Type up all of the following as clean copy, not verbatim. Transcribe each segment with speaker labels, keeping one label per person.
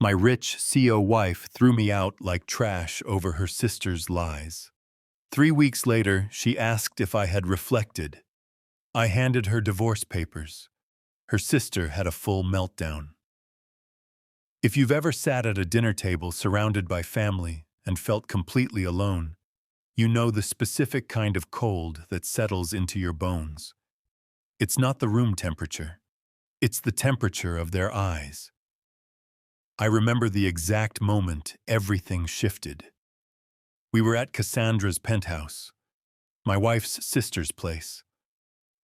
Speaker 1: My rich CO wife threw me out like trash over her sister's lies. 3 weeks later, she asked if I had reflected. I handed her divorce papers. Her sister had a full meltdown. If you've ever sat at a dinner table surrounded by family and felt completely alone, you know the specific kind of cold that settles into your bones. It's not the room temperature. It's the temperature of their eyes. I remember the exact moment everything shifted. We were at Cassandra's penthouse, my wife's sister's place.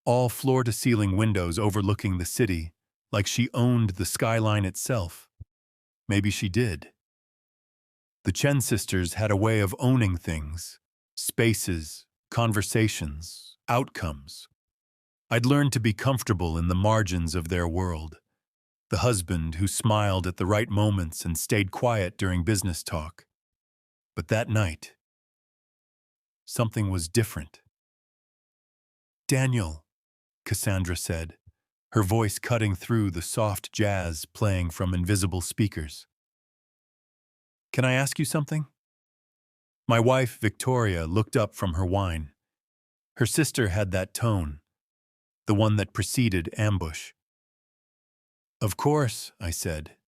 Speaker 1: All floor-to-ceiling windows overlooking the city, like she owned the skyline itself. Maybe she did. The Chen sisters had a way of owning things, spaces, conversations, outcomes. I'd learned to be comfortable in the margins of their world. The husband who smiled at the right moments and stayed quiet during business talk. But that night, something was different. "Daniel," Cassandra said, her voice cutting through the soft jazz playing from invisible speakers. "Can I ask you something?" My wife, Victoria, looked up from her wine. Her sister had that tone, the one that preceded ambush. "Of course," I said,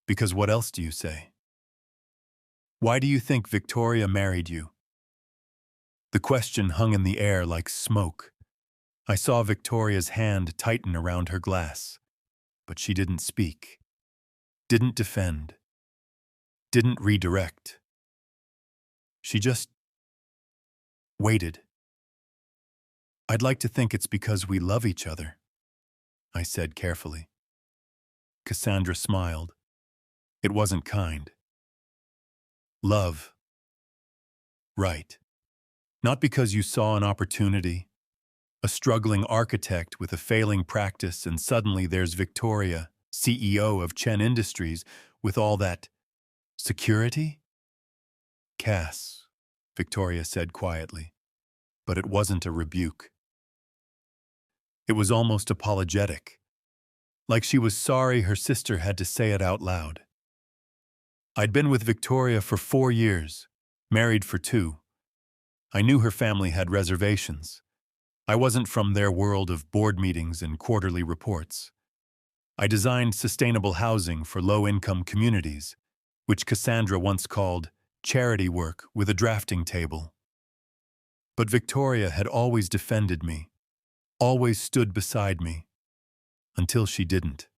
Speaker 1: "because what else do you say?" "Why do you think Victoria married you?" The question hung in the air like smoke. I saw Victoria's hand tighten around her glass, but she didn't speak, didn't defend, didn't redirect. She just waited. "I'd like to think it's because we love each other," I said carefully. Cassandra smiled. It wasn't kind. "Love. Right. Not because you saw an opportunity. A struggling architect with a failing practice, and suddenly there's Victoria, CEO of Chen Industries, with all that security?" "Cass," Victoria said quietly, but it wasn't a rebuke. It was almost apologetic, like she was sorry her sister had to say it out loud. I'd been with Victoria for 4 years, married for 2. I knew her family had reservations. I wasn't from their world of board meetings and quarterly reports. I designed sustainable housing for low-income communities, which Cassandra once called charity work with a drafting table. But Victoria had always defended me, always stood beside me, until she didn't.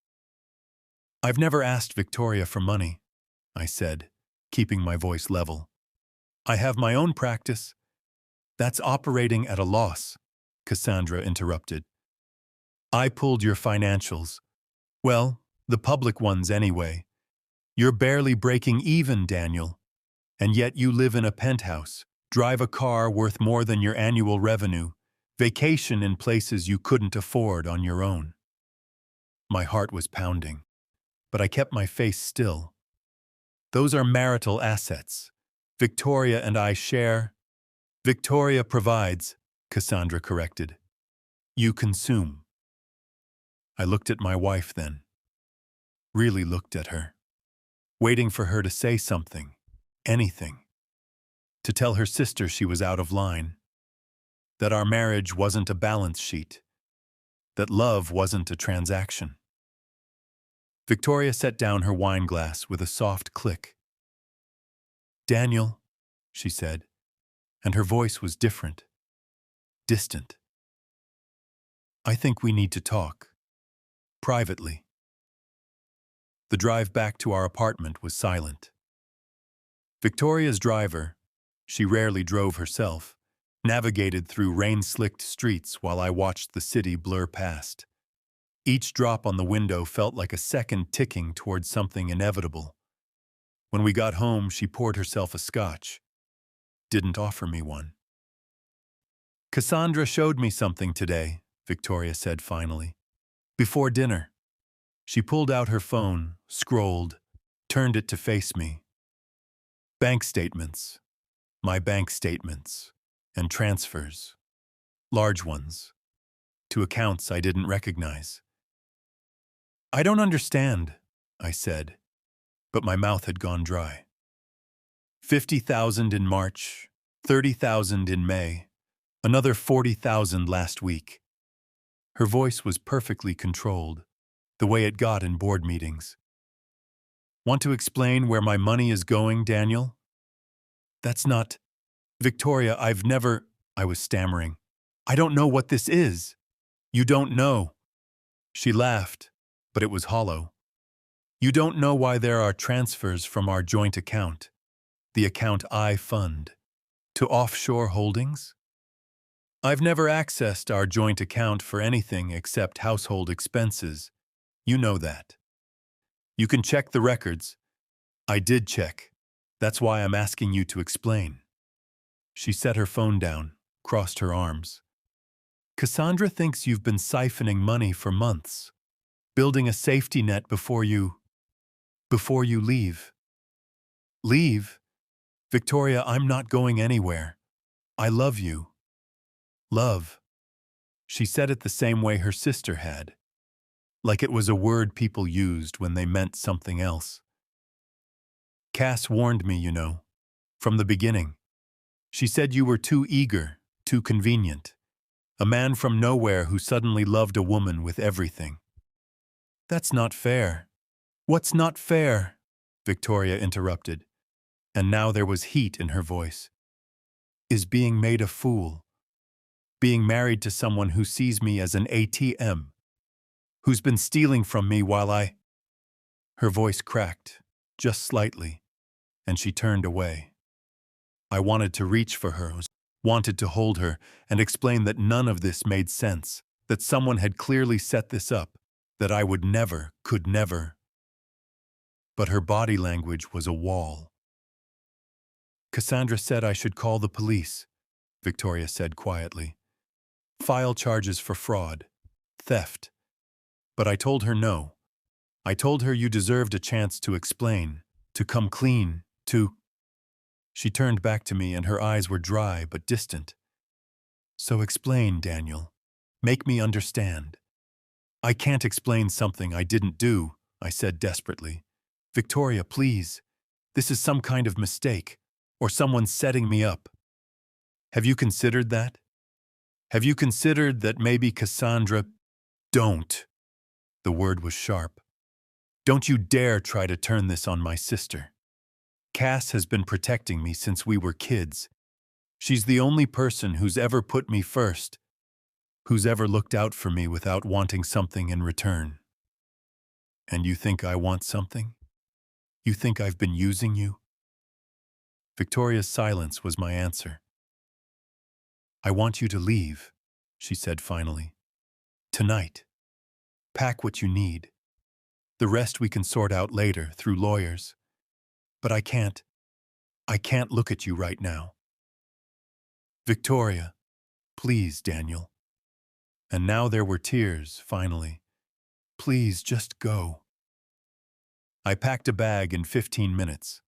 Speaker 1: "I've never asked Victoria for money," I said, keeping my voice level. "I have my own practice." "That's operating at a loss," Cassandra interrupted. "I pulled your financials. Well, the public ones anyway. You're barely breaking even, Daniel. And yet you live in a penthouse, drive a car worth more than your annual revenue, vacation in places you couldn't afford on your own." My heart was pounding, but I kept my face still. "Those are marital assets. Victoria and I share." "Victoria provides," Cassandra corrected. "You consume." I looked at my wife then. Really looked at her, waiting for her to say something, anything. To tell her sister she was out of line. That our marriage wasn't a balance sheet. That love wasn't a transaction. Victoria set down her wine glass with a soft click. "Daniel," she said, and her voice was different, distant. "I think we need to talk. Privately." The drive back to our apartment was silent. Victoria's driver, she rarely drove herself, navigated through rain-slicked streets while I watched the city blur past. Each drop on the window felt like a second ticking towards something inevitable. When we got home, she poured herself a scotch. Didn't offer me one. "Cassandra showed me something today," Victoria said finally. "Before dinner." She pulled out her phone, scrolled, turned it to face me. Bank statements. My bank statements. And transfers. Large ones. To accounts I didn't recognize. "I don't understand," I said. but my mouth had gone dry. 50,000 in March, 30,000 in May, another 40,000 last week. Her voice was perfectly controlled, the way it got in board meetings. Want to explain where my money is going, Daniel? That's not… Victoria, I've never… I was stammering. I don't know what this is. You don't know. She laughed, but it was hollow. You don't know why there are transfers from our joint account, the account I fund, to offshore holdings? I've never accessed our joint account for anything except household expenses. You know that. You can check the records. I did check. That's why I'm asking you to explain. She set her phone down, crossed her arms. Cassandra thinks you've been siphoning money for months, building a safety net before you leave. Leave? Victoria, I'm not going anywhere. I love you. Love. She said it the same way her sister had, like it was a word people used when they meant something else. Cass warned me, you know, from the beginning. She said you were too eager, too convenient. A man from nowhere who suddenly loved a woman with everything. That's not fair. What's not fair? Victoria interrupted, and now there was heat in her voice. Is being made a fool. Being married to someone who sees me as an ATM, who's been stealing from me while I… Her voice cracked, just slightly, and she turned away. I wanted to reach for her, wanted to hold her and explain that none of this made sense, that someone had clearly set this up, that I would never, could never. But her body language was a wall. Cassandra said I should call the police, Victoria said quietly. File charges for fraud, theft. But I told her no. I told her you deserved a chance to explain, to come clean, to… She turned back to me and her eyes were dry but distant. So explain, Daniel. Make me understand. I can't explain something I didn't do, I said desperately. Victoria, please. This is some kind of mistake, or someone setting me up. Have you considered that? Have you considered that maybe Cassandra… Don't. The word was sharp. Don't you dare try to turn this on my sister. Cass has been protecting me since we were kids. She's the only person who's ever put me first, who's ever looked out for me without wanting something in return. And you think I want something? You think I've been using you? Victoria's silence was my answer. I want you to leave, she said finally. Tonight. Pack what you need. The rest we can sort out later through lawyers. But I can't look at you right now. Victoria, please, Daniel. And now there were tears, finally. Please, just go. I packed a bag in 15 minutes.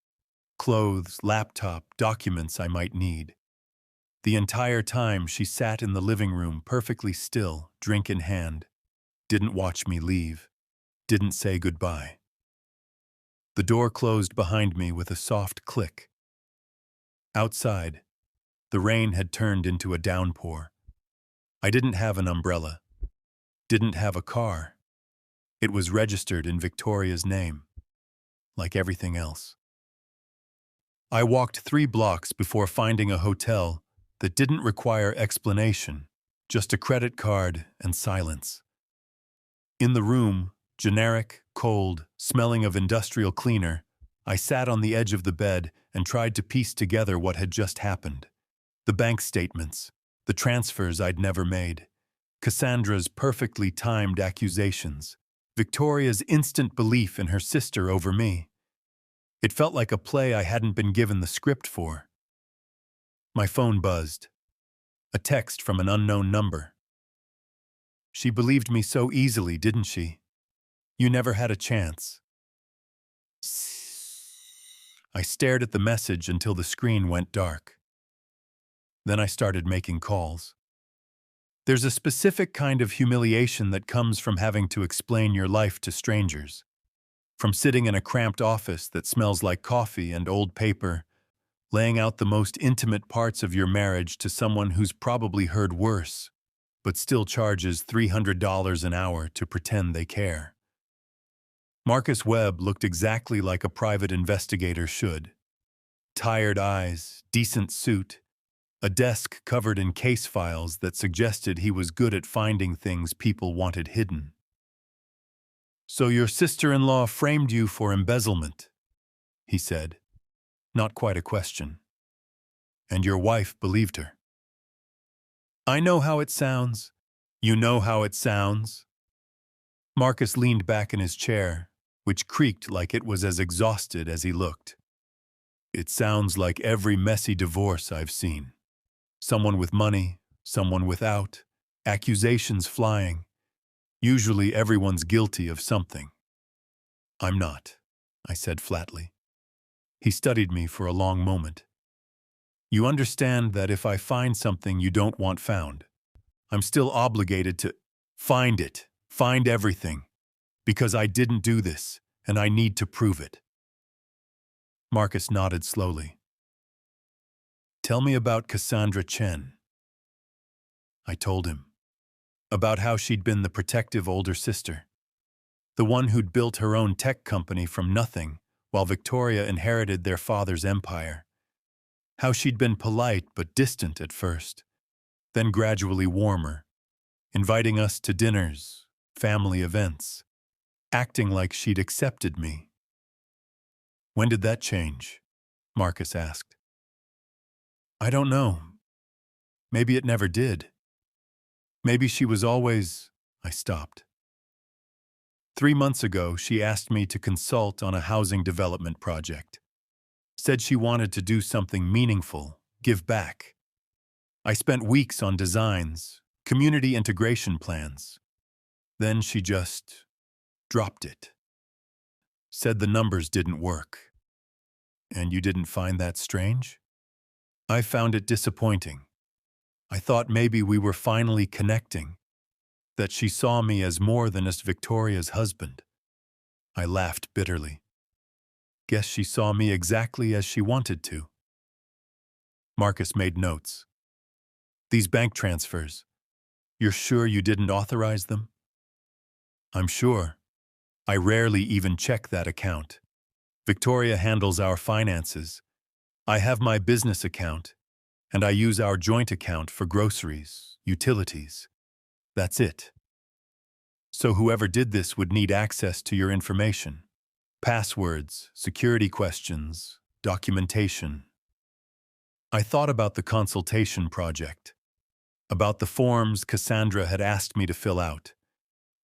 Speaker 1: Clothes, laptop, documents I might need. The entire time she sat in the living room perfectly still, drink in hand. Didn't watch me leave. Didn't say goodbye. The door closed behind me with a soft click. Outside, the rain had turned into a downpour. I didn't have an umbrella. Didn't have a car. It was registered in Victoria's name, like everything else. I walked 3 blocks before finding a hotel that didn't require explanation, just a credit card and silence. In the room, generic, cold, smelling of industrial cleaner, I sat on the edge of the bed and tried to piece together what had just happened. The bank statements, the transfers I'd never made, Cassandra's perfectly timed accusations, Victoria's instant belief in her sister over me. It felt like a play I hadn't been given the script for. My phone buzzed. A text from an unknown number. She believed me so easily, didn't she? You never had a chance. I stared at the message until the screen went dark. Then I started making calls. There's a specific kind of humiliation that comes from having to explain your life to strangers. From sitting in a cramped office that smells like coffee and old paper, laying out the most intimate parts of your marriage to someone who's probably heard worse, but still charges $300 an hour to pretend they care. Marcus Webb looked exactly like a private investigator should. Tired eyes, decent suit, a desk covered in case files that suggested he was good at finding things people wanted hidden. "So your sister-in-law framed you for embezzlement," he said, not quite a question. "And your wife believed her." "I know how it sounds. You know how it sounds." Marcus leaned back in his chair, which creaked like it was as exhausted as he looked. "It sounds like every messy divorce I've seen. Someone with money, someone without, accusations flying. Usually everyone's guilty of something." "I'm not," I said flatly. He studied me for a long moment. "You understand that if I find something you don't want found, I'm still obligated to find it, find everything, because I didn't do this, and I need to prove it." Marcus nodded slowly. "Tell me about Cassandra Chen." I told him. About how she'd been the protective older sister, the one who'd built her own tech company from nothing while Victoria inherited their father's empire. How she'd been polite but distant at first, then gradually warmer, inviting us to dinners, family events, acting like she'd accepted me. "When did that change?" Marcus asked. "I don't know. Maybe it never did. Maybe she was always—" I stopped. 3 months ago, she asked me to consult on a housing development project. Said she wanted to do something meaningful, give back. I spent weeks on designs, community integration plans. Then she just dropped it. Said the numbers didn't work. And you didn't find that strange? I found it disappointing. I thought maybe we were finally connecting, that she saw me as more than just Victoria's husband. I laughed bitterly. Guess she saw me exactly as she wanted to. Marcus made notes. "These bank transfers, you're sure you didn't authorize them?" "I'm sure. I rarely even check that account. Victoria handles our finances. I have my business account, and I use our joint account for groceries, utilities. That's it. So whoever did this would need access to your information. Passwords, security questions, documentation." I thought about the consultation project, about the forms Cassandra had asked me to fill out,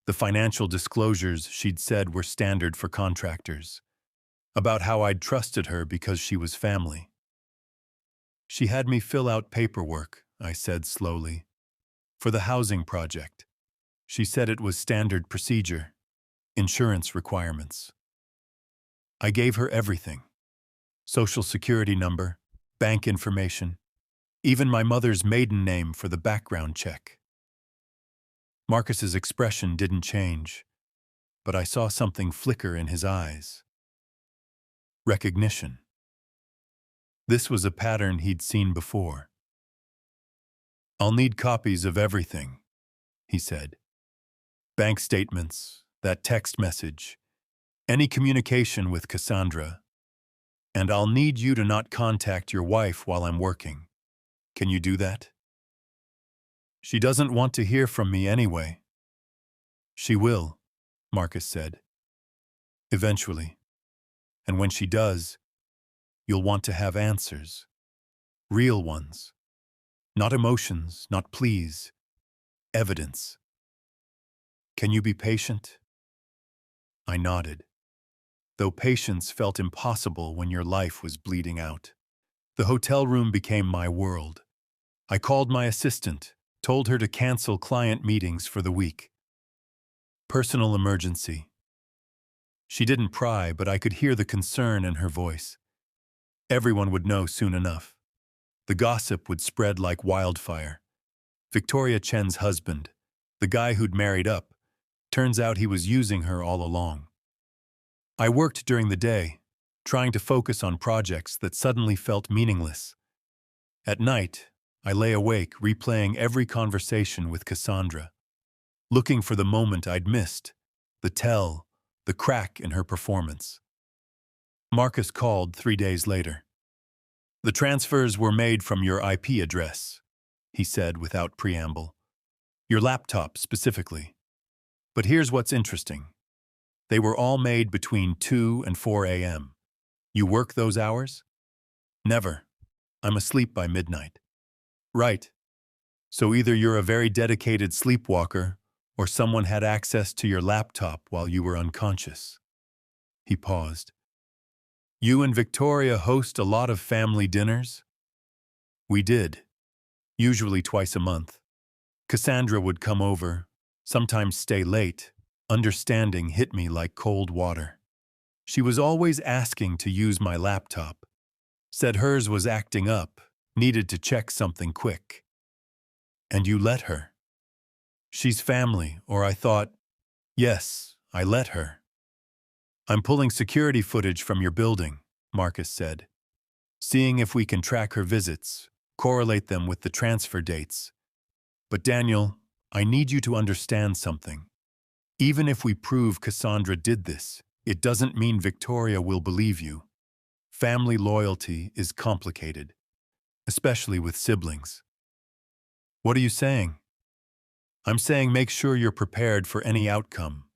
Speaker 1: the financial disclosures she'd said were standard for contractors, about how I'd trusted her because she was family. "She had me fill out paperwork," I said slowly, "for the housing project. She said it was standard procedure, insurance requirements. I gave her everything. Social security number, bank information, even my mother's maiden name for the background check." Marcus's expression didn't change, but I saw something flicker in his eyes. Recognition. This was a pattern he'd seen before. "I'll need copies of everything," he said. "Bank statements, that text message, any communication with Cassandra. And I'll need you to not contact your wife while I'm working. Can you do that?" "She doesn't want to hear from me anyway." "She will," Marcus said. "Eventually. And when she does, you'll want to have answers. Real ones. Not emotions, not pleas. Evidence. Can you be patient?" I nodded, though patience felt impossible when your life was bleeding out. The hotel room became my world. I called my assistant, told her to cancel client meetings for the week. Personal emergency. She didn't pry, but I could hear the concern in her voice. Everyone would know soon enough. The gossip would spread like wildfire. Victoria Chen's husband, the guy who'd married up, turns out he was using her all along. I worked during the day, trying to focus on projects that suddenly felt meaningless. At night, I lay awake replaying every conversation with Cassandra, looking for the moment I'd missed, the tell, the crack in her performance. Marcus called 3 days later. "The transfers were made from your IP address," he said without preamble. "Your laptop specifically. But here's what's interesting. They were all made between 2 and 4 a.m. You work those hours?" "Never. I'm asleep by midnight." "Right. So either you're a very dedicated sleepwalker or someone had access to your laptop while you were unconscious." He paused. "You and Victoria host a lot of family dinners?" "We did. Usually twice a month. Cassandra would come over, sometimes stay late. Understanding hit me like cold water. She was always asking to use my laptop. Said hers was acting up, needed to check something quick." "And you let her?" "She's family," or I thought. "Yes, I let her." "I'm pulling security footage from your building," Marcus said. "Seeing if we can track her visits, correlate them with the transfer dates. But Daniel, I need you to understand something. Even if we prove Cassandra did this, it doesn't mean Victoria will believe you. Family loyalty is complicated, especially with siblings." "What are you saying?" "I'm saying make sure you're prepared for any outcome,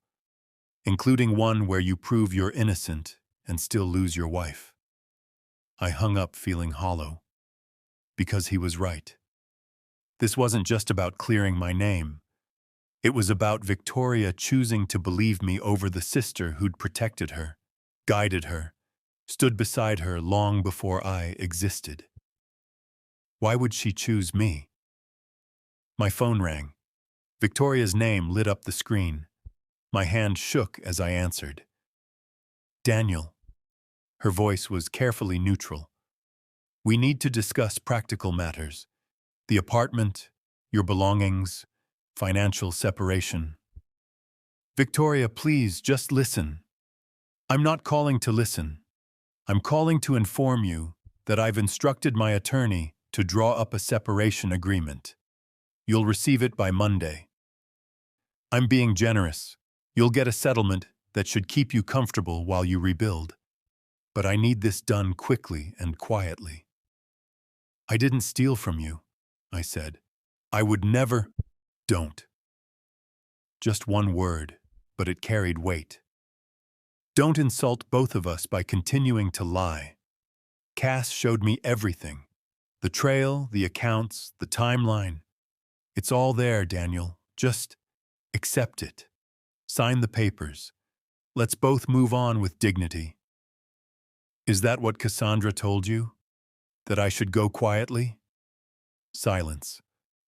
Speaker 1: including one where you prove you're innocent and still lose your wife." I hung up feeling hollow, because he was right. This wasn't just about clearing my name. It was about Victoria choosing to believe me over the sister who'd protected her, guided her, stood beside her long before I existed. Why would she choose me? My phone rang. Victoria's name lit up the screen. My hand shook as I answered. "Daniel." Her voice was carefully neutral. "We need to discuss practical matters. The apartment, your belongings, financial separation." "Victoria, please, just listen." "I'm not calling to listen. I'm calling to inform you that I've instructed my attorney to draw up a separation agreement. You'll receive it by Monday. I'm being generous. You'll get a settlement that should keep you comfortable while you rebuild. But I need this done quickly and quietly." "I didn't steal from you," I said. "I would never." "Don't." Just one word, but it carried weight. "Don't insult both of us by continuing to lie. Cass showed me everything. The trail, the accounts, the timeline. It's all there, Daniel. Just accept it. Sign the papers. Let's both move on with dignity." "Is that what Cassandra told you? That I should go quietly?" Silence.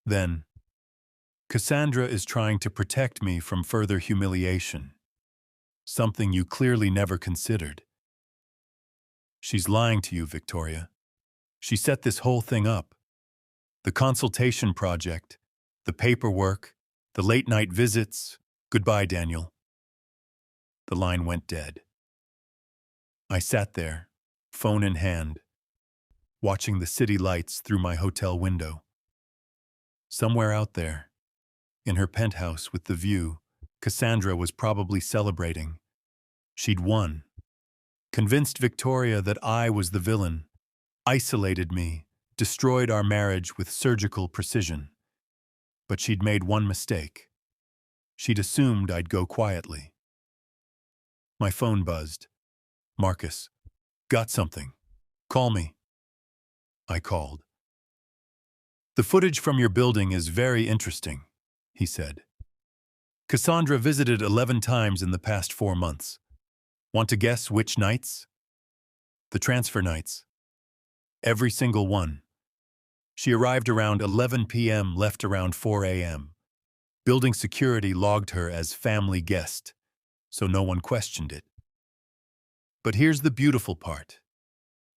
Speaker 1: Then, "Cassandra is trying to protect me from further humiliation. Something you clearly never considered." "She's lying to you, Victoria. She set this whole thing up. The consultation project, the paperwork, the late-night visits. Goodbye, Daniel." The line went dead. I sat there, phone in hand, watching the city lights through my hotel window. Somewhere out there, in her penthouse with the view, Cassandra was probably celebrating. She'd won. Convinced Victoria that I was the villain, isolated me, destroyed our marriage with surgical precision. But she'd made one mistake. She'd assumed I'd go quietly. My phone buzzed. "Marcus, got something. Call me." I called. "The footage from your building is very interesting," he said. "Cassandra visited 11 times in the past 4 months. Want to guess which nights?" "The transfer nights." "Every single one. She arrived around 11 p.m., left around 4 a.m. Building security logged her as family guest, so no one questioned it. But here's the beautiful part.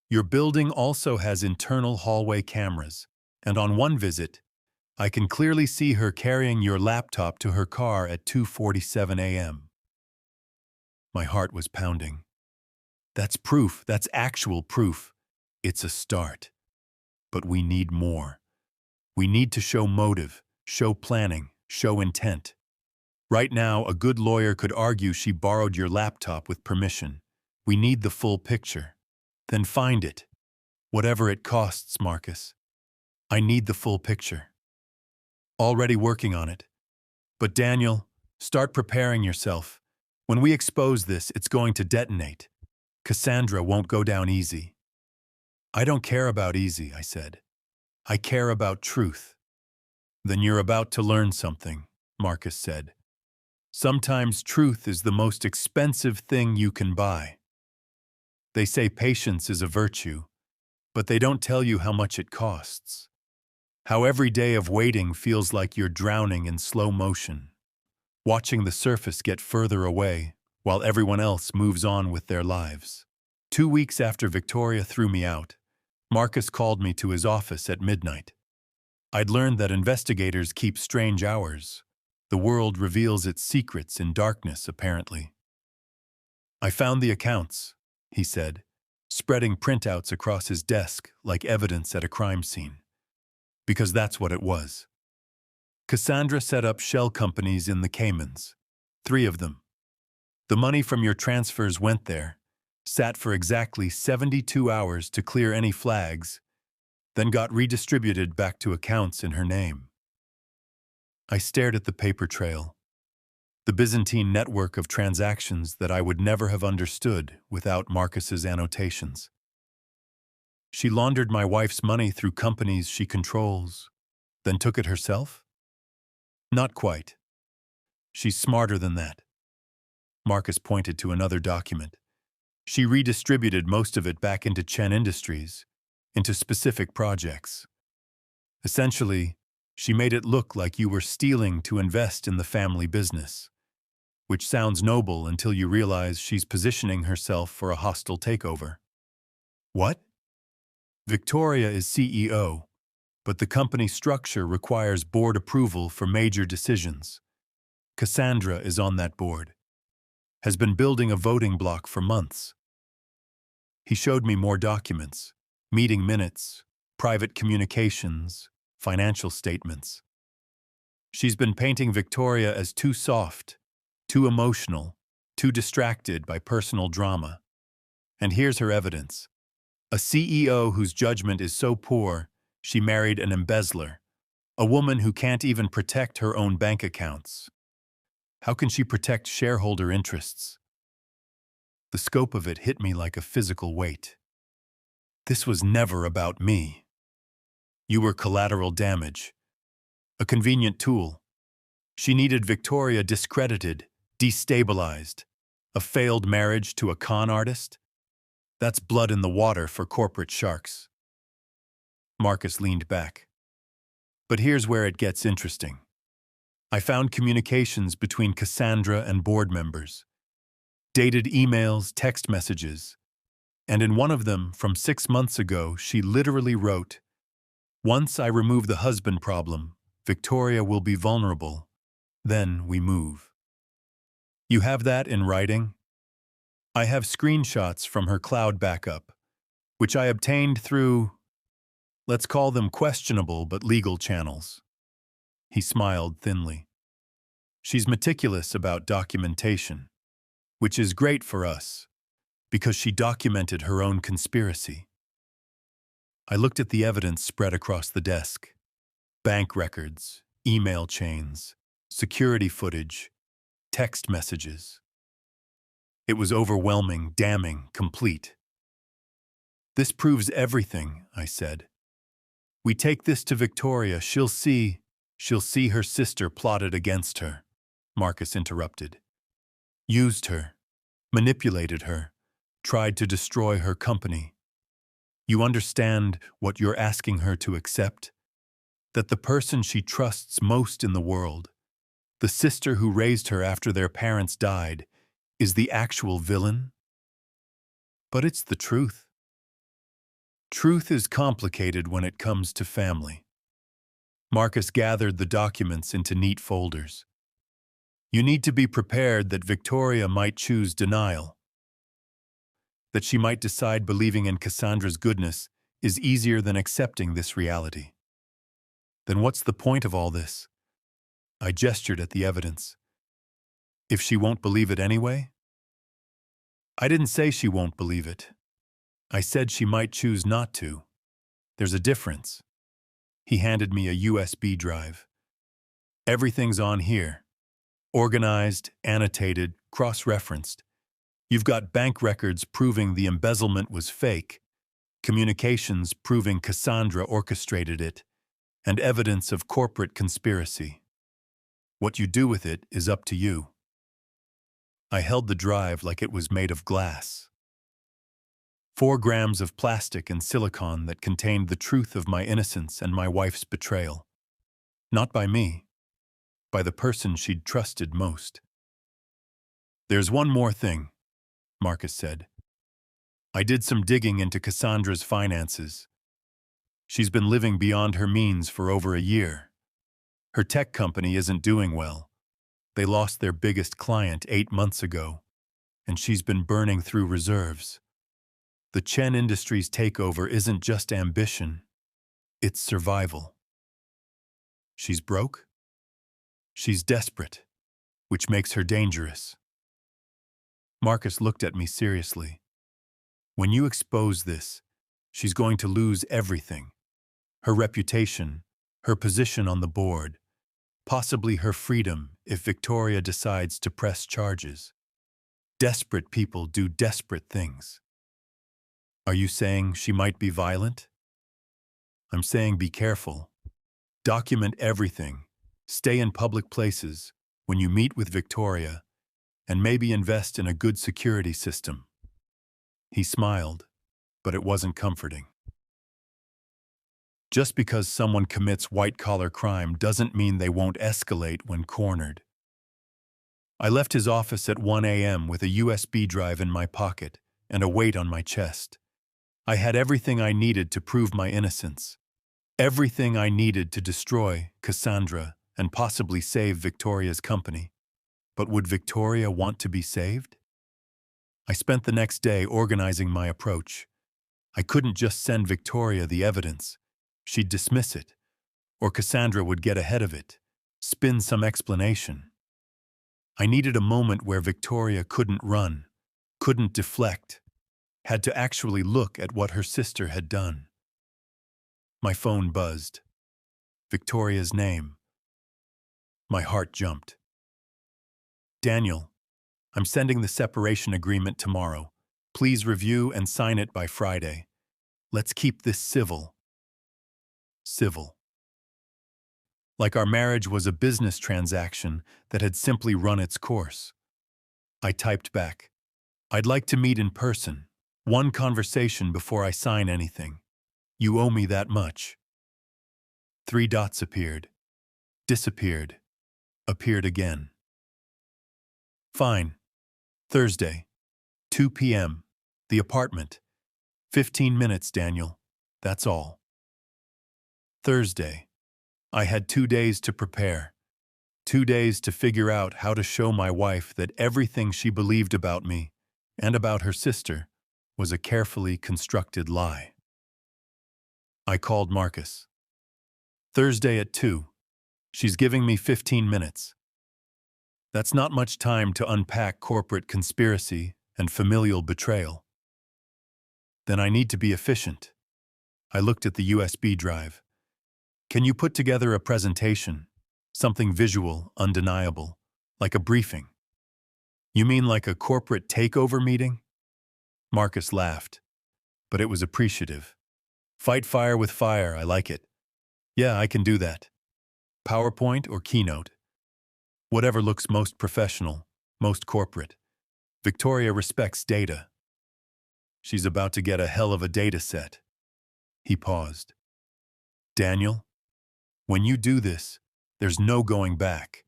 Speaker 1: Your building also has internal hallway cameras, and on one visit, I can clearly see her carrying your laptop to her car at 2:47 a.m. My heart was pounding. That's proof. That's actual proof. It's a start. But we need more. We need to show motive, show planning, show intent. Right now, a good lawyer could argue she borrowed your laptop with permission. We need the full picture. Then find it. Whatever it costs, Marcus. I need the full picture. Already working on it. But Daniel, start preparing yourself. When we expose this, it's going to detonate. Cassandra won't go down easy. I don't care about easy, I said. I care about truth. Then you're about to learn something, Marcus said. Sometimes truth is the most expensive thing you can buy. They say patience is a virtue, but they don't tell you how much it costs. How every day of waiting feels like you're drowning in slow motion, watching the surface get further away while everyone else moves on with their lives. 2 weeks after Victoria threw me out, Marcus called me to his office at midnight. I'd learned that investigators keep strange hours. The world reveals its secrets in darkness, apparently. I found the accounts, he said, spreading printouts across his desk like evidence at a crime scene. Because that's what it was. Cassandra set up shell companies in the Caymans, 3 of them. The money from your transfers went there, sat for exactly 72 hours to clear any flags, then got redistributed back to accounts in her name. I stared at the paper trail, the Byzantine network of transactions that I would never have understood without Marcus's annotations. She laundered my wife's money through companies she controls, then took it herself? Not quite. She's smarter than that. Marcus pointed to another document. She redistributed most of it back into Chen Industries, into specific projects. Essentially, she made it look like you were stealing to invest in the family business, which sounds noble until you realize she's positioning herself for a hostile takeover. What? Victoria is CEO, but the company structure requires board approval for major decisions. Cassandra is on that board. Has been building a voting bloc for months. He showed me more documents, meeting minutes, private communications, financial statements. She's been painting Victoria as too soft, too emotional, too distracted by personal drama. And here's her evidence. A CEO whose judgment is so poor, she married an embezzler, a woman who can't even protect her own bank accounts. How can she protect shareholder interests? The scope of it hit me like a physical weight. This was never about me. You were collateral damage, a convenient tool. She needed Victoria discredited, destabilized, a failed marriage to a con artist. That's blood in the water for corporate sharks. Marcus leaned back. But here's where it gets interesting. I found communications between Cassandra and board members. Dated emails, text messages. And in one of them, from 6 months ago, she literally wrote, "Once I remove the husband problem, Victoria will be vulnerable. Then we move." You have that in writing? I have screenshots from her cloud backup, which I obtained through, let's call them questionable but legal channels. He smiled thinly. She's meticulous about documentation, which is great for us, because she documented her own conspiracy. I looked at the evidence spread across the desk. Bank records, email chains, security footage, text messages. It was overwhelming, damning, complete. This proves everything, I said. We take this to Victoria, she'll see her sister plotted against her, Marcus interrupted. Used her, manipulated her, tried to destroy her company. You understand what you're asking her to accept? That the person she trusts most in the world, the sister who raised her after their parents died, is the actual villain? But it's the truth. Truth is complicated when it comes to family. Marcus gathered the documents into neat folders. You need to be prepared that Victoria might choose denial. that she might decide believing in Cassandra's goodness is easier than accepting this reality. Then what's the point of all this? I gestured at the evidence. If she won't believe it anyway? I didn't say she won't believe it. I said she might choose not to. There's a difference. He handed me a USB drive. Everything's on here. Organized, annotated, cross-referenced. You've got bank records proving the embezzlement was fake, communications proving Cassandra orchestrated it, and evidence of corporate conspiracy. What you do with it is up to you. I held the drive like it was made of glass. 4 grams of plastic and silicone that contained the truth of my innocence and my wife's betrayal. Not by me, by the person she'd trusted most. There's one more thing, Marcus said. I did some digging into Cassandra's finances. She's been living beyond her means for over a year. Her tech company isn't doing well. They lost their biggest client 8 months ago, and she's been burning through reserves. The Chen Industries takeover isn't just ambition, it's survival. She's broke? She's desperate, which makes her dangerous. Marcus looked at me seriously. When you expose this, she's going to lose everything. Her reputation, her position on the board, possibly her freedom if Victoria decides to press charges. Desperate people do desperate things. Are you saying she might be violent? I'm saying be careful. Document everything. Stay in public places when you meet with Victoria, and maybe invest in a good security system. He smiled, but it wasn't comforting. Just because someone commits white-collar crime doesn't mean they won't escalate when cornered. I left his office at 1 a.m. with a USB drive in my pocket and a weight on my chest. I had everything I needed to prove my innocence. Everything I needed to destroy Cassandra and possibly save Victoria's company. But would Victoria want to be saved? I spent the next day organizing my approach. I couldn't just send Victoria the evidence. She'd dismiss it, or Cassandra would get ahead of it, spin some explanation. I needed a moment where Victoria couldn't run, couldn't deflect, had to actually look at what her sister had done. My phone buzzed. Victoria's name. My heart jumped. Daniel, I'm sending the separation agreement tomorrow. Please review and sign it by Friday. Let's keep this civil. Civil. Like our marriage was a business transaction that had simply run its course. I typed back, I'd like to meet in person. One conversation before I sign anything. You owe me that much. 3 dots appeared, disappeared, appeared again. Fine. Thursday, 2 p.m., the apartment. 15 minutes, Daniel. That's all. Thursday. I had 2 days to prepare. 2 days to figure out how to show my wife that everything she believed about me and about her sister was a carefully constructed lie. I called Marcus. Thursday at 2. She's giving me 15 minutes. That's not much time to unpack corporate conspiracy and familial betrayal. Then I need to be efficient. I looked at the USB drive. Can you put together a presentation? Something visual, undeniable, like a briefing. You mean like a corporate takeover meeting? Marcus laughed, but it was appreciative. Fight fire with fire, I like it. Yeah, I can do that. PowerPoint or Keynote? Whatever looks most professional, most corporate. Victoria respects data. She's about to get a hell of a data set. He paused. Daniel, when you do this, there's no going back.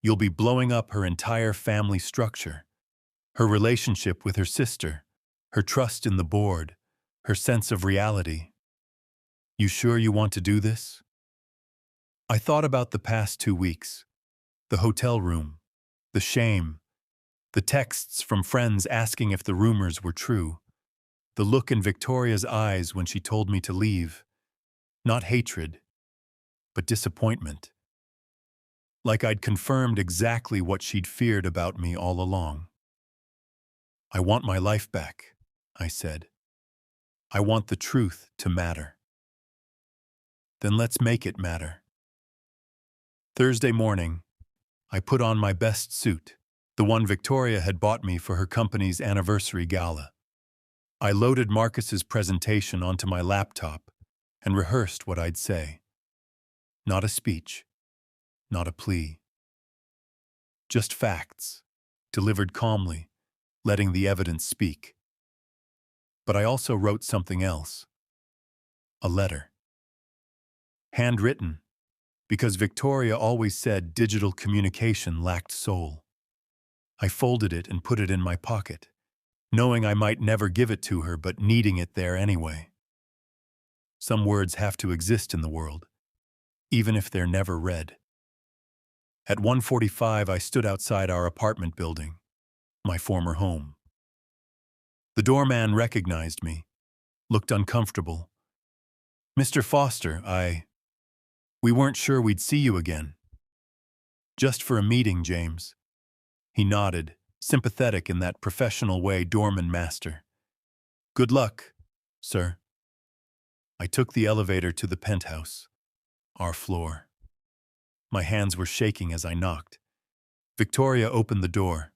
Speaker 1: You'll be blowing up her entire family structure, her relationship with her sister, her trust in the board, her sense of reality. You sure you want to do this? I thought about the past 2 weeks. The hotel room, the shame, the texts from friends asking if the rumors were true. The look in Victoria's eyes when she told me to leave. Not hatred, but disappointment. Like I'd confirmed exactly what she'd feared about me all along. I want my life back, I said. I want the truth to matter. Then let's make it matter. Thursday morning, I put on my best suit, the one Victoria had bought me for her company's anniversary gala. I loaded Marcus's presentation onto my laptop and rehearsed what I'd say. Not a speech, not a plea. Just facts, delivered calmly, letting the evidence speak. But I also wrote something else. A letter. Handwritten, because Victoria always said digital communication lacked soul. I folded it and put it in my pocket, knowing I might never give it to her but needing it there anyway. Some words have to exist in the world, even if they're never read. At 1:45, I stood outside our apartment building, my former home. The doorman recognized me, looked uncomfortable. "Mr. Foster, we weren't sure we'd see you again." "Just for a meeting, James." He nodded, sympathetic in that professional way doormen master. "Good luck, sir." I took the elevator to the penthouse, our floor. My hands were shaking as I knocked. Victoria opened the door.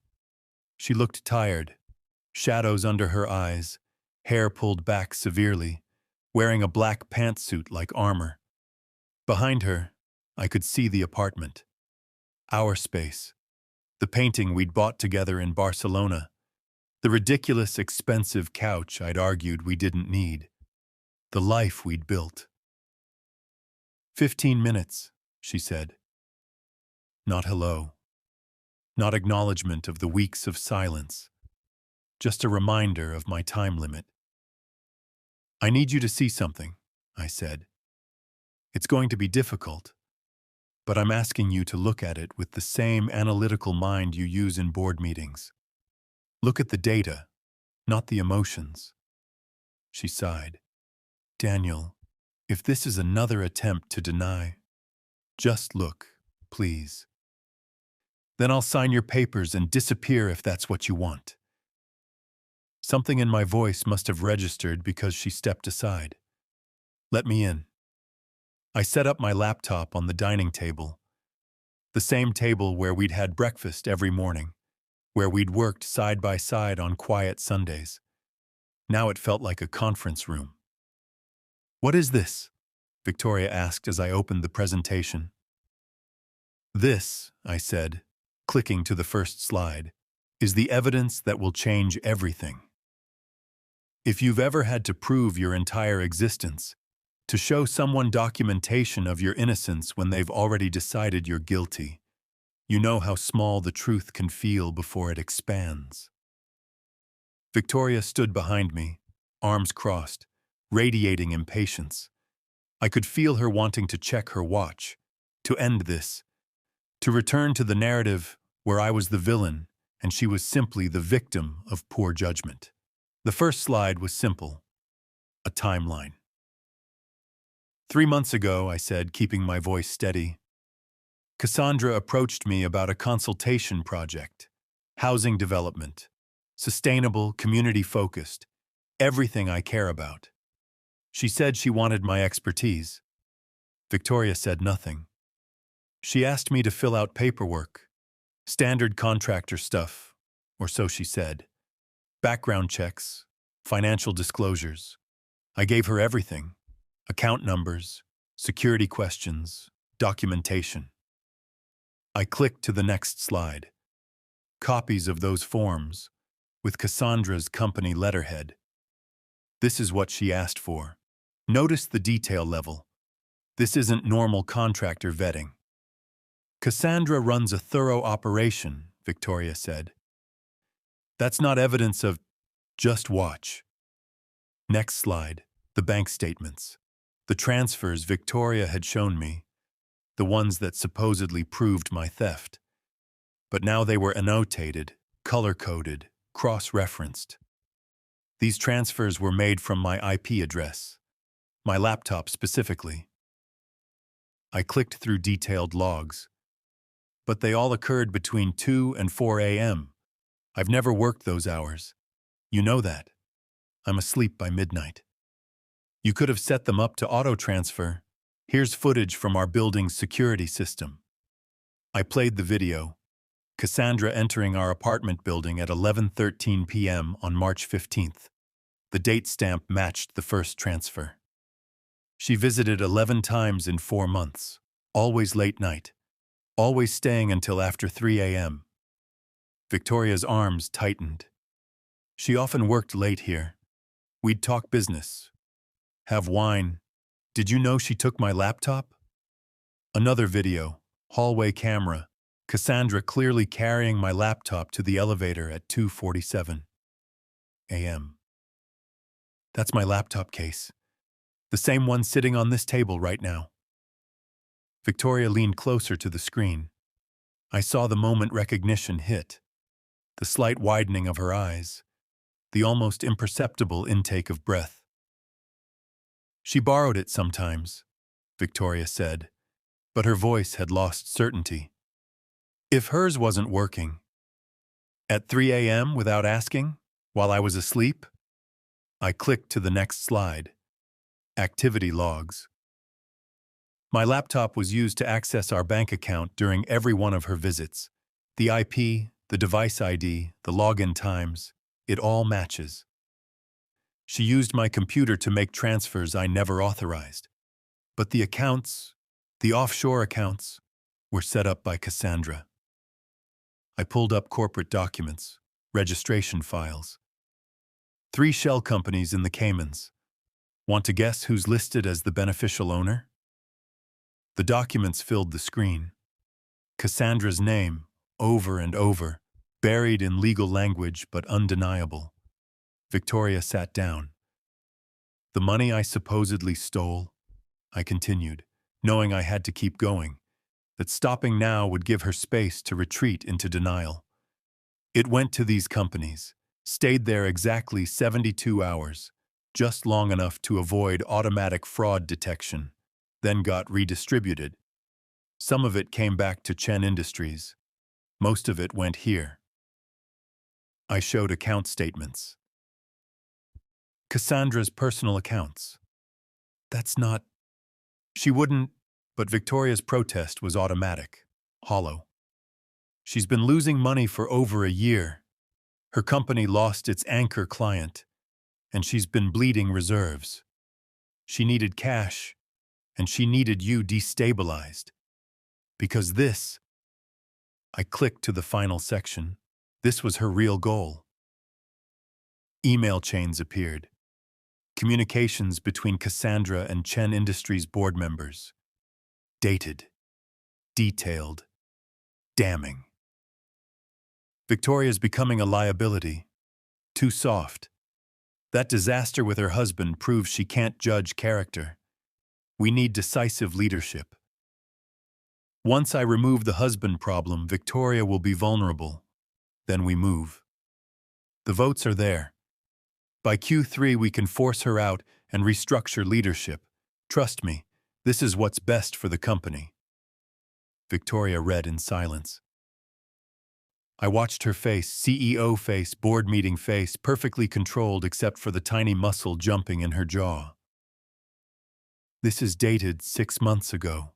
Speaker 1: She looked tired, shadows under her eyes, hair pulled back severely, wearing a black pantsuit like armor. Behind her, I could see the apartment. Our space. The painting we'd bought together in Barcelona. The ridiculous, expensive couch I'd argued we didn't need. The life we'd built. 15 minutes, she said. Not hello. Not acknowledgement of the weeks of silence. Just a reminder of my time limit. "I need you to see something," I said. "It's going to be difficult, but I'm asking you to look at it with the same analytical mind you use in board meetings. Look at the data, not the emotions." She sighed. "Daniel, if this is another attempt to deny, just look, please. Then I'll sign your papers and disappear if that's what you want." Something in my voice must have registered because she stepped aside. "Let me in." I set up my laptop on the dining table, the same table where we'd had breakfast every morning, where we'd worked side by side on quiet Sundays. Now it felt like a conference room. "What is this?" Victoria asked as I opened the presentation. "This," I said, clicking to the first slide, "is the evidence that will change everything. If you've ever had to prove your entire existence, to show someone documentation of your innocence when they've already decided you're guilty, you know how small the truth can feel before it expands." Victoria stood behind me, arms crossed, radiating impatience. I could feel her wanting to check her watch, to end this, to return to the narrative where I was the villain and she was simply the victim of poor judgment. The first slide was simple, a timeline. 3 months ago, I said, keeping my voice steady, Cassandra approached me about a consultation project, housing development, sustainable, community-focused, everything I care about. She said she wanted my expertise. Victoria said nothing. She asked me to fill out paperwork, standard contractor stuff, or so she said. Background checks, financial disclosures. I gave her everything. Account numbers, security questions, documentation. I clicked to the next slide. Copies of those forms, with Cassandra's company letterhead. This is what she asked for. Notice the detail level. This isn't normal contractor vetting. "Cassandra runs a thorough operation," Victoria said. "That's not evidence of..." Just watch. Next slide, the bank statements. The transfers Victoria had shown me, the ones that supposedly proved my theft. But now they were annotated, color-coded, cross-referenced. These transfers were made from my IP address, my laptop specifically. I clicked through detailed logs, but they all occurred between 2 and 4 a.m. I've never worked those hours. You know that. I'm asleep by midnight. You could have set them up to auto-transfer. Here's footage from our building's security system. I played the video. Cassandra entering our apartment building at 11:13 p.m. on March 15th. The date stamp matched the first transfer. She visited 11 times in 4 months, always late night, always staying until after 3 a.m. Victoria's arms tightened. She often worked late here. We'd talk business, have wine. Did you know she took my laptop? Another video, hallway camera, Cassandra clearly carrying my laptop to the elevator at 2:47 a.m. That's my laptop case. The same one sitting on this table right now. Victoria leaned closer to the screen. I saw the moment recognition hit, the slight widening of her eyes, the almost imperceptible intake of breath. She borrowed it sometimes, Victoria said, but her voice had lost certainty. If hers wasn't working, at 3 a.m. without asking, while I was asleep, I clicked to the next slide. Activity logs. My laptop was used to access our bank account during every one of her visits. The IP, the device ID, the login times, it all matches. She used my computer to make transfers I never authorized. But the accounts, the offshore accounts, were set up by Cassandra. I pulled up corporate documents, registration files. 3 shell companies in the Caymans. Want to guess who's listed as the beneficial owner? The documents filled the screen. Cassandra's name, over and over, buried in legal language but undeniable. Victoria sat down. The money I supposedly stole, I continued, knowing I had to keep going, that stopping now would give her space to retreat into denial. It went to these companies, stayed there exactly 72 hours, just long enough to avoid automatic fraud detection, then got redistributed. Some of it came back to Chen Industries. Most of it went here. I showed account statements. Cassandra's personal accounts. That's not... She wouldn't, but Victoria's protest was automatic, hollow. She's been losing money for over a year. Her company lost its anchor client, and she's been bleeding reserves. She needed cash, and she needed you destabilized. Because this... I clicked to the final section. This was her real goal. Email chains appeared. Communications between Cassandra and Chen Industries board members. Dated. Detailed. Damning. Victoria's becoming a liability. Too soft. That disaster with her husband proves she can't judge character. We need decisive leadership. Once I remove the husband problem, Victoria will be vulnerable. Then we move. The votes are there. By Q3, we can force her out and restructure leadership. Trust me, this is what's best for the company. Victoria read in silence. I watched her face, CEO face, board meeting face, perfectly controlled except for the tiny muscle jumping in her jaw. This is dated 6 months ago,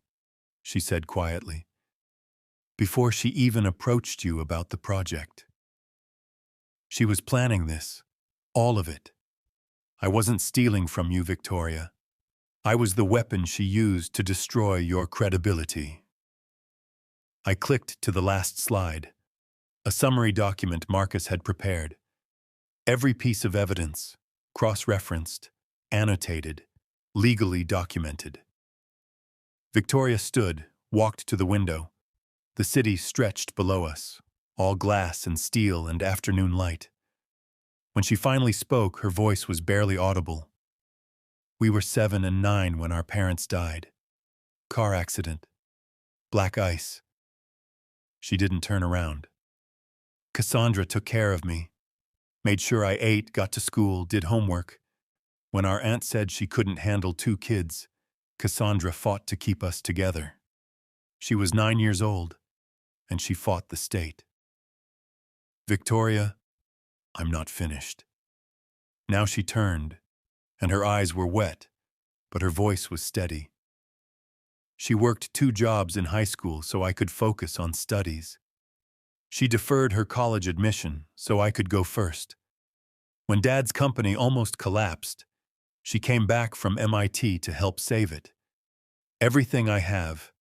Speaker 1: she said quietly, before she even approached you about the project. She was planning this, all of it. I wasn't stealing from you, Victoria. I was the weapon she used to destroy your credibility. I clicked to the last slide, a summary document Marcus had prepared. Every piece of evidence, cross-referenced, annotated, legally documented. Victoria stood, walked to the window. The city stretched below us, all glass and steel and afternoon light. When she finally spoke, her voice was barely audible. We were 7 and 9 when our parents died. Car accident. Black ice. She didn't turn around. Cassandra took care of me. Made sure I ate, got to school, did homework. When our aunt said she couldn't handle 2 kids, Cassandra fought to keep us together. She was 9 years old, and she fought the state. Victoria, I'm not finished. Now she turned, and her eyes were wet, but her voice was steady. She worked 2 jobs in high school so I could focus on studies. She deferred her college admission so I could go first. When Dad's company almost collapsed, she came back from MIT to help save it. Everything I have,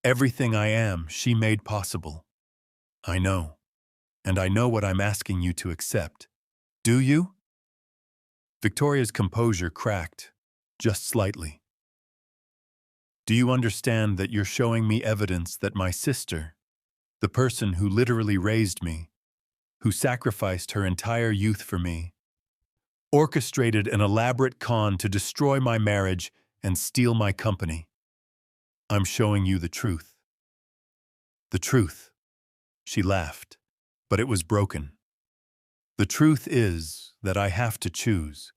Speaker 1: everything I am, she made possible. I know, and I know what I'm asking you to accept. Do you? Victoria's composure cracked, just slightly. Do you understand that you're showing me evidence that my sister, the person who literally raised me, who sacrificed her entire youth for me, orchestrated an elaborate con to destroy my marriage and steal my company? I'm showing you the truth. The truth. She laughed, but it was broken. The truth is that I have to choose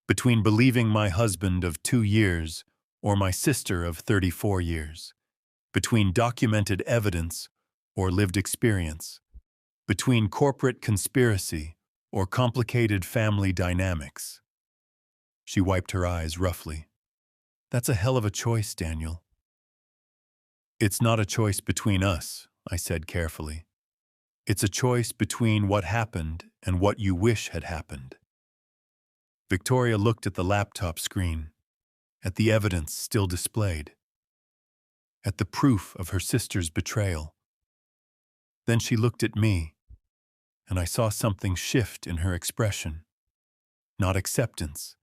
Speaker 1: between believing my husband of 2 years or my sister of 34 years, between documented evidence or lived experience, between corporate conspiracy or complicated family dynamics. She wiped her eyes roughly. That's a hell of a choice, Daniel. It's not a choice between us, I said carefully. It's a choice between what happened and what you wish had happened. Victoria looked at the laptop screen, at the evidence still displayed, at the proof of her sister's betrayal. Then she looked at me, and I saw something shift in her expression. Not acceptance,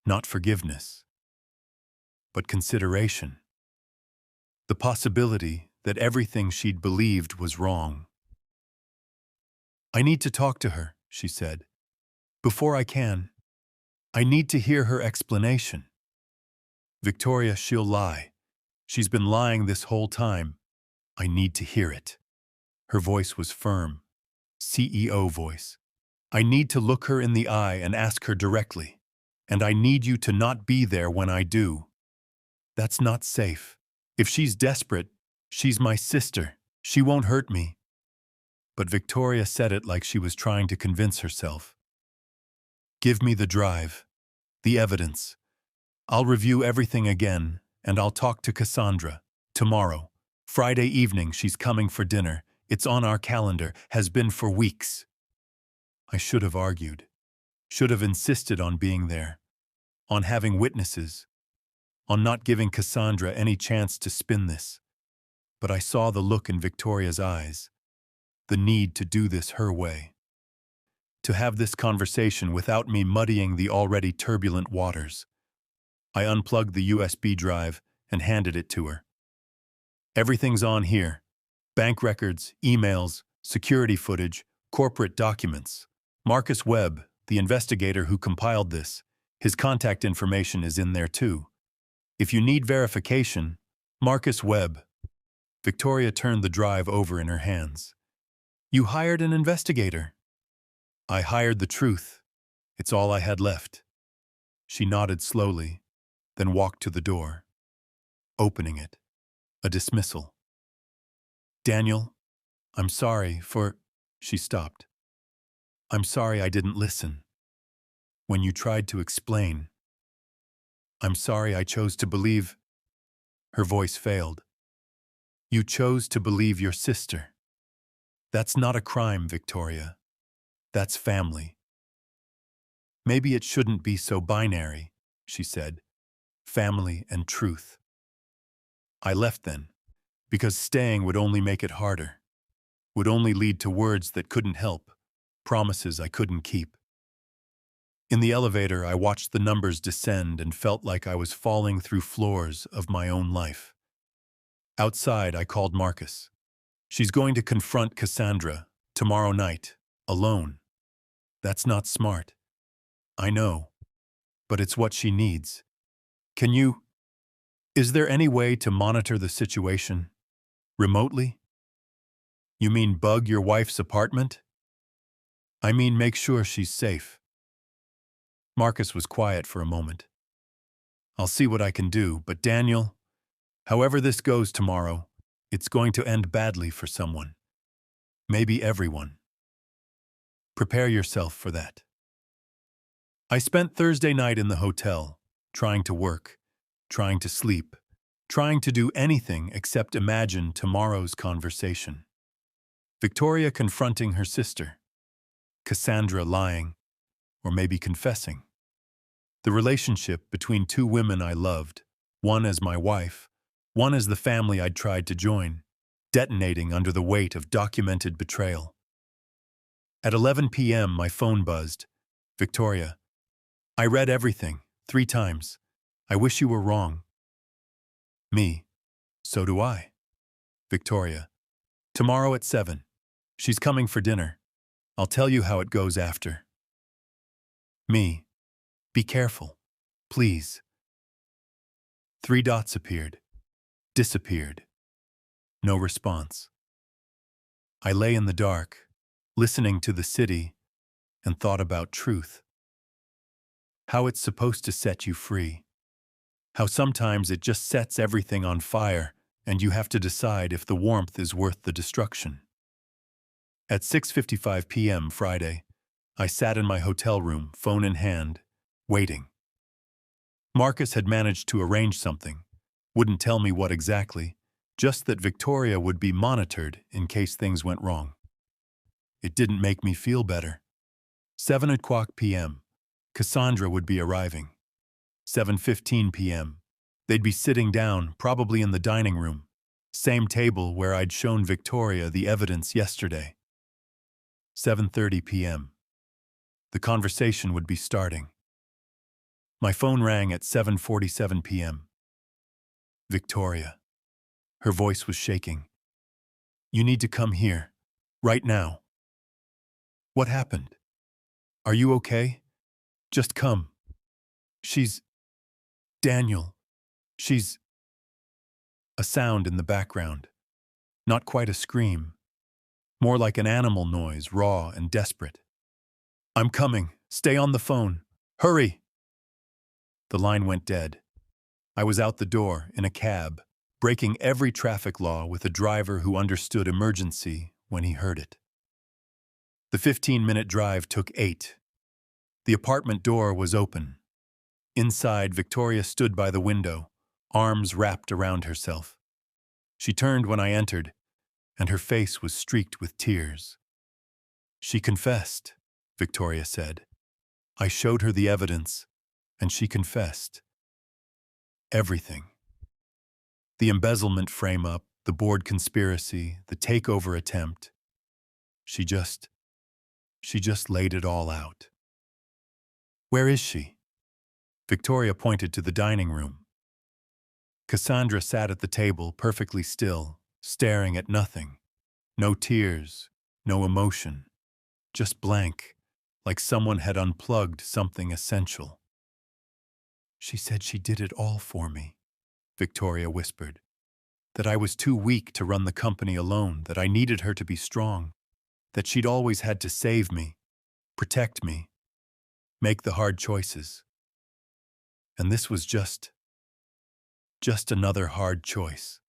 Speaker 1: not forgiveness, but consideration. The possibility that everything she'd believed was wrong. I need to talk to her, she said. Before I can, I need to hear her explanation. Victoria, she'll lie. She's been lying this whole time. I need to hear it. Her voice was firm, CEO voice. I need to look her in the eye and ask her directly. And I need you to not be there when I do. That's not safe. If she's desperate, she's my sister. She won't hurt me. But Victoria said it like she was trying to convince herself. Give me the drive, the evidence. I'll review everything again, and I'll talk to Cassandra. Tomorrow. Friday evening, she's coming for dinner. It's on our calendar, has been for weeks. I should have argued. Should have insisted on being there. On having witnesses. On not giving Cassandra any chance to spin this. But I saw the look in Victoria's eyes. The need to do this her way. To have this conversation without me muddying the already turbulent waters. I unplugged the USB drive and handed it to her. Everything's on here. Bank records, emails, security footage, corporate documents. Marcus Webb, the investigator who compiled this, his contact information is in there too. If you need verification, Marcus Webb. Victoria turned the drive over in her hands. You hired an investigator. I hired the truth. It's all I had left. She nodded slowly, then walked to the door, opening it. A dismissal. Daniel, I'm sorry for... She stopped. I'm sorry I didn't listen. When you tried to explain. I'm sorry I chose to believe... Her voice failed. You chose to believe your sister. That's not a crime, Victoria. That's family. Maybe it shouldn't be so binary, she said. Family and truth. I left then, because staying would only make it harder, would only lead to words that couldn't help, promises I couldn't keep. In the elevator, I watched the numbers descend and felt like I was falling through floors of my own life. Outside, I called Marcus. She's going to confront Cassandra tomorrow night, alone. That's not smart. I know, but it's what she needs. Is there any way to monitor the situation? Remotely? You mean bug your wife's apartment? I mean, make sure she's safe. Marcus was quiet for a moment. I'll see what I can do, but Daniel, however this goes tomorrow, it's going to end badly for someone. Maybe everyone. Prepare yourself for that. I spent Thursday night in the hotel, trying to work, trying to sleep, trying to do anything except imagine tomorrow's conversation. Victoria confronting her sister, Cassandra lying, or maybe confessing. The relationship between two women I loved, one as my wife, one as the family I'd tried to join, detonating under the weight of documented betrayal. At 11 p.m., my phone buzzed. Victoria, I read everything, 3 times. I wish you were wrong. Me, so do I. Victoria, tomorrow at 7. She's coming for dinner. I'll tell you how it goes after. Me, be careful, please. 3 dots appeared, disappeared. No response. I lay in the dark, listening to the city, and thought about truth. How it's supposed to set you free. How sometimes it just sets everything on fire, and you have to decide if the warmth is worth the destruction. At 6:55 p.m. Friday, I sat in my hotel room, phone in hand, waiting. Marcus had managed to arrange something, wouldn't tell me what exactly, just that Victoria would be monitored in case things went wrong. It didn't make me feel better. 7 o'clock p.m., Cassandra would be arriving. 7:15 p.m., they'd be sitting down, probably in the dining room, same table where I'd shown Victoria the evidence yesterday. 7:30 p.m., the conversation would be starting. My phone rang at 7:47 p.m. Victoria. Her voice was shaking. You need to come here, right now. What happened? Are you okay? Just come. Daniel. She's... A sound in the background. Not quite a scream. More like an animal noise, raw and desperate. I'm coming. Stay on the phone. Hurry! The line went dead. I was out the door, in a cab, breaking every traffic law with a driver who understood emergency when he heard it. The 15-minute drive took 8. The apartment door was open. Inside, Victoria stood by the window, arms wrapped around herself. She turned when I entered, and her face was streaked with tears. She confessed, Victoria said. I showed her the evidence, and she confessed. Everything. The embezzlement frame-up, the board conspiracy, the takeover attempt. She just laid it all out. Where is she? Victoria pointed to the dining room. Cassandra sat at the table, perfectly still, staring at nothing. No tears, no emotion. Just blank, like someone had unplugged something essential. She said she did it all for me, Victoria whispered. That I was too weak to run the company alone, that I needed her to be strong, that she'd always had to save me, protect me, make the hard choices. And this was just another hard choice.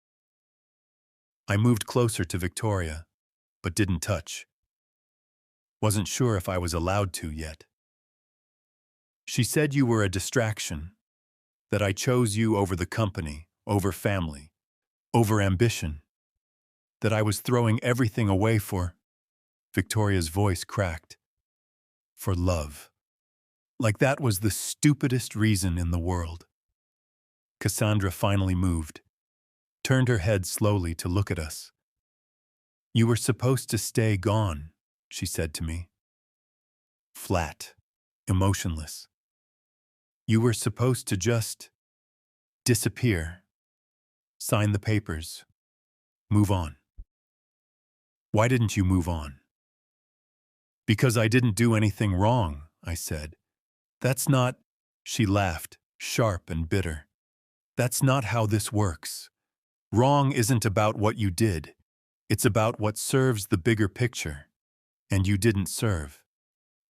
Speaker 1: I moved closer to Victoria, but didn't touch. Wasn't sure if I was allowed to yet. She said you were a distraction, that I chose you over the company, over family, over ambition, that I was throwing everything away for... Victoria's voice cracked. For love. Like that was the stupidest reason in the world. Cassandra finally moved, turned her head slowly to look at us. You were supposed to stay gone, she said to me. Flat, emotionless. You were supposed to just disappear, sign the papers, move on. Why didn't you move on? Because I didn't do anything wrong, I said. That's not... She laughed, sharp and bitter. That's not how this works. Wrong isn't about what you did. It's about what serves the bigger picture. And you didn't serve.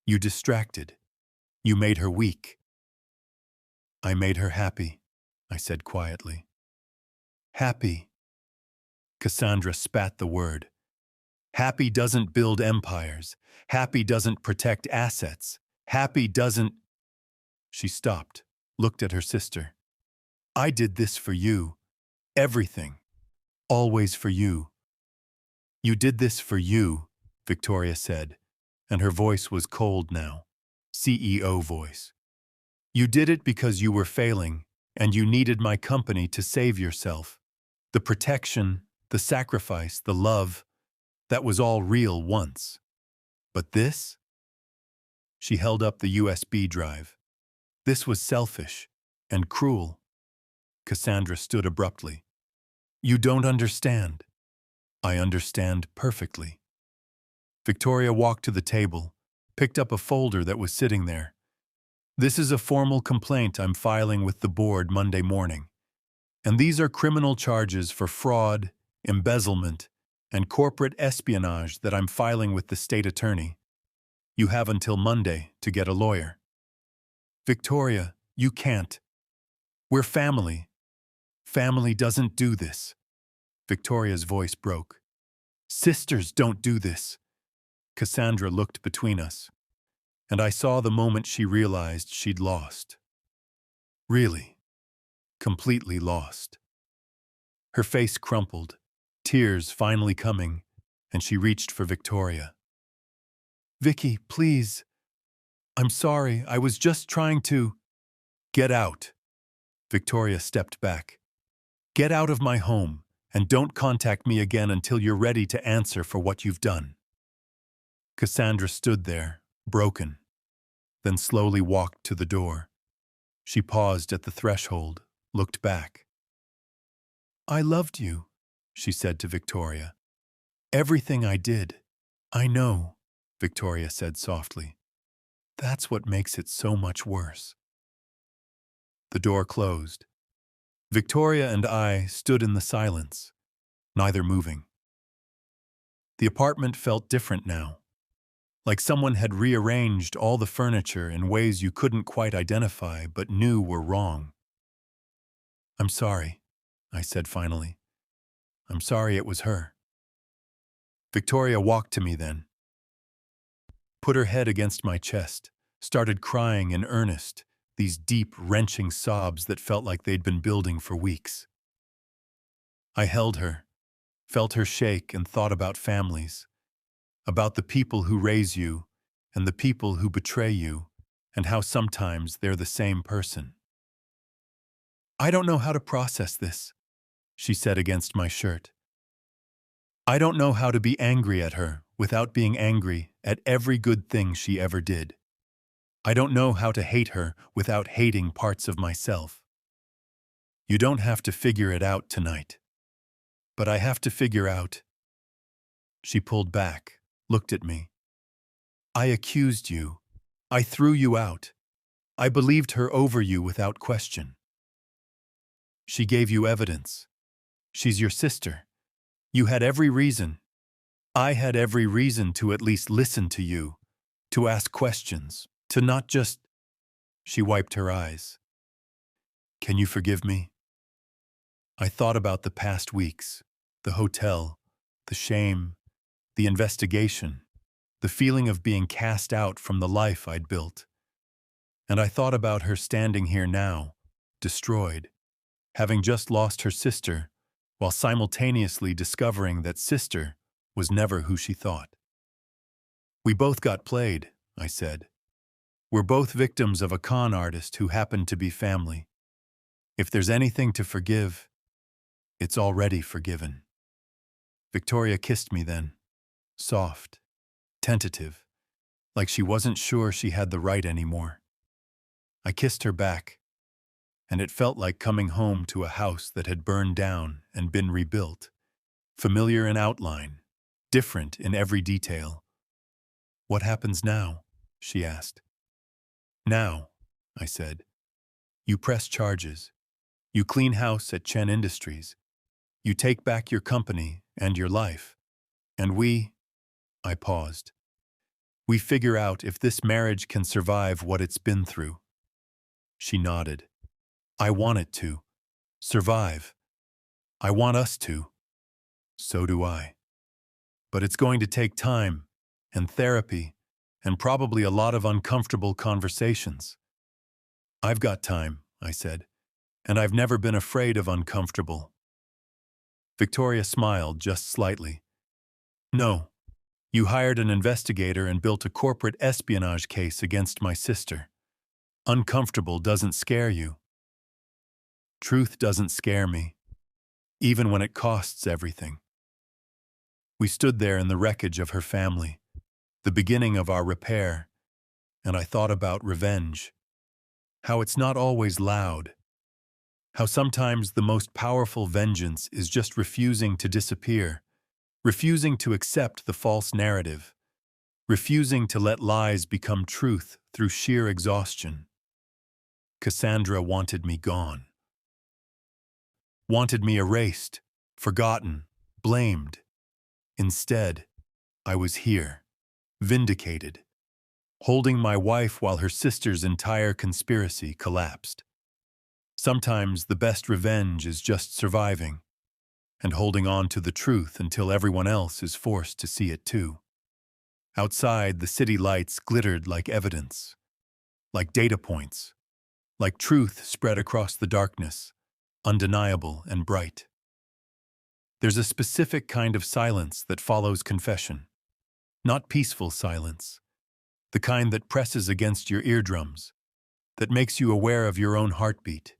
Speaker 1: You distracted. You made her weak. I made her happy, I said quietly. Happy. Cassandra spat the word. Happy doesn't build empires. Happy doesn't protect assets. Happy doesn't... She stopped, looked at her sister. I did this for you. Everything. Always for you. You did this for you, Victoria said, and her voice was cold now. CEO voice. You did it because you were failing, and you needed my company to save yourself. The protection, the sacrifice, the love, that was all real once. But this? She held up the USB drive. This was selfish and cruel. Cassandra stood abruptly. You don't understand. I understand perfectly. Victoria walked to the table, picked up a folder that was sitting there. This is a formal complaint I'm filing with the board Monday morning. And these are criminal charges for fraud, embezzlement, and corporate espionage that I'm filing with the state attorney. You have until Monday to get a lawyer. Victoria, you can't. We're family. Family doesn't do this. Victoria's voice broke. Sisters don't do this. Cassandra looked between us, and I saw the moment she realized she'd lost. Really, completely lost. Her face crumpled, tears finally coming, and she reached for Victoria. Vicky, please. I'm sorry, I was just trying to... Get out. Victoria stepped back. Get out of my home, and don't contact me again until you're ready to answer for what you've done. Cassandra stood there, broken, then slowly walked to the door. She paused at the threshold, looked back. I loved you, she said to Victoria. Everything I did. I know, Victoria said softly. That's what makes it so much worse. The door closed. Victoria and I stood in the silence, neither moving. The apartment felt different now, like someone had rearranged all the furniture in ways you couldn't quite identify but knew were wrong. I'm sorry, I said finally. I'm sorry it was her. Victoria walked to me then, put her head against my chest, started crying in earnest, these deep, wrenching sobs that felt like they'd been building for weeks. I held her, felt her shake and thought about families, about the people who raise you and the people who betray you, and how sometimes they're the same person. I don't know how to process this, she said against my shirt. I don't know how to be angry at her without being angry at every good thing she ever did. I don't know how to hate her without hating parts of myself. You don't have to figure it out tonight. But I have to figure out... She pulled back, looked at me. I accused you. I threw you out. I believed her over you without question. She gave you evidence. She's your sister. You had every reason. I had every reason to at least listen to you, to ask questions, to not just... She wiped her eyes. Can you forgive me? I thought about the past weeks, the hotel, the shame, the investigation, the feeling of being cast out from the life I'd built. And I thought about her standing here now, destroyed, having just lost her sister, while simultaneously discovering that sister was never who she thought. We both got played, I said. We're both victims of a con artist who happened to be family. If there's anything to forgive, it's already forgiven. Victoria kissed me then, soft, tentative, like she wasn't sure she had the right anymore. I kissed her back, and it felt like coming home to a house that had burned down and been rebuilt, familiar in outline, different in every detail. What happens now? She asked. Now, I said, you press charges. You clean house at Chen Industries. You take back your company and your life. And we... I paused. We figure out if this marriage can survive what it's been through. She nodded. I want it to. Survive. I want us to. So do I. But it's going to take time, and therapy, and probably a lot of uncomfortable conversations. I've got time, I said, and I've never been afraid of uncomfortable. Victoria smiled just slightly. No, you hired an investigator and built a corporate espionage case against my sister. Uncomfortable doesn't scare you. Truth doesn't scare me, even when it costs everything. We stood there in the wreckage of her family, the beginning of our repair, and I thought about revenge. How it's not always loud. How sometimes the most powerful vengeance is just refusing to disappear, refusing to accept the false narrative, refusing to let lies become truth through sheer exhaustion. Cassandra wanted me gone. Wanted me erased, forgotten, blamed. Instead, I was here, vindicated, holding my wife while her sister's entire conspiracy collapsed. Sometimes the best revenge is just surviving and holding on to the truth until everyone else is forced to see it too. Outside, the city lights glittered like evidence, like data points, like truth spread across the darkness, undeniable and bright. There's a specific kind of silence that follows confession, not peaceful silence, the kind that presses against your eardrums, that makes you aware of your own heartbeat,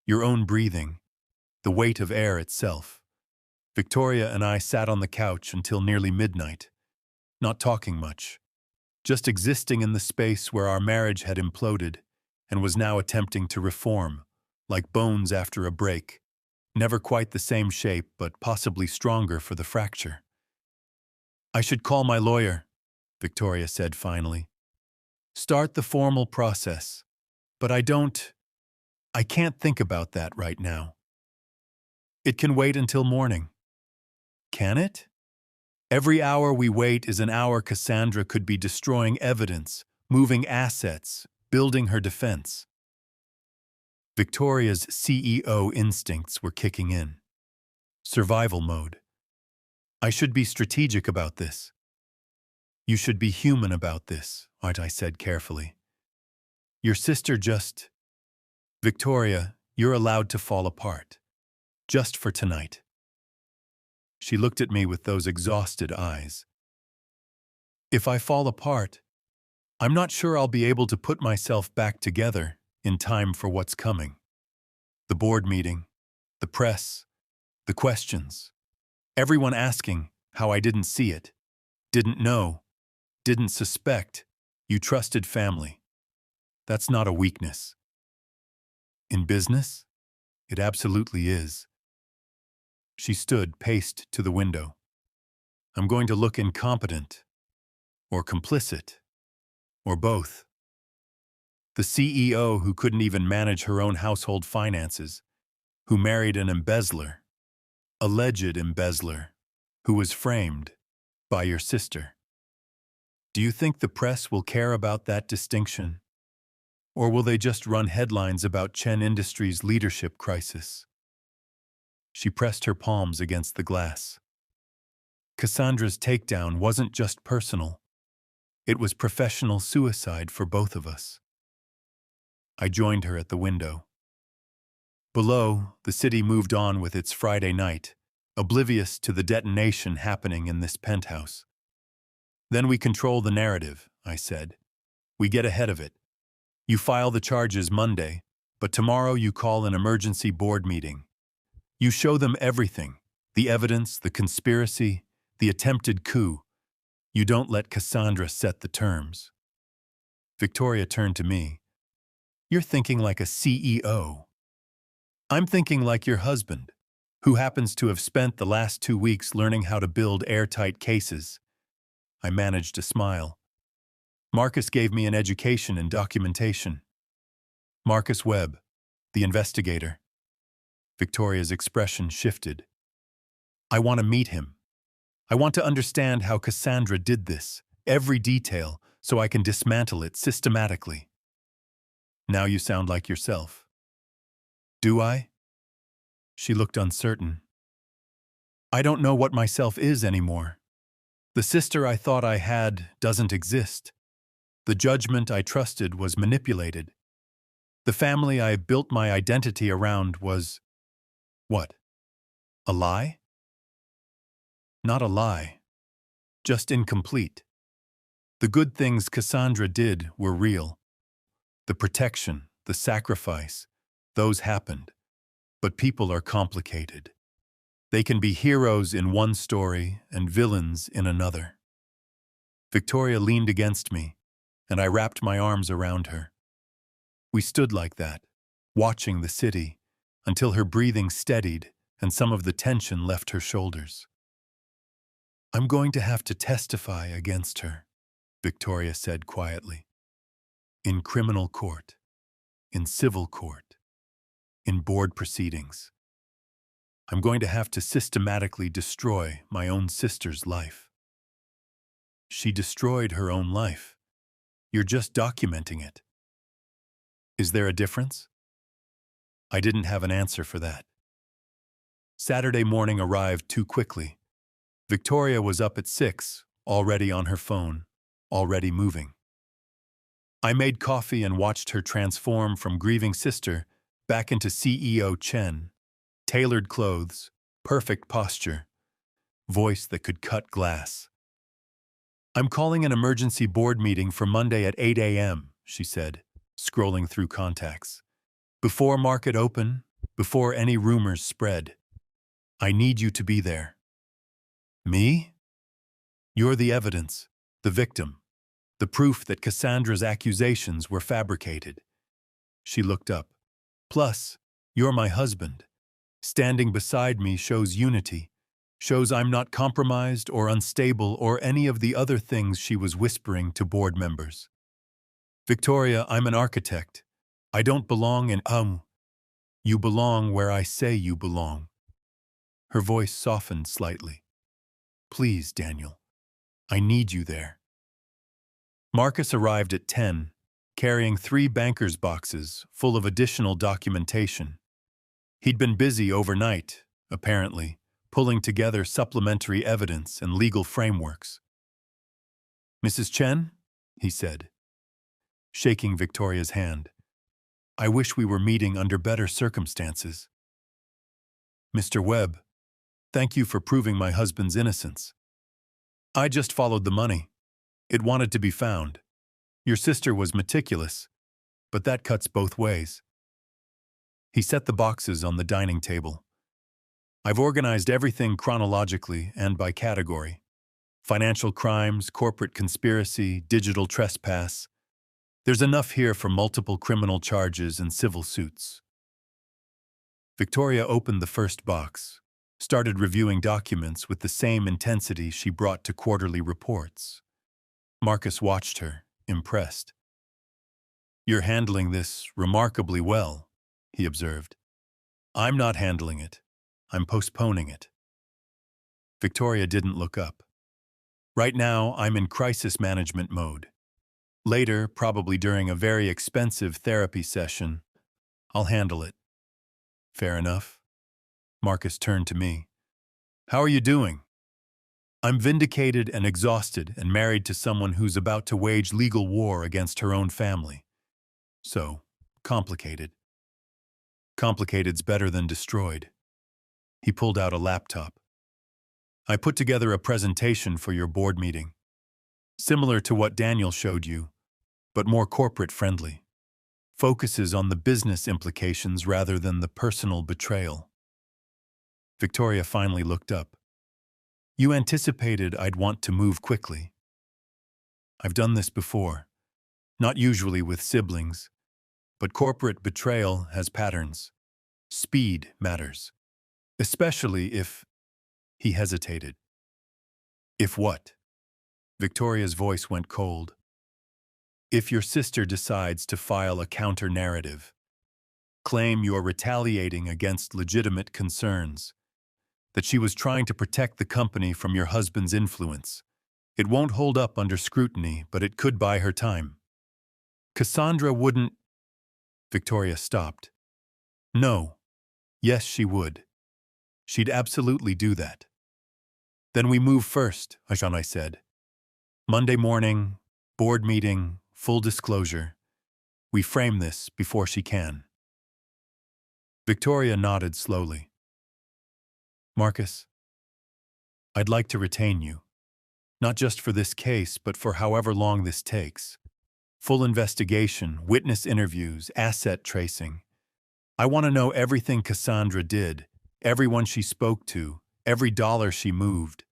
Speaker 1: your own breathing, the weight of air itself. Victoria and I sat on the couch until nearly midnight, not talking much, just existing in the space where our marriage had imploded and was now attempting to reform, like bones after a break, never quite the same shape but possibly stronger for the fracture. I should call my lawyer, Victoria said finally. Start the formal process, but I can't think about that right now. It can wait until morning. Can it? Every hour we wait is an hour Cassandra could be destroying evidence, moving assets, building her defense. Victoria's CEO instincts were kicking in. Survival mode. I should be strategic about this. You should be human about this, I said carefully. Your sister just... Victoria, you're allowed to fall apart. Just for tonight. She looked at me with those exhausted eyes. If I fall apart, I'm not sure I'll be able to put myself back together in time for what's coming. The board meeting, the press, the questions. Everyone asking how I didn't see it, didn't know, didn't suspect. You trusted family. That's not a weakness. In business, it absolutely is. She stood, paced to the window. I'm going to look incompetent, or complicit, or both. The CEO who couldn't even manage her own household finances, who married an embezzler, alleged embezzler, who was framed by your sister. Do you think the press will care about that distinction? Or will they just run headlines about Chen Industries' leadership crisis? She pressed her palms against the glass. Cassandra's takedown wasn't just personal. It was professional suicide for both of us. I joined her at the window. Below, the city moved on with its Friday night, oblivious to the detonation happening in this penthouse. Then we control the narrative, I said. We get ahead of it. You file the charges Monday, but tomorrow you call an emergency board meeting. You show them everything, the evidence, the conspiracy, the attempted coup. You don't let Cassandra set the terms. Victoria turned to me. You're thinking like a CEO. I'm thinking like your husband, who happens to have spent the last 2 weeks learning how to build airtight cases. I managed a smile. Marcus gave me an education in documentation. Marcus Webb, the investigator. Victoria's expression shifted. I want to meet him. I want to understand how Cassandra did this, every detail, so I can dismantle it systematically. Now you sound like yourself. Do I? She looked uncertain. I don't know what myself is anymore. The sister I thought I had doesn't exist. The judgment I trusted was manipulated. The family I built my identity around was… what? A lie? Not a lie. Just incomplete. The good things Cassandra did were real. The protection, the sacrifice, those happened. But people are complicated. They can be heroes in one story and villains in another. Victoria leaned against me, and I wrapped my arms around her. We stood like that, watching the city, until her breathing steadied and some of the tension left her shoulders. I'm going to have to testify against her, Victoria said quietly. In criminal court, in civil court, in board proceedings. I'm going to have to systematically destroy my own sister's life. She destroyed her own life. You're just documenting it. Is there a difference? I didn't have an answer for that. Saturday morning arrived too quickly. Victoria was up at 6, already on her phone, already moving. I made coffee and watched her transform from grieving sister back into CEO Chen. Tailored clothes, perfect posture, voice that could cut glass. I'm calling an emergency board meeting for Monday at 8 a.m., she said, scrolling through contacts. Before market open, before any rumors spread. I need you to be there. Me? You're the evidence, the victim, the proof that Cassandra's accusations were fabricated. She looked up. Plus, you're my husband. Standing beside me shows unity, shows I'm not compromised or unstable or any of the other things she was whispering to board members. Victoria, I'm an architect. I don't belong in You belong where I say you belong. Her voice softened slightly. Please, Daniel. I need you there. Marcus arrived at 10, carrying 3 banker's boxes full of additional documentation. He'd been busy overnight, apparently, pulling together supplementary evidence and legal frameworks. Mrs. Chen, he said, shaking Victoria's hand. I wish we were meeting under better circumstances. Mr. Webb, thank you for proving my husband's innocence. I just followed the money. It wanted to be found. Your sister was meticulous, but that cuts both ways. He set the boxes on the dining table. I've organized everything chronologically and by category. Financial crimes, corporate conspiracy, digital trespass. There's enough here for multiple criminal charges and civil suits. Victoria opened the first box, started reviewing documents with the same intensity she brought to quarterly reports. Marcus watched her, impressed. You're handling this remarkably well, he observed. I'm not handling it. I'm postponing it. Victoria didn't look up. Right now, I'm in crisis management mode. Later, probably during a very expensive therapy session, I'll handle it. Fair enough. Marcus turned to me. How are you doing? I'm vindicated and exhausted and married to someone who's about to wage legal war against her own family. So, complicated. Complicated's better than destroyed. He pulled out a laptop. I put together a presentation for your board meeting. Similar to what Daniel showed you, but more corporate-friendly. Focuses on the business implications rather than the personal betrayal. Victoria finally looked up. You anticipated I'd want to move quickly. I've done this before, not usually with siblings, but corporate betrayal has patterns. Speed matters, especially if… He hesitated. If what? Victoria's voice went cold. If your sister decides to file a counter-narrative, claim you're retaliating against legitimate concerns, that she was trying to protect the company from your husband's influence, It won't hold up under scrutiny, but it could buy her time. Cassandra wouldn't. Victoria stopped. No. Yes, she would. She'd absolutely do that. Then we move first, I said. Monday morning, board meeting, full disclosure. We frame this before she can. Victoria nodded slowly. Marcus, I'd like to retain you. Not just for this case, but for however long this takes. Full investigation, witness interviews, asset tracing. I want to know everything Cassandra did, everyone she spoke to, every dollar she moved.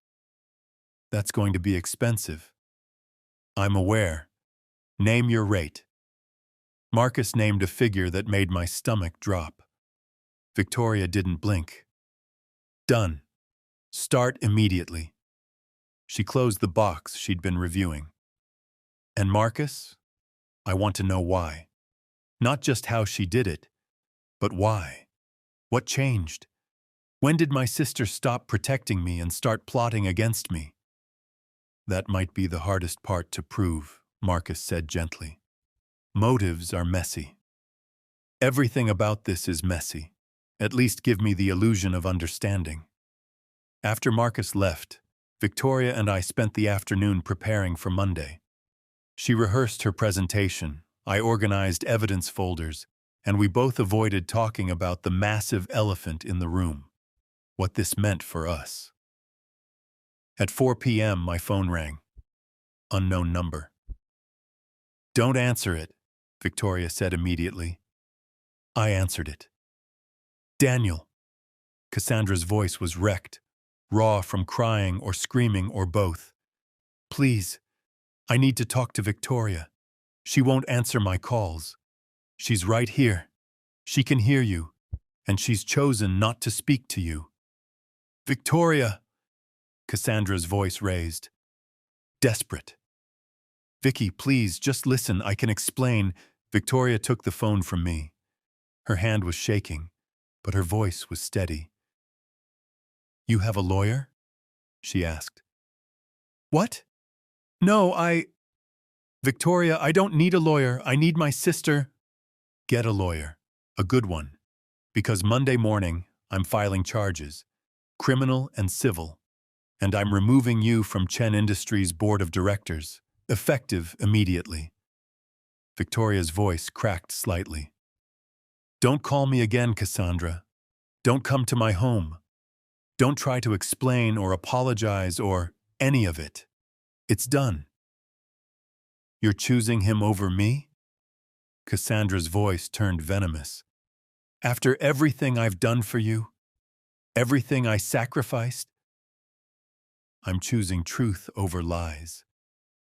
Speaker 1: That's going to be expensive. I'm aware. Name your rate. Marcus named a figure that made my stomach drop. Victoria didn't blink. Done. Start immediately. She closed the box she'd been reviewing. And Marcus? I want to know why. Not just how she did it, but why. What changed? When did my sister stop protecting me and start plotting against me? That might be the hardest part to prove, Marcus said gently. Motives are messy. Everything about this is messy. At least give me the illusion of understanding. After Marcus left, Victoria and I spent the afternoon preparing for Monday. She rehearsed her presentation, I organized evidence folders, and we both avoided talking about the massive elephant in the room, what this meant for us. At 4 p.m., my phone rang. Unknown number. Don't answer it, Victoria said immediately. I answered it. Daniel. Cassandra's voice was wrecked, raw from crying or screaming or both. Please, I need to talk to Victoria. She won't answer my calls. She's right here. She can hear you, and she's chosen not to speak to you. Victoria, Cassandra's voice raised. Desperate. Vicky, please, just listen, I can explain. Victoria took the phone from me. Her hand was shaking, but her voice was steady. You have a lawyer? She asked. What? No, Victoria, I don't need a lawyer. I need my sister. Get a lawyer. A good one. Because Monday morning, I'm filing charges. Criminal and civil. And I'm removing you from Chen Industries' board of directors. Effective immediately. Victoria's voice cracked slightly. Don't call me again, Cassandra. Don't come to my home. Don't try to explain or apologize or any of it. It's done. You're choosing him over me? Cassandra's voice turned venomous. After everything I've done for you, everything I sacrificed, I'm choosing truth over lies,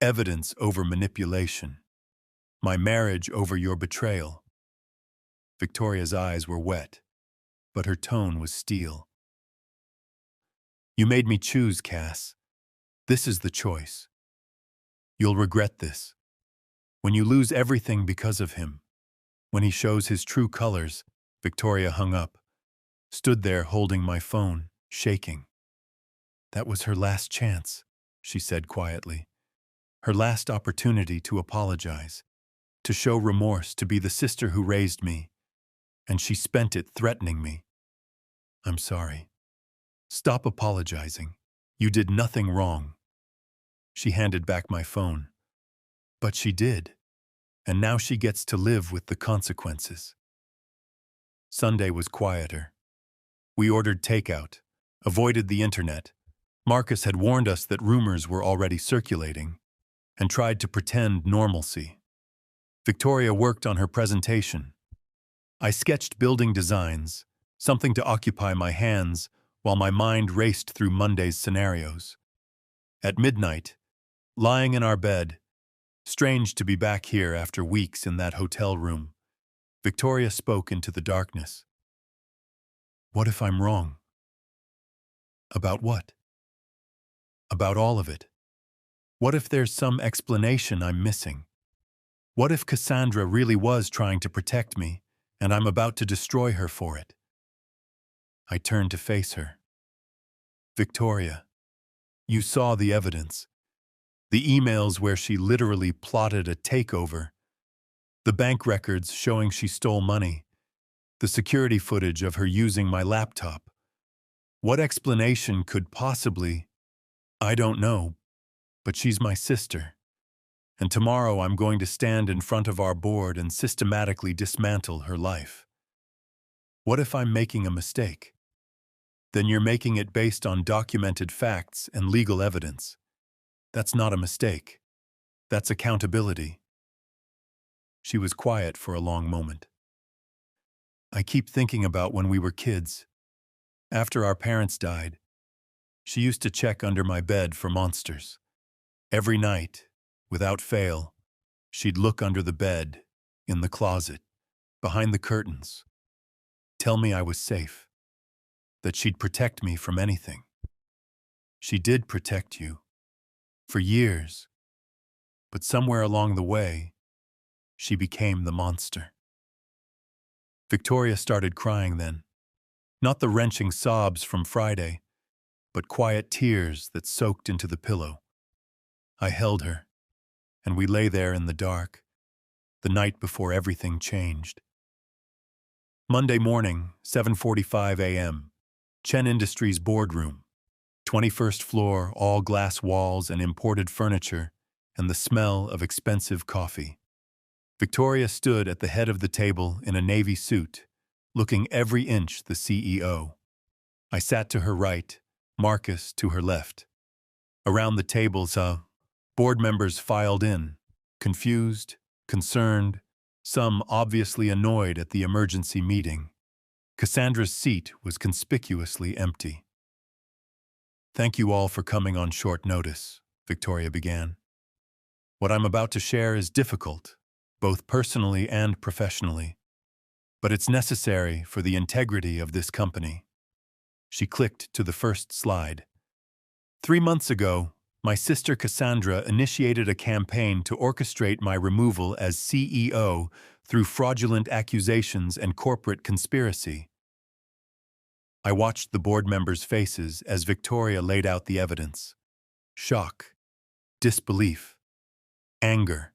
Speaker 1: evidence over manipulation, my marriage over your betrayal. Victoria's eyes were wet, but her tone was steel. You made me choose, Cass. This is the choice. You'll regret this. When you lose everything because of him, when he shows his true colors, Victoria hung up, stood there holding my phone, shaking. That was her last chance, she said quietly. Her last opportunity to apologize, to show remorse, to be the sister who raised me. And she spent it threatening me. I'm sorry. Stop apologizing. You did nothing wrong. She handed back my phone. But she did. And now she gets to live with the consequences. Sunday was quieter. We ordered takeout, avoided the internet. Marcus had warned us that rumors were already circulating, and tried to pretend normalcy. Victoria worked on her presentation. I sketched building designs, something to occupy my hands, while my mind raced through Monday's scenarios. At midnight, lying in our bed, strange to be back here after weeks in that hotel room, Victoria spoke into the darkness. What if I'm wrong? About what? About all of it. What if there's some explanation I'm missing? What if Cassandra really was trying to protect me, and I'm about to destroy her for it? I turned to face her. Victoria, you saw the evidence. The emails where she literally plotted a takeover, the bank records showing she stole money, the security footage of her using my laptop. What explanation could possibly... I don't know, but she's my sister. And tomorrow I'm going to stand in front of our board and systematically dismantle her life. What if I'm making a mistake? Then you're making it based on documented facts and legal evidence. That's not a mistake. That's accountability. She was quiet for a long moment. I keep thinking about when we were kids. After our parents died, she used to check under my bed for monsters. Every night, without fail, she'd look under the bed, in the closet, behind the curtains, tell me I was safe, that she'd protect me from anything. She did protect you, for years, but somewhere along the way, she became the monster. Victoria started crying then, not the wrenching sobs from Friday, but quiet tears that soaked into the pillow. I held her, and we lay there in the dark, the night before everything changed. Monday morning, 7:45 a.m., Chen Industries boardroom, 21st floor, all glass walls and imported furniture, and the smell of expensive coffee. Victoria stood at the head of the table in a navy suit, looking every inch the CEO. I sat to her right, Marcus to her left. Around the tables, board members filed in, confused, concerned, some obviously annoyed at the emergency meeting. Cassandra's seat was conspicuously empty. "Thank you all for coming on short notice," Victoria began. "What I'm about to share is difficult, both personally and professionally, but it's necessary for the integrity of this company." She clicked to the first slide. 3 months ago, my sister Cassandra initiated a campaign to orchestrate my removal as CEO through fraudulent accusations and corporate conspiracy. I watched the board members' faces as Victoria laid out the evidence. Shock, disbelief, anger.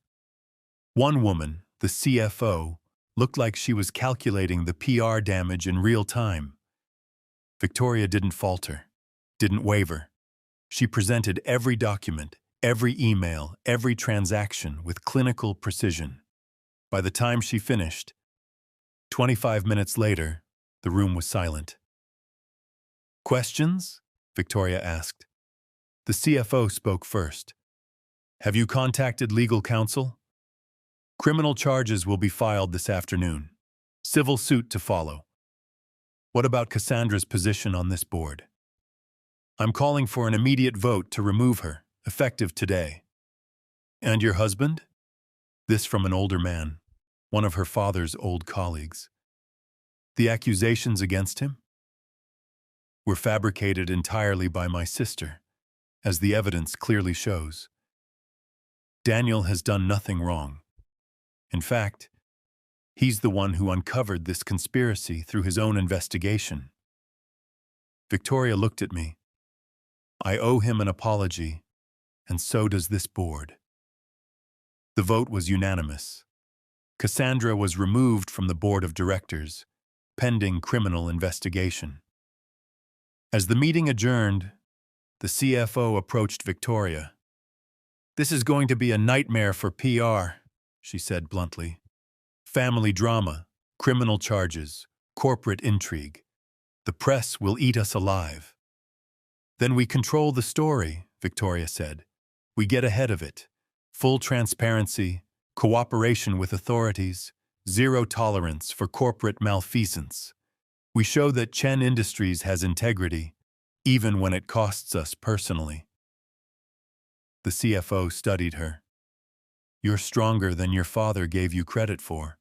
Speaker 1: One woman, the CFO, looked like she was calculating the PR damage in real time. Victoria didn't falter, didn't waver. She presented every document, every email, every transaction with clinical precision. By the time she finished, 25 minutes later, the room was silent. "Questions?" Victoria asked. The CFO spoke first. "Have you contacted legal counsel? Criminal charges will be filed this afternoon. Civil suit to follow. What about Cassandra's position on this board? I'm calling for an immediate vote to remove her, effective today." "And your husband?" This from an older man, one of her father's old colleagues. "The accusations against him were fabricated entirely by my sister, as the evidence clearly shows. Daniel has done nothing wrong. In fact, he's the one who uncovered this conspiracy through his own investigation." Victoria looked at me. "I owe him an apology, and so does this board." The vote was unanimous. Cassandra was removed from the board of directors, pending criminal investigation. As the meeting adjourned, the CFO approached Victoria. "This is going to be a nightmare for PR," she said bluntly. "Family drama, criminal charges, corporate intrigue. The press will eat us alive." "Then we control the story," Victoria said. "We get ahead of it. Full transparency, cooperation with authorities, zero tolerance for corporate malfeasance. We show that Chen Industries has integrity, even when it costs us personally." The CFO studied her. "You're stronger than your father gave you credit for."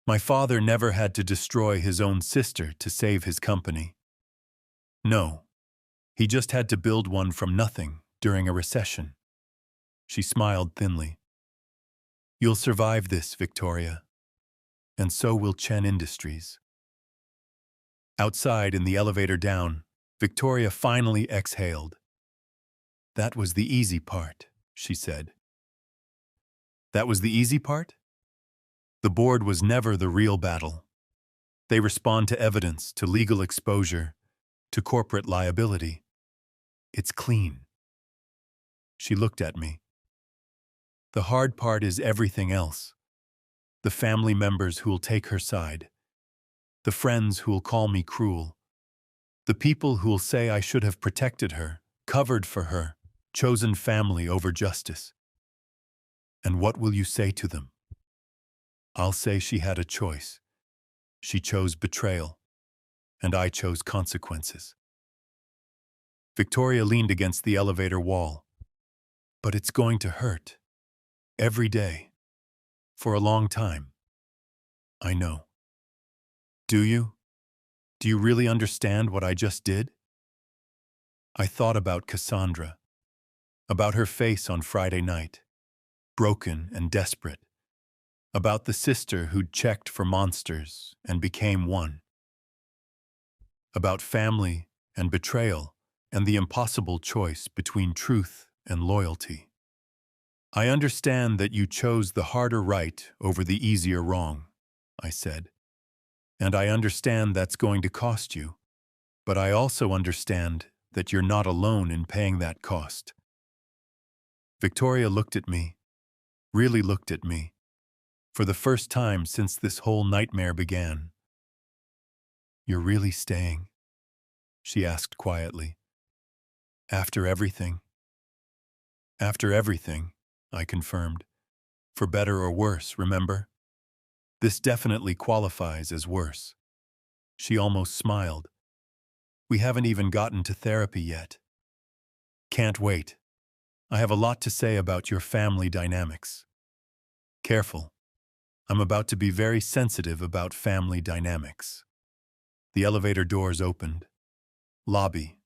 Speaker 1: "My father never had to destroy his own sister to save his company." "No, he just had to build one from nothing during a recession." She smiled thinly. "You'll survive this, Victoria. And so will Chen Industries." Outside in the elevator down, Victoria finally exhaled. That was the easy part. she said. That was the easy part? The board was never the real battle. They respond to evidence, to legal exposure, to corporate liability. It's clean. She looked at me. The hard part is everything else. The family members who'll take her side. The friends who'll call me cruel. The people who'll say I should have protected her, covered for her, chosen family over justice. And what will you say to them? I'll say she had a choice. She chose betrayal, and I chose consequences. Victoria leaned against the elevator wall. But it's going to hurt. Every day. For a long time. I know. Do you? Do you really understand what I just did? I thought about Cassandra, about her face on Friday night, broken and desperate, about the sister who'd checked for monsters and became one, about family and betrayal and the impossible choice between truth and loyalty. I understand that you chose the harder right over the easier wrong, I said. And I understand that's going to cost you, but I also understand that you're not alone in paying that cost. Victoria looked at me, really looked at me, for the first time since this whole nightmare began. You're really staying? She asked quietly. After everything? After everything, I confirmed. For better or worse, remember? This definitely qualifies as worse. She almost smiled. We haven't even gotten to therapy yet. Can't wait. I have a lot to say about your family dynamics. Careful. I'm about to be very sensitive about family dynamics. The elevator doors opened. Lobby.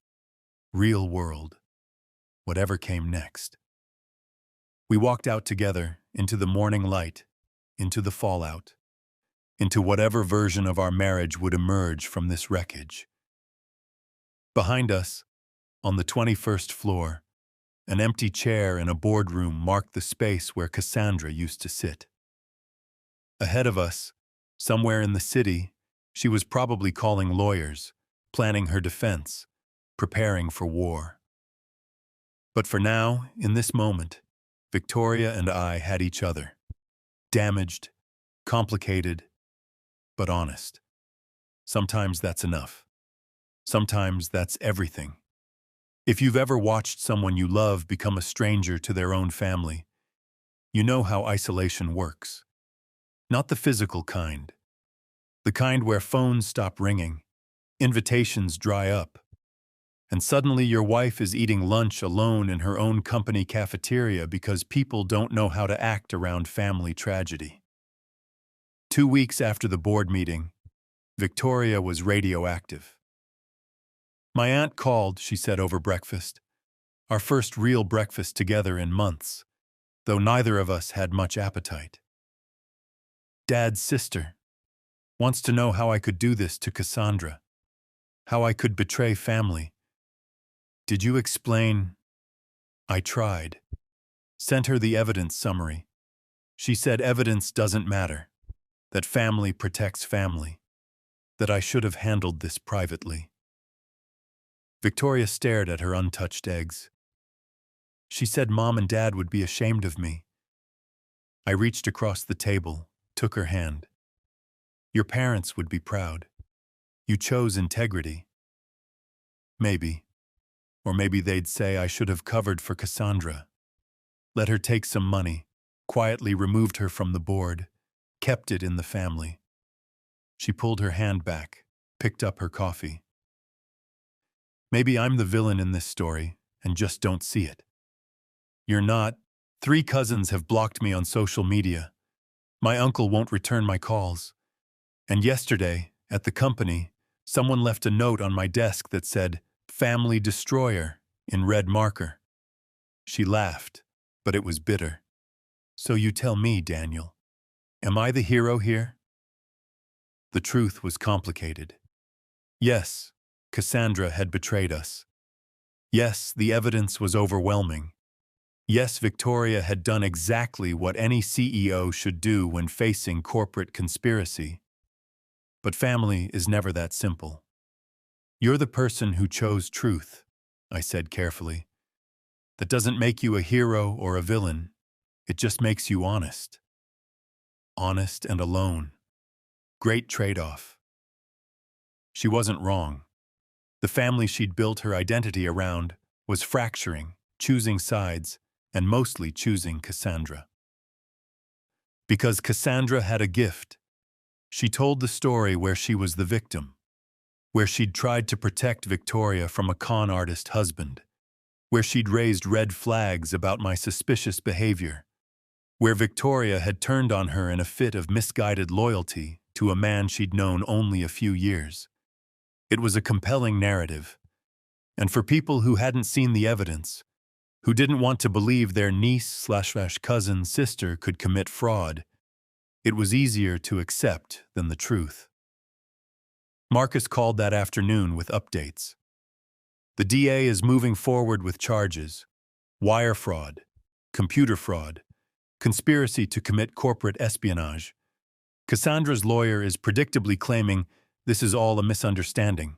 Speaker 1: Real world. Whatever came next. We walked out together into the morning light, into the fallout, into whatever version of our marriage would emerge from this wreckage. Behind us, on the 21st floor, an empty chair in a boardroom marked the space where Cassandra used to sit. Ahead of us, somewhere in the city, she was probably calling lawyers, planning her defense, preparing for war. But for now, in this moment, Victoria and I had each other. Damaged, complicated, but honest. Sometimes that's enough. Sometimes that's everything. If you've ever watched someone you love become a stranger to their own family, you know how isolation works. Not the physical kind. The kind where phones stop ringing, invitations dry up, and suddenly your wife is eating lunch alone in her own company cafeteria because people don't know how to act around family tragedy. 2 weeks after the board meeting, Victoria was radioactive. My aunt called, she said over breakfast. Our first real breakfast together in months, though neither of us had much appetite. Dad's sister wants to know how I could do this to Cassandra, how I could betray family. Did you explain? I tried. Sent her the evidence summary. She said evidence doesn't matter, that family protects family, that I should have handled this privately. Victoria stared at her untouched eggs. She said Mom and Dad would be ashamed of me. I reached across the table, took her hand. Your parents would be proud. You chose integrity. Maybe. Or maybe they'd say I should have covered for Cassandra. Let her take some money, quietly removed her from the board, kept it in the family. She pulled her hand back, picked up her coffee. Maybe I'm the villain in this story and just don't see it. You're not. 3 cousins have blocked me on social media. My uncle won't return my calls. And yesterday, at the company, someone left a note on my desk that said, "Family Destroyer," in red marker. She laughed, but it was bitter. So you tell me, Daniel, am I the hero here? The truth was complicated. Yes, Cassandra had betrayed us. Yes, the evidence was overwhelming. Yes, Victoria had done exactly what any CEO should do when facing corporate conspiracy. But family is never that simple. You're the person who chose truth, I said carefully. That doesn't make you a hero or a villain. It just makes you honest. Honest and alone. Great trade-off. She wasn't wrong. The family she'd built her identity around was fracturing, choosing sides, and mostly choosing Cassandra. Because Cassandra had a gift. She told the story where she was the victim, where she'd tried to protect Victoria from a con artist husband, where she'd raised red flags about my suspicious behavior, where Victoria had turned on her in a fit of misguided loyalty to a man she'd known only a few years. It was a compelling narrative, and for people who hadn't seen the evidence, who didn't want to believe their niece/cousin sister could commit fraud, it was easier to accept than the truth. Marcus called that afternoon with updates. The DA is moving forward with charges: wire fraud, computer fraud, conspiracy to commit corporate espionage. Cassandra's lawyer is predictably claiming this is all a misunderstanding,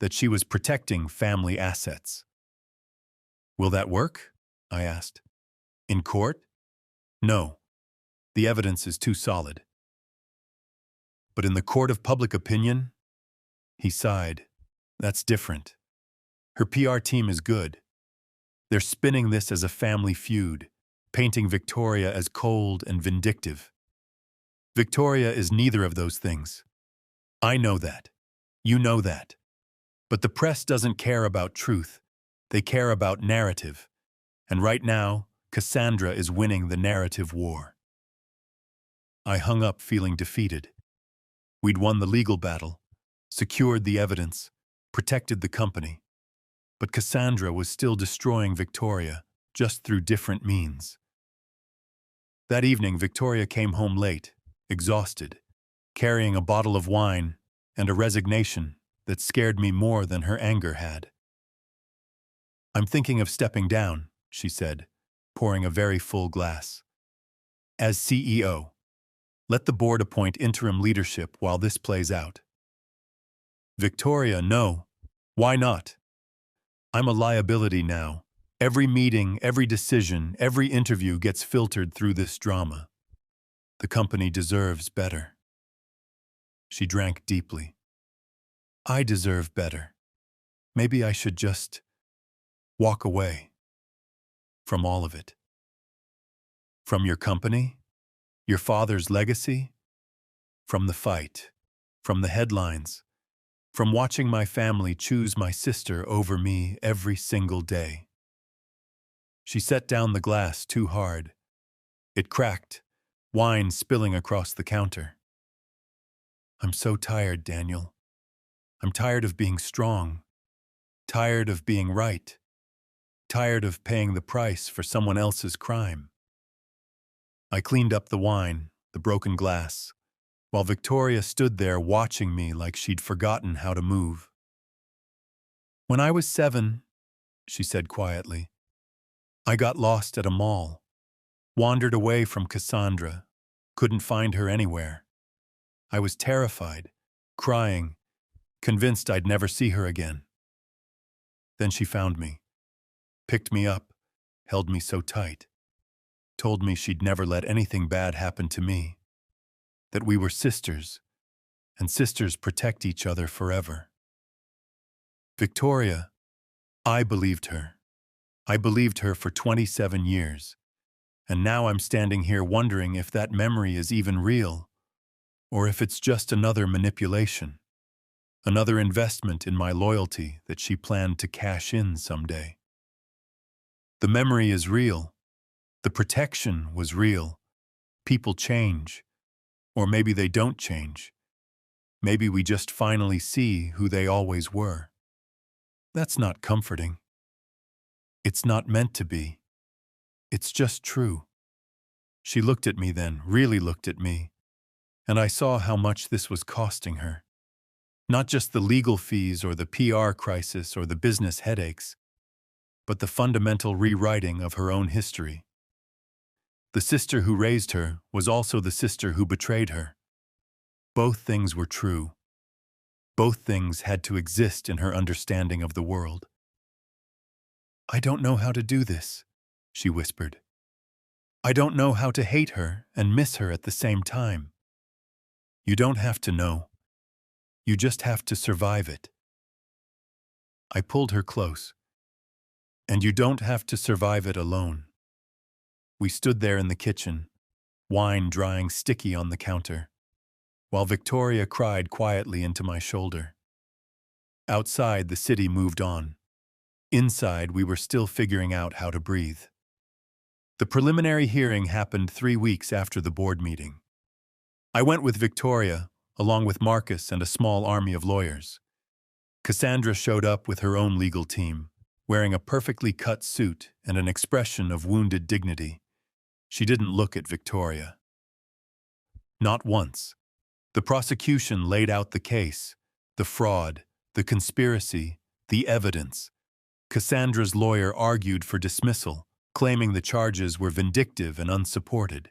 Speaker 1: that she was protecting family assets. Will that work? I asked. In court? No. The evidence is too solid. But in the court of public opinion? He sighed. That's different. Her PR team is good. They're spinning this as a family feud, painting Victoria as cold and vindictive. Victoria is neither of those things. I know that. You know that. But the press doesn't care about truth. They care about narrative. And right now, Cassandra is winning the narrative war. I hung up feeling defeated. We'd won the legal battle, secured the evidence, protected the company. But Cassandra was still destroying Victoria, just through different means. That evening, Victoria came home late, exhausted, carrying a bottle of wine and a resignation that scared me more than her anger had. I'm thinking of stepping down, she said, pouring a very full glass. As CEO, let the board appoint interim leadership while this plays out. Victoria, no. Why not? I'm a liability now. Every meeting, every decision, every interview gets filtered through this drama. The company deserves better. She drank deeply. I deserve better. Maybe I should just walk away from all of it. From your company, your father's legacy, from the fight, from the headlines, from watching my family choose my sister over me every single day. She set down the glass too hard. It cracked, wine spilling across the counter. I'm so tired, Daniel. I'm tired of being strong, tired of being right, tired of paying the price for someone else's crime. I cleaned up the wine, the broken glass, while Victoria stood there watching me like she'd forgotten how to move. When I was 7, she said quietly, I got lost at a mall, wandered away from Cassandra, couldn't find her anywhere. I was terrified, crying, convinced I'd never see her again. Then she found me, picked me up, held me so tight, told me she'd never let anything bad happen to me, that we were sisters, and sisters protect each other forever. Victoria, I believed her. I believed her for 27 years, and now I'm standing here wondering if that memory is even real, or if it's just another manipulation, another investment in my loyalty that she planned to cash in someday. The memory is real. The protection was real. People change. Or maybe they don't change. Maybe we just finally see who they always were. That's not comforting. It's not meant to be. It's just true. She looked at me then, really looked at me, and I saw how much this was costing her. Not just the legal fees or the PR crisis or the business headaches. but the fundamental rewriting of her own history. The sister who raised her was also the sister who betrayed her. Both things were true. Both things had to exist in her understanding of the world. "I don't know how to do this," she whispered. "I don't know how to hate her and miss her at the same time." "You don't have to know. You just have to survive it." I pulled her close. "And you don't have to survive it alone." We stood there in the kitchen, wine drying sticky on the counter, while Victoria cried quietly into my shoulder. Outside, the city moved on. Inside, we were still figuring out how to breathe. The preliminary hearing happened 3 weeks after the board meeting. I went with Victoria, along with Marcus and a small army of lawyers. Cassandra showed up with her own legal team, wearing a perfectly cut suit and an expression of wounded dignity. She didn't look at Victoria. Not once. The prosecution laid out the case, the fraud, the conspiracy, the evidence. Cassandra's lawyer argued for dismissal, claiming the charges were vindictive and unsupported.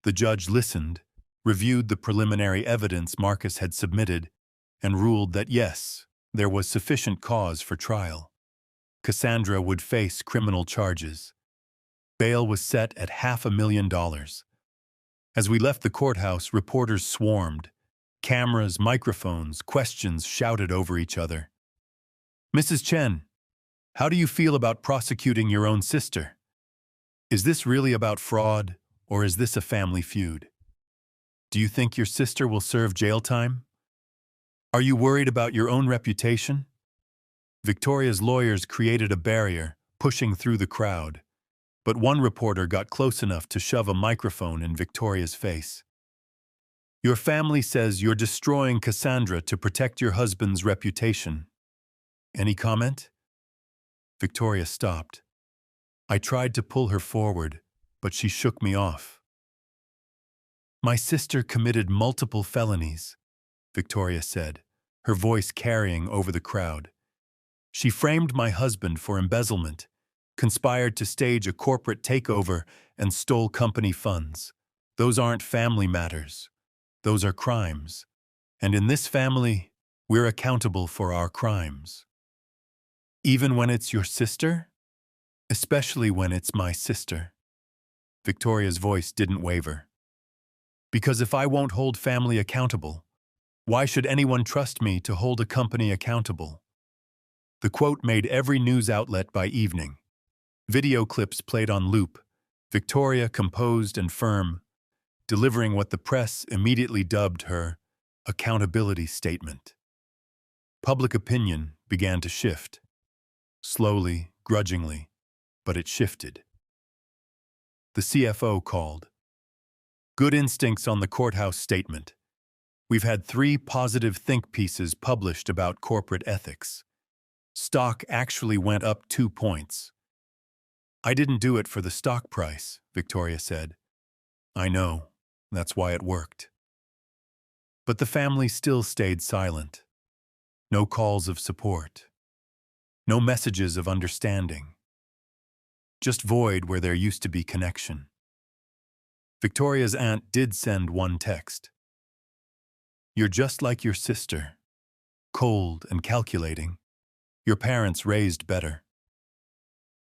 Speaker 1: The judge listened, reviewed the preliminary evidence Marcus had submitted, and ruled that yes, there was sufficient cause for trial. Cassandra would face criminal charges. Bail was set at $500,000. As we left the courthouse, reporters swarmed. Cameras, microphones, questions shouted over each other. "Mrs. Chen, how do you feel about prosecuting your own sister? Is this really about fraud, or is this a family feud? Do you think your sister will serve jail time? Are you worried about your own reputation?" Victoria's lawyers created a barrier, pushing through the crowd. But one reporter got close enough to shove a microphone in Victoria's face. "Your family says you're destroying Cassandra to protect your husband's reputation. Any comment?" Victoria stopped. I tried to pull her forward, but she shook me off. "My sister committed multiple felonies," Victoria said, her voice carrying over the crowd. "She framed my husband for embezzlement, conspired to stage a corporate takeover, and stole company funds. Those aren't family matters. Those are crimes. And in this family, we're accountable for our crimes." "Even when it's your sister?" "Especially when it's my sister." Victoria's voice didn't waver. "Because if I won't hold family accountable, why should anyone trust me to hold a company accountable?" The quote made every news outlet by evening. Video clips played on loop, Victoria composed and firm, delivering what the press immediately dubbed her accountability statement. Public opinion began to shift. Slowly, grudgingly, but it shifted. The CFO called. "Good instincts on the courthouse statement. We've had 3 positive think pieces published about corporate ethics. Stock actually went up 2 points. "I didn't do it for the stock price," Victoria said. "I know. That's why it worked." But the family still stayed silent. No calls of support. No messages of understanding. Just void where there used to be connection. Victoria's aunt did send one text. "You're just like your sister. Cold and calculating. Your parents raised better."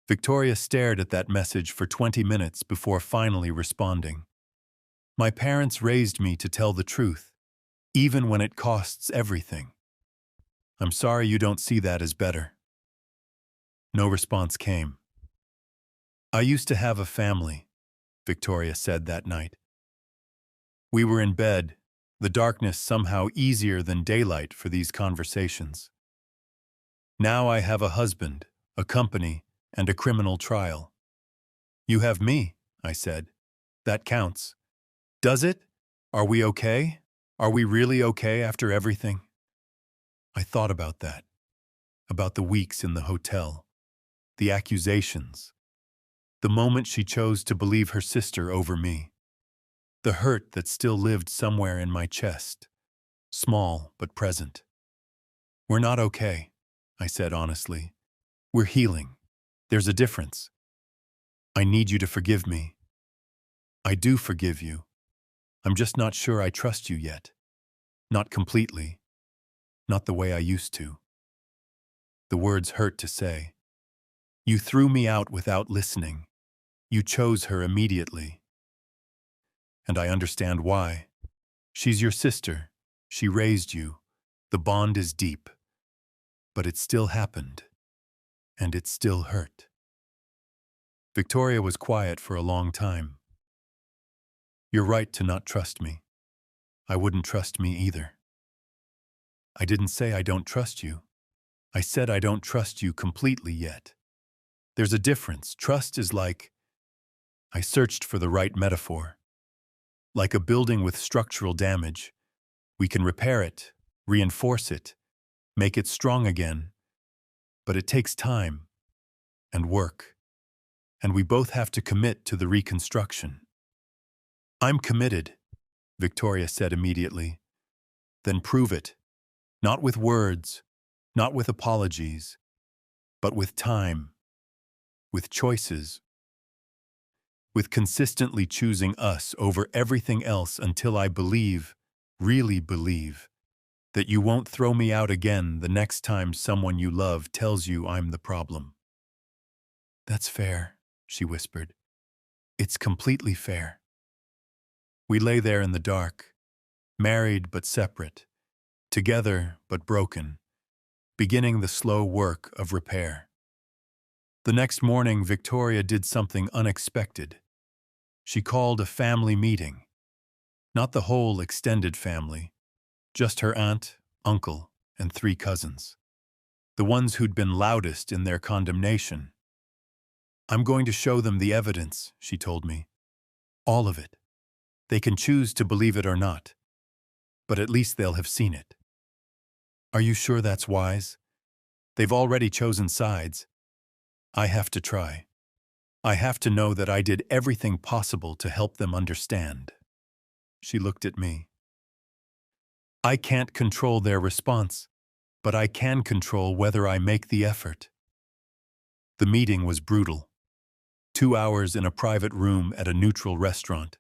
Speaker 1: Victoria stared at that message for 20 minutes before finally responding. "My parents raised me to tell the truth, even when it costs everything. I'm sorry you don't see that as better." No response came. "I used to have a family," Victoria said that night. "We were in bed, the darkness somehow easier than daylight for these conversations. Now I have a husband, a company, and a criminal trial." "You have me," I said. "That counts." "Does it? Are we okay? Are we really okay after everything?" I thought about that, about the weeks in the hotel, the accusations, the moment she chose to believe her sister over me, the hurt that still lived somewhere in my chest, small but present. "We're not okay," I said honestly. "We're healing. There's a difference. I need you to forgive me. I do forgive you. I'm just not sure I trust you yet. Not completely. Not the way I used to. The words hurt to say. You threw me out without listening. You chose her immediately. And I understand why. She's your sister. She raised you. The bond is deep. But it still happened. And it still hurt. Victoria was quiet for a long time. You're right to not trust me. I wouldn't trust me either. I didn't say I don't trust you. I said I don't trust you completely yet. There's a difference. Trust is like... I searched for the right metaphor. Like a building with structural damage. We can repair it, reinforce it, make it strong again. But it takes time and work. And we both have to commit to the reconstruction. I'm committed, Victoria said immediately. Then prove it. Not with words, not with apologies, but with time, with choices, with consistently choosing us over everything else until I believe, really believe, that you won't throw me out again the next time someone you love tells you I'm the problem. That's fair, she whispered. It's completely fair. We lay there in the dark, married but separate, together but broken, beginning the slow work of repair. The next morning, Victoria did something unexpected. She called a family meeting. Not the whole extended family, just her aunt, uncle, and 3 cousins. The ones who'd been loudest in their condemnation. I'm going to show them the evidence, she told me. All of it. They can choose to believe it or not, but at least they'll have seen it. Are you sure that's wise? They've already chosen sides. I have to try. I have to know that I did everything possible to help them understand. She looked at me. I can't control their response, but I can control whether I make the effort. The meeting was brutal. 2 hours in a private room at a neutral restaurant,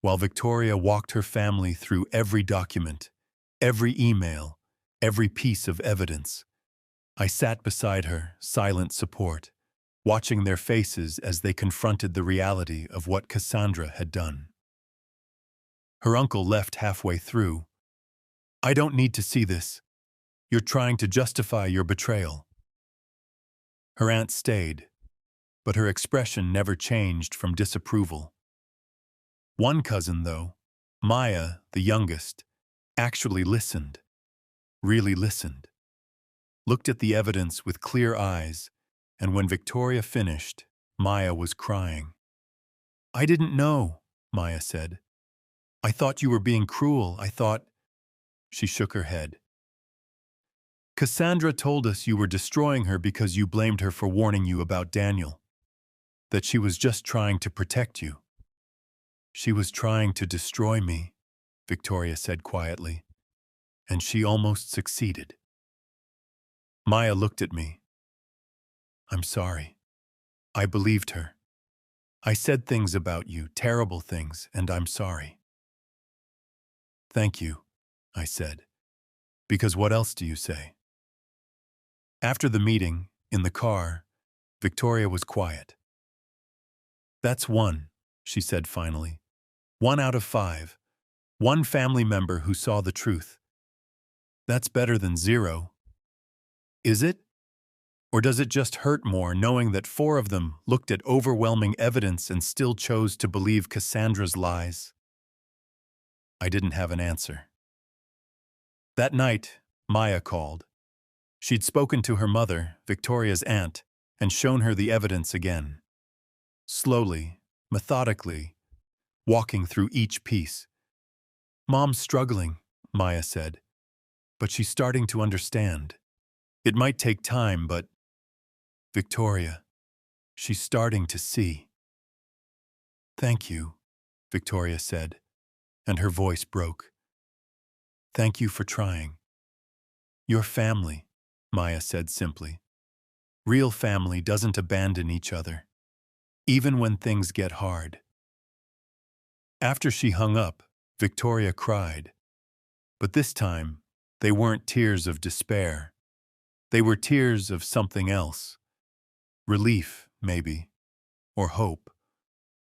Speaker 1: while Victoria walked her family through every document, every email, every piece of evidence. I sat beside her, silent support, watching their faces as they confronted the reality of what Cassandra had done. Her uncle left halfway through. I don't need to see this. You're trying to justify your betrayal. Her aunt stayed, but her expression never changed from disapproval. One cousin, though, Maya, the youngest, actually listened, really listened, looked at the evidence with clear eyes, and when Victoria finished, Maya was crying. I didn't know, Maya said. I thought you were being cruel. I thought... She shook her head. Cassandra told us you were destroying her because you blamed her for warning you about Daniel. That she was just trying to protect you. She was trying to destroy me, Victoria said quietly, and she almost succeeded. Maya looked at me. I'm sorry. I believed her. I said things about you, terrible things, and I'm sorry. Thank you, I said, because what else do you say? After the meeting, in the car, Victoria was quiet. That's 1, she said finally. 1 out of 5. 1 family member who saw the truth. That's better than 0. Is it? Or does it just hurt more knowing that 4 of them looked at overwhelming evidence and still chose to believe Cassandra's lies? I didn't have an answer. That night, Maya called. She'd spoken to her mother, Victoria's aunt, and shown her the evidence again. Slowly, methodically, walking through each piece. Mom's struggling, Maya said, but she's starting to understand. It might take time, but Victoria, she's starting to see. Thank you, Victoria said, and her voice broke. Thank you for trying. Your family, Maya said simply. Real family doesn't abandon each other, even when things get hard. After she hung up, Victoria cried. But this time, they weren't tears of despair. They were tears of something else. Relief, maybe, or hope,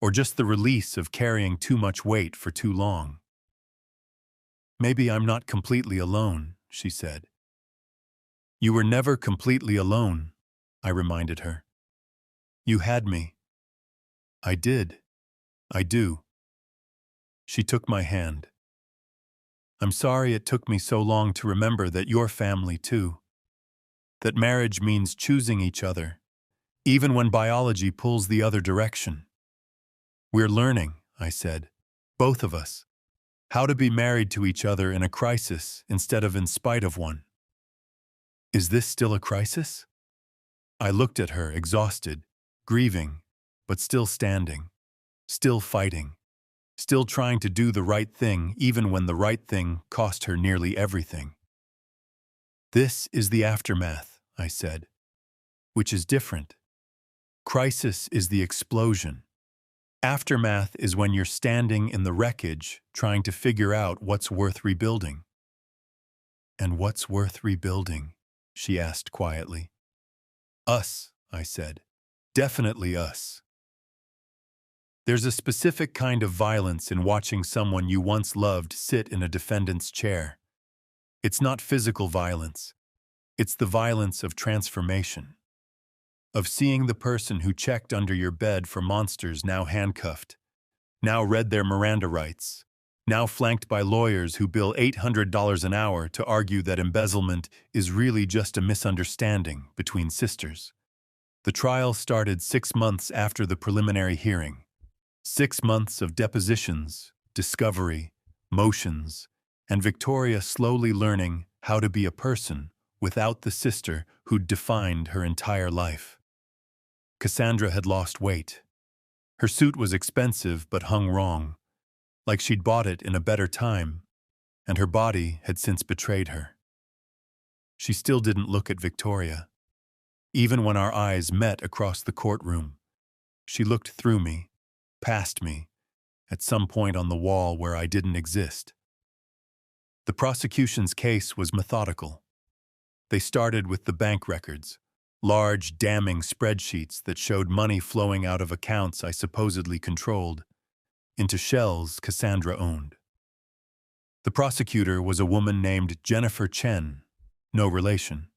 Speaker 1: or just the release of carrying too much weight for too long. "Maybe I'm not completely alone," she said. "You were never completely alone," I reminded her. "You had me." "I did. I do." She took my hand. "I'm sorry it took me so long to remember that you're family too. That marriage means choosing each other, even when biology pulls the other direction." "We're learning," I said, "both of us, how to be married to each other in a crisis instead of in spite of one." "Is this still a crisis?" I looked at her, exhausted, grieving, but still standing, still fighting, still trying to do the right thing even when the right thing cost her nearly everything. "This is the aftermath," I said, "which is different. Crisis is the explosion. Aftermath is when you're standing in the wreckage trying to figure out what's worth rebuilding." "And what's worth rebuilding?" she asked quietly. "Us," I said. "Definitely us." There's a specific kind of violence in watching someone you once loved sit in a defendant's chair. It's not physical violence. It's the violence of transformation. Of seeing the person who checked under your bed for monsters now handcuffed, now read their Miranda rights, now flanked by lawyers who bill $800 an hour to argue that embezzlement is really just a misunderstanding between sisters. The trial started 6 months after the preliminary hearing. 6 months of depositions, discovery, motions, and Victoria slowly learning how to be a person without the sister who'd defined her entire life. Cassandra had lost weight. Her suit was expensive but hung wrong, like she'd bought it in a better time, and her body had since betrayed her. She still didn't look at Victoria. Even when our eyes met across the courtroom, she looked through me, past me, at some point on the wall where I didn't exist. The prosecution's case was methodical. They started with the bank records, large, damning spreadsheets that showed money flowing out of accounts I supposedly controlled, into shells Cassandra owned. The prosecutor was a woman named Jennifer Chen, no relation,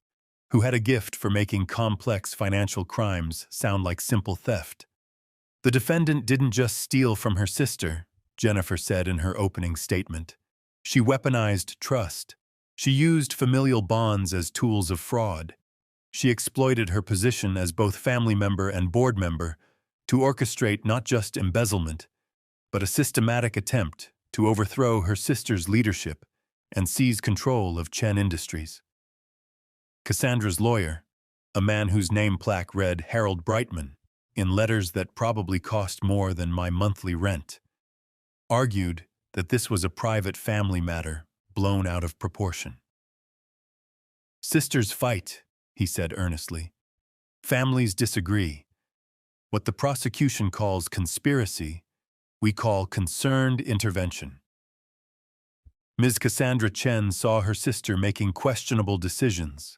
Speaker 1: who had a gift for making complex financial crimes sound like simple theft. "The defendant didn't just steal from her sister," Jennifer said in her opening statement. "She weaponized trust. She used familial bonds as tools of fraud. She exploited her position as both family member and board member to orchestrate not just embezzlement, but a systematic attempt to overthrow her sister's leadership and seize control of Chen Industries." Cassandra's lawyer, a man whose name plaque read Harold Brightman, in letters that probably cost more than my monthly rent, argued that this was a private family matter blown out of proportion. "Sisters fight," he said earnestly. "Families disagree. What the prosecution calls conspiracy, we call concerned intervention." Ms. Cassandra Chen saw her sister making questionable decisions,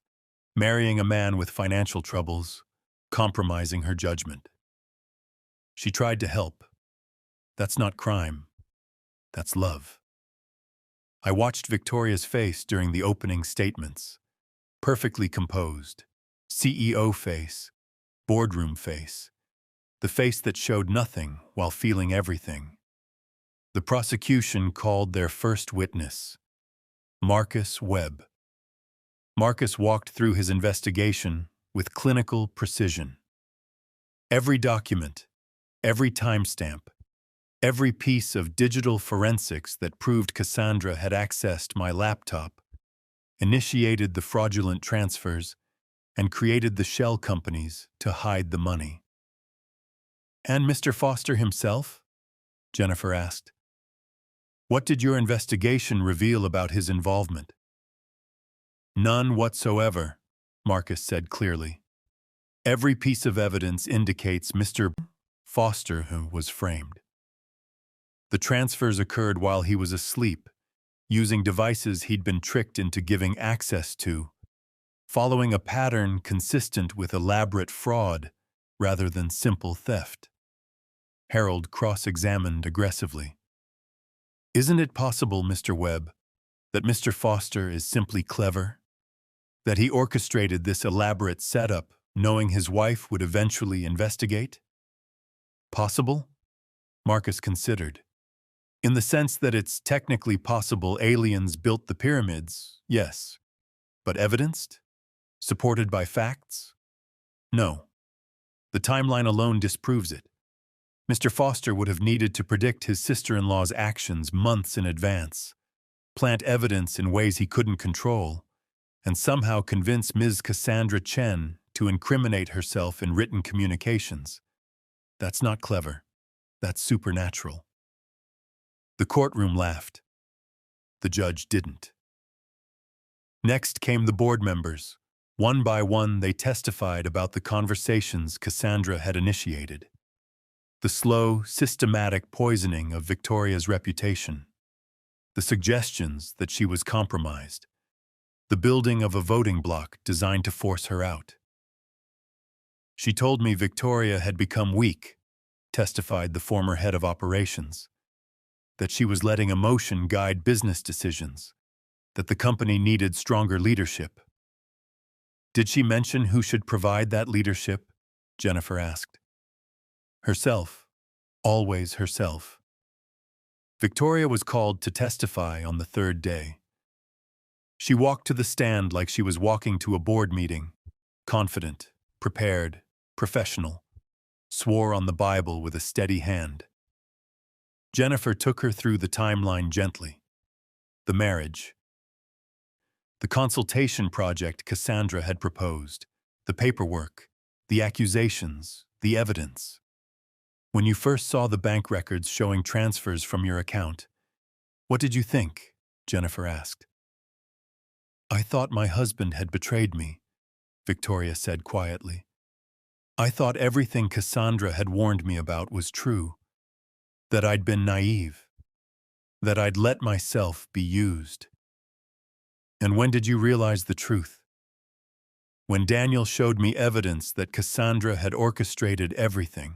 Speaker 1: marrying a man with financial troubles, compromising her judgment. She tried to help. That's not crime. That's love. I watched Victoria's face during the opening statements. Perfectly composed. CEO face. Boardroom face. The face that showed nothing while feeling everything. The prosecution called their first witness, Marcus Webb. Marcus walked through his investigation with clinical precision. Every document, every timestamp, every piece of digital forensics that proved Cassandra had accessed my laptop, initiated the fraudulent transfers, and created the shell companies to hide the money. "And Mr. Foster himself?" Jennifer asked. "What did your investigation reveal about his involvement?" "None whatsoever," Marcus said clearly. Every piece of evidence indicates Mr. Foster who was framed. The transfers occurred while he was asleep, using devices he'd been tricked into giving access to, following a pattern consistent with elaborate fraud rather than simple theft. Harold cross-examined aggressively. Isn't it possible, Mr. Webb, that Mr. Foster is simply clever? That he orchestrated this elaborate setup, knowing his wife would eventually investigate? Possible? Marcus considered. In the sense that it's technically possible aliens built the pyramids, yes. But evidenced? Supported by facts? No. The timeline alone disproves it. Mr. Foster would have needed to predict his sister-in-law's actions months in advance, plant evidence in ways he couldn't control, and somehow convince Ms. Cassandra Chen to incriminate herself in written communications. That's not clever. That's supernatural. The courtroom laughed. The judge didn't. Next came the board members. One by one, they testified about the conversations Cassandra had initiated. The slow, systematic poisoning of Victoria's reputation. The suggestions that she was compromised. The building of a voting bloc designed to force her out. She told me Victoria had become weak, testified the former head of operations. That she was letting emotion guide business decisions. That the company needed stronger leadership. Did she mention who should provide that leadership? Jennifer asked. Herself. Always herself. Victoria was called to testify on the third day. She walked to the stand like she was walking to a board meeting, confident, prepared, professional, swore on the Bible with a steady hand. Jennifer took her through the timeline gently. The marriage. The consultation project Cassandra had proposed, the paperwork, the accusations, the evidence. When you first saw the bank records showing transfers from your account, what did you think? Jennifer asked. I thought my husband had betrayed me, Victoria said quietly. I thought everything Cassandra had warned me about was true, that I'd been naive, that I'd let myself be used. And when did you realize the truth? When Daniel showed me evidence that Cassandra had orchestrated everything,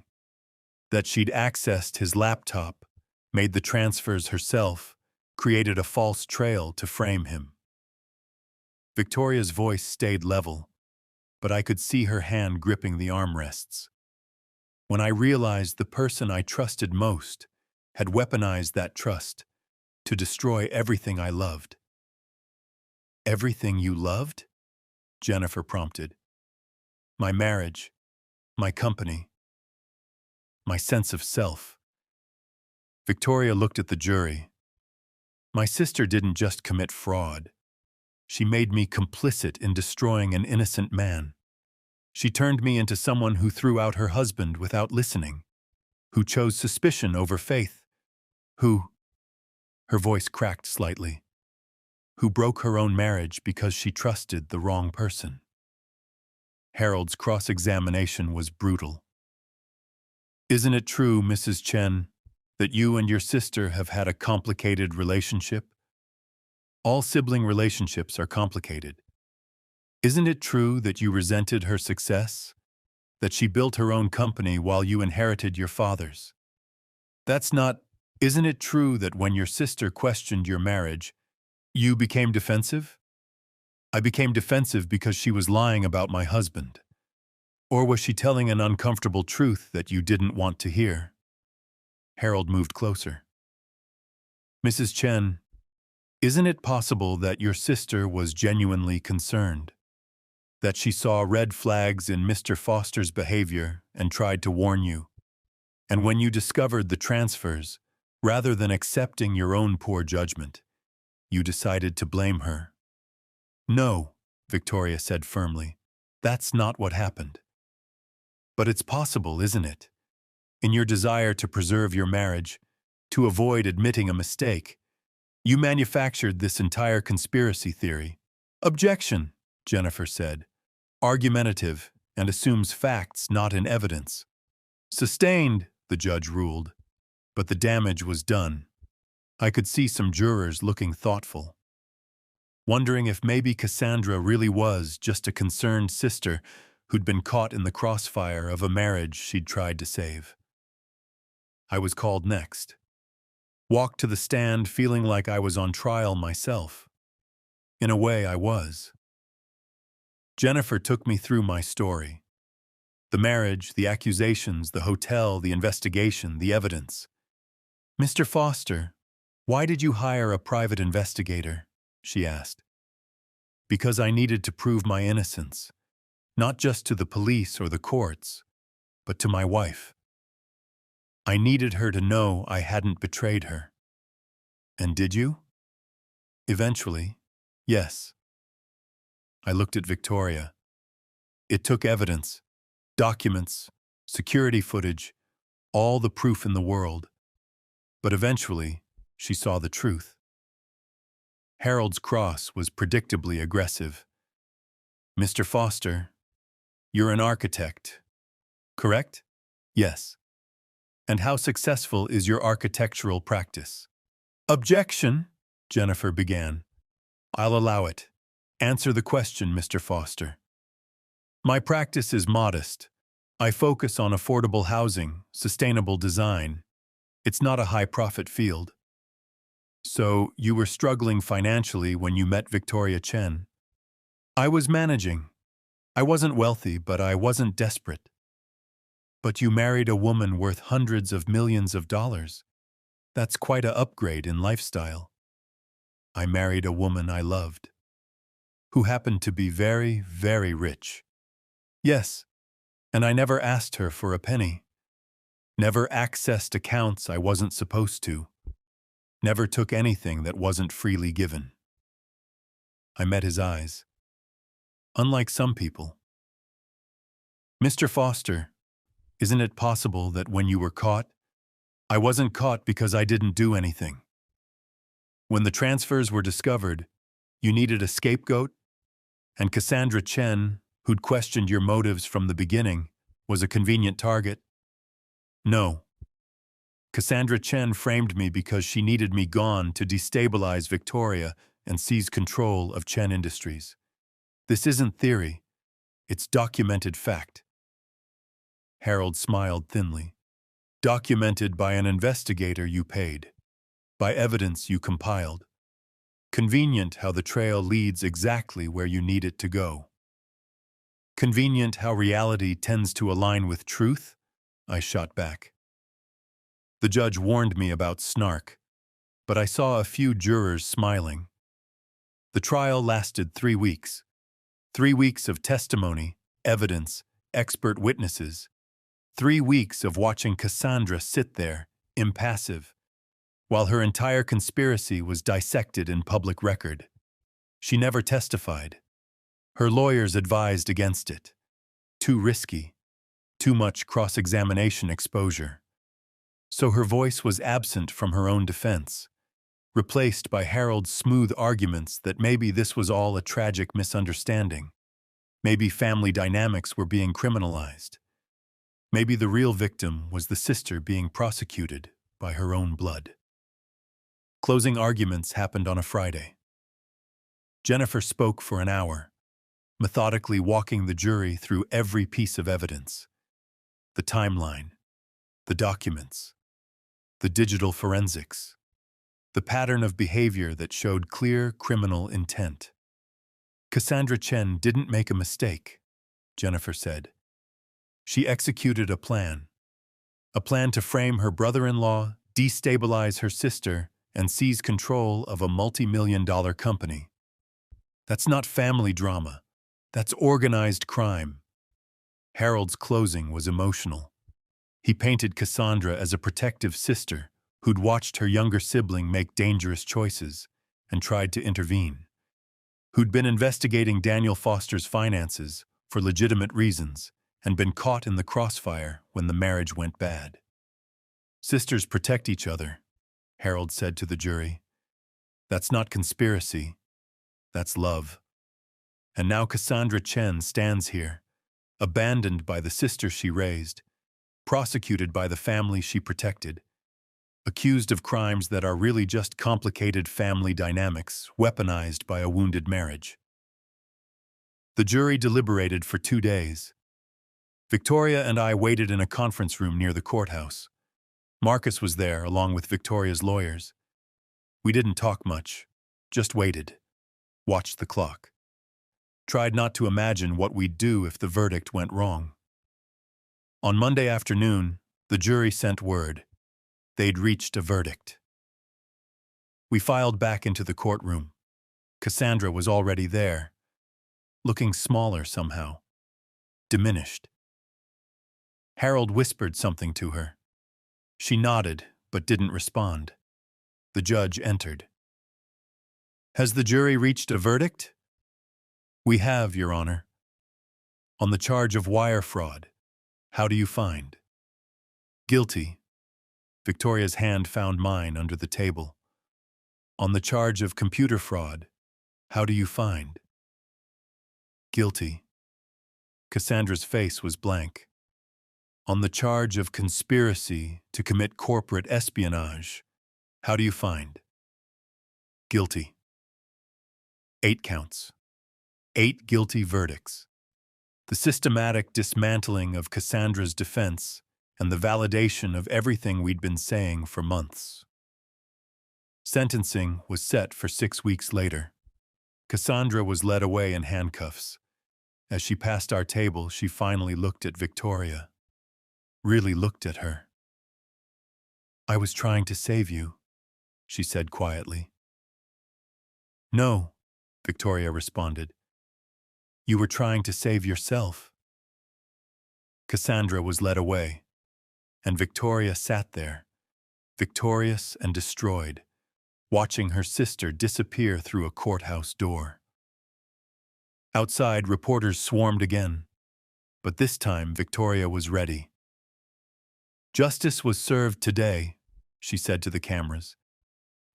Speaker 1: that she'd accessed his laptop, made the transfers herself, created a false trail to frame him. Victoria's voice stayed level, but I could see her hand gripping the armrests. When I realized the person I trusted most had weaponized that trust to destroy everything I loved. Everything you loved? Jennifer prompted. My marriage, my company, my sense of self. Victoria looked at the jury. My sister didn't just commit fraud. She made me complicit in destroying an innocent man. She turned me into someone who threw out her husband without listening, who chose suspicion over faith, who, her voice cracked slightly, who broke her own marriage because she trusted the wrong person. Harold's cross-examination was brutal. Isn't it true, Mrs. Chen, that you and your sister have had a complicated relationship? All sibling relationships are complicated. Isn't it true that you resented her success? That she built her own company while you inherited your father's? Isn't it true that when your sister questioned your marriage, you became defensive? I became defensive because she was lying about my husband. Or was she telling an uncomfortable truth that you didn't want to hear? Harold moved closer. Mrs. Chen, isn't it possible that your sister was genuinely concerned? That she saw red flags in Mr. Foster's behavior and tried to warn you? And when you discovered the transfers, rather than accepting your own poor judgment, you decided to blame her? No, Victoria said firmly. That's not what happened. But it's possible, isn't it? In your desire to preserve your marriage, to avoid admitting a mistake, you manufactured this entire conspiracy theory. Objection, Jennifer said. Argumentative, and assumes facts not in evidence. Sustained, the judge ruled, but the damage was done. I could see some jurors looking thoughtful, wondering if maybe Cassandra really was just a concerned sister who'd been caught in the crossfire of a marriage she'd tried to save. I was called next. Walked to the stand feeling like I was on trial myself. In a way, I was. Jennifer took me through my story. The marriage, the accusations, the hotel, the investigation, the evidence. "Mr. Foster, why did you hire a private investigator?" she asked. "Because I needed to prove my innocence, not just to the police or the courts, but to my wife. I needed her to know I hadn't betrayed her." "And did you?" "Eventually, yes." I looked at Victoria. It took evidence, documents, security footage, all the proof in the world. But eventually, she saw the truth. Harold's cross was predictably aggressive. "Mr. Foster, you're an architect, correct?" "Yes." "And how successful is your architectural practice?" "Objection," Jennifer began. "I'll allow it. Answer the question, Mr. Foster." "My practice is modest. I focus on affordable housing, sustainable design. It's not a high-profit field." "So you were struggling financially when you met Victoria Chen?" "I was managing. I wasn't wealthy, but I wasn't desperate." "But you married a woman worth hundreds of millions of dollars. That's quite a upgrade in lifestyle." "I married a woman I loved, who happened to be very, very rich." "Yes, and I never asked her for a penny. Never accessed accounts I wasn't supposed to. Never took anything that wasn't freely given." I met his eyes. "Unlike some people." "Mr. Foster, isn't it possible that when you were caught, I wasn't caught because I didn't do anything? When the transfers were discovered, you needed a scapegoat, and Cassandra Chen, who'd questioned your motives from the beginning, was a convenient target?" "No. Cassandra Chen framed me because she needed me gone to destabilize Victoria and seize control of Chen Industries. This isn't theory. It's documented fact." Harold smiled thinly. "Documented by an investigator you paid. By evidence you compiled. Convenient how the trail leads exactly where you need it to go." "Convenient how reality tends to align with truth?" I shot back. The judge warned me about snark, but I saw a few jurors smiling. The trial lasted 3 weeks. 3 weeks of testimony, evidence, expert witnesses. 3 weeks of watching Cassandra sit there, impassive, while her entire conspiracy was dissected in public record. She never testified. Her lawyers advised against it. Too risky. Too much cross-examination exposure. So her voice was absent from her own defense, replaced by Harold's smooth arguments that maybe this was all a tragic misunderstanding. Maybe family dynamics were being criminalized. Maybe the real victim was the sister being prosecuted by her own blood. Closing arguments happened on a Friday. Jennifer spoke for an hour, methodically walking the jury through every piece of evidence. The timeline, the documents, the digital forensics, the pattern of behavior that showed clear criminal intent. "Cassandra Chen didn't make a mistake," Jennifer said. "She executed a plan to frame her brother-in-law, destabilize her sister, and seize control of a multi-million-dollar company. That's not family drama. That's organized crime." Harold's closing was emotional. He painted Cassandra as a protective sister who'd watched her younger sibling make dangerous choices and tried to intervene, who'd been investigating Daniel Foster's finances for legitimate reasons and been caught in the crossfire when the marriage went bad. "Sisters protect each other," Harold said to the jury. "That's not conspiracy. That's love." And now Cassandra Chen stands here, abandoned by the sister she raised, prosecuted by the family she protected, accused of crimes that are really just complicated family dynamics weaponized by a wounded marriage. The jury deliberated for 2 days. Victoria and I waited in a conference room near the courthouse. Marcus was there, along with Victoria's lawyers. We didn't talk much, just waited, watched the clock. Tried not to imagine what we'd do if the verdict went wrong. On Monday afternoon, the jury sent word. They'd reached a verdict. We filed back into the courtroom. Cassandra was already there, looking smaller somehow, diminished. Harold whispered something to her. She nodded, but didn't respond. The judge entered. "Has the jury reached a verdict?" "We have, Your Honor." "On the charge of wire fraud, how do you find?" "Guilty." Victoria's hand found mine under the table. "On the charge of computer fraud, how do you find?" "Guilty." Cassandra's face was blank. "On the charge of conspiracy to commit corporate espionage, how do you find?" "Guilty." 8 counts. 8 guilty verdicts. The systematic dismantling of Cassandra's defense and the validation of everything we'd been saying for months. Sentencing was set for 6 weeks later. Cassandra was led away in handcuffs. As she passed our table, she finally looked at Victoria. Really looked at her. "I was trying to save you," she said quietly. "No," Victoria responded. "You were trying to save yourself." Cassandra was led away, and Victoria sat there, victorious and destroyed, watching her sister disappear through a courthouse door. Outside, reporters swarmed again, but this time Victoria was ready. "Justice was served today," she said to the cameras.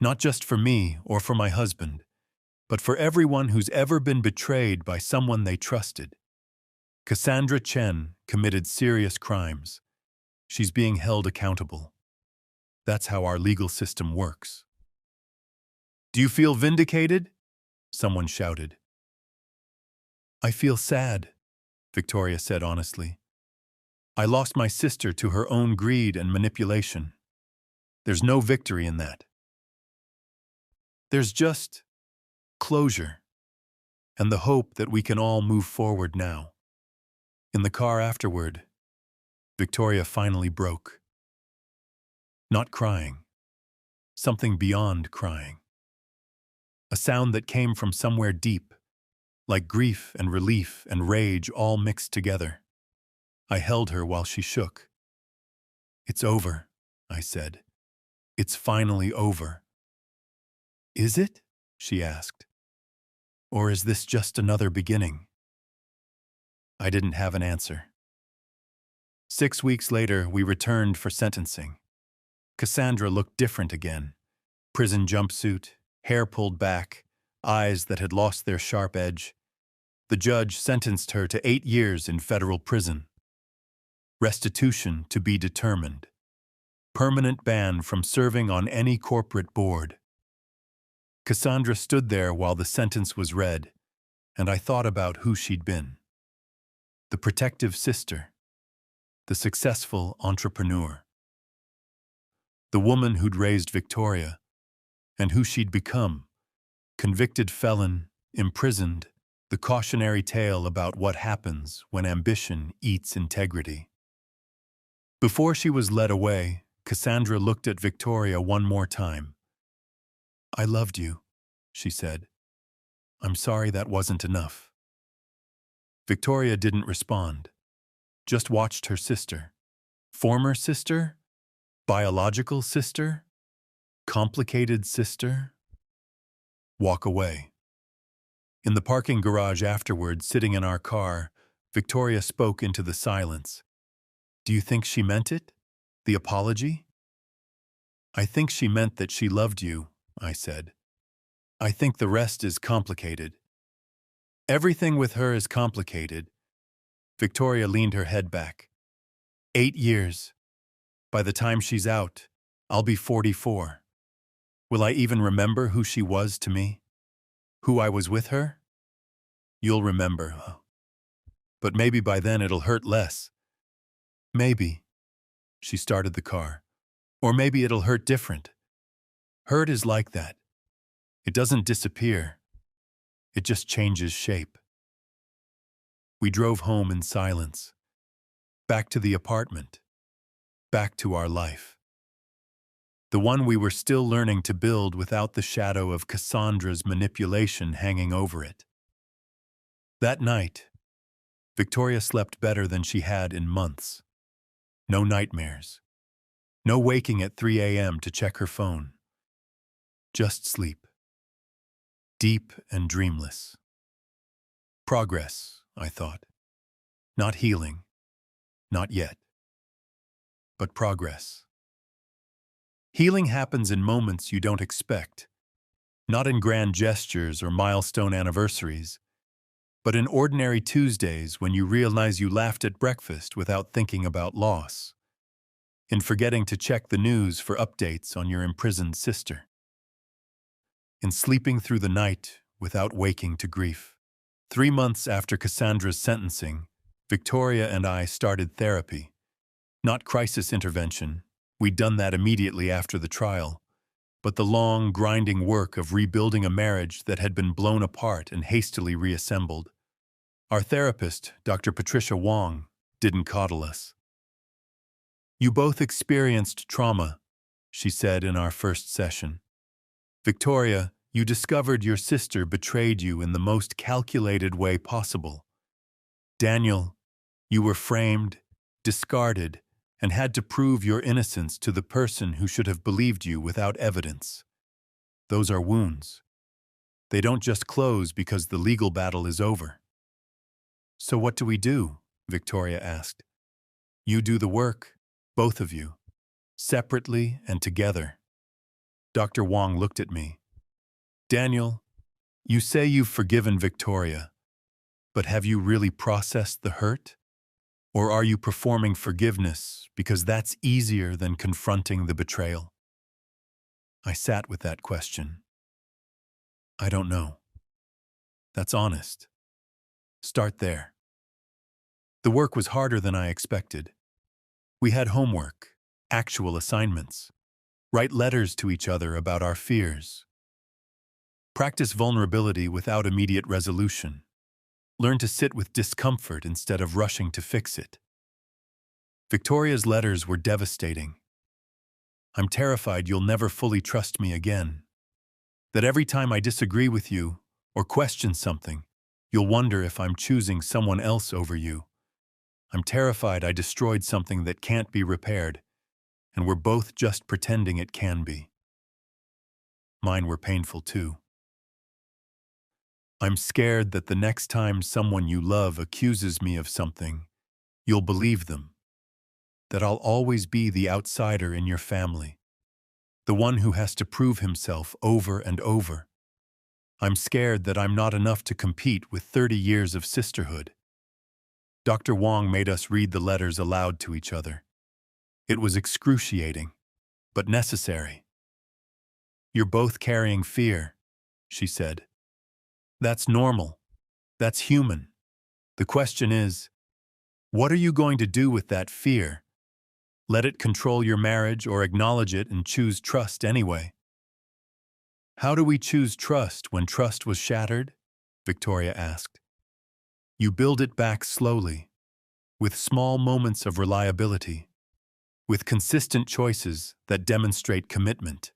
Speaker 1: "Not just for me or for my husband, but for everyone who's ever been betrayed by someone they trusted. Cassandra Chen committed serious crimes. She's being held accountable. That's how our legal system works." "Do you feel vindicated?" someone shouted. "I feel sad," Victoria said honestly. "I lost my sister to her own greed and manipulation. There's no victory in that. There's just closure, and the hope that we can all move forward now." In the car afterward, Victoria finally broke. Not crying. Something beyond crying. A sound that came from somewhere deep, like grief and relief and rage all mixed together. I held her while she shook. "It's over," I said. "It's finally over." "Is it?" she asked. "Or is this just another beginning?" I didn't have an answer. 6 weeks later, we returned for sentencing. Cassandra looked different again. Prison jumpsuit, hair pulled back, eyes that had lost their sharp edge. The judge sentenced her to 8 years in federal prison. Restitution to be determined. Permanent ban from serving on any corporate board. Cassandra stood there while the sentence was read, and I thought about who she'd been. The protective sister. The successful entrepreneur. The woman who'd raised Victoria, and who she'd become. Convicted felon, imprisoned, the cautionary tale about what happens when ambition eats integrity. Before she was led away, Cassandra looked at Victoria one more time. "I loved you," she said. "I'm sorry that wasn't enough." Victoria didn't respond, just watched her sister. Former sister? Biological sister? Complicated sister? Walk away. In the parking garage afterward, sitting in our car, Victoria spoke into the silence. "Do you think she meant it? The apology?" "I think she meant that she loved you," I said. "I think the rest is complicated. Everything with her is complicated. Victoria leaned her head back. 8 years. By the time she's out, I'll be 44. Will I even remember who she was to me? Who I was with her? You'll remember, huh? But maybe by then it'll hurt less. Maybe. She started the car. Or maybe it'll hurt different. Hurt is like that. It doesn't disappear. It just changes shape. We drove home in silence. Back to the apartment. Back to our life. The one we were still learning to build without the shadow of Cassandra's manipulation hanging over it. That night, Victoria slept better than she had in months. No nightmares. No waking at 3 a.m. to check her phone. Just sleep. Deep and dreamless. Progress, I thought. Not healing. Not yet. But progress. Healing happens in moments you don't expect. Not in grand gestures or milestone anniversaries, but in ordinary Tuesdays when you realize you laughed at breakfast without thinking about loss. In forgetting to check the news for updates on your imprisoned sister. In sleeping through the night without waking to grief. 3 months after Cassandra's sentencing, Victoria and I started therapy. Not crisis intervention. We'd done that immediately after the trial. But the long, grinding work of rebuilding a marriage that had been blown apart and hastily reassembled. Our therapist, Dr. Patricia Wong, didn't coddle us. You both experienced trauma, she said in our first session. Victoria, you discovered your sister betrayed you in the most calculated way possible. Daniel, you were framed, discarded, and had to prove your innocence to the person who should have believed you without evidence. Those are wounds. They don't just close because the legal battle is over. So what do we do? Victoria asked. You do the work, both of you, separately and together. Dr. Wong looked at me. Daniel, you say you've forgiven Victoria, but have you really processed the hurt? Or are you performing forgiveness because that's easier than confronting the betrayal? I sat with that question. I don't know. That's honest. Start there. The work was harder than I expected. We had homework, actual assignments, write letters to each other about our fears. Practice vulnerability without immediate resolution. Learn to sit with discomfort instead of rushing to fix it. Victoria's letters were devastating. I'm terrified you'll never fully trust me again. That every time I disagree with you or question something, you'll wonder if I'm choosing someone else over you. I'm terrified I destroyed something that can't be repaired, and we're both just pretending it can be. Mine were painful too. I'm scared that the next time someone you love accuses me of something, you'll believe them. That I'll always be the outsider in your family, the one who has to prove himself over and over. I'm scared that I'm not enough to compete with 30 years of sisterhood. Dr. Wong made us read the letters aloud to each other. It was excruciating, but necessary. You're both carrying fear, she said. That's normal. That's human. The question is, what are you going to do with that fear? Let it control your marriage or acknowledge it and choose trust anyway? How do we choose trust when trust was shattered? Victoria asked. You build it back slowly, with small moments of reliability, with consistent choices that demonstrate commitment.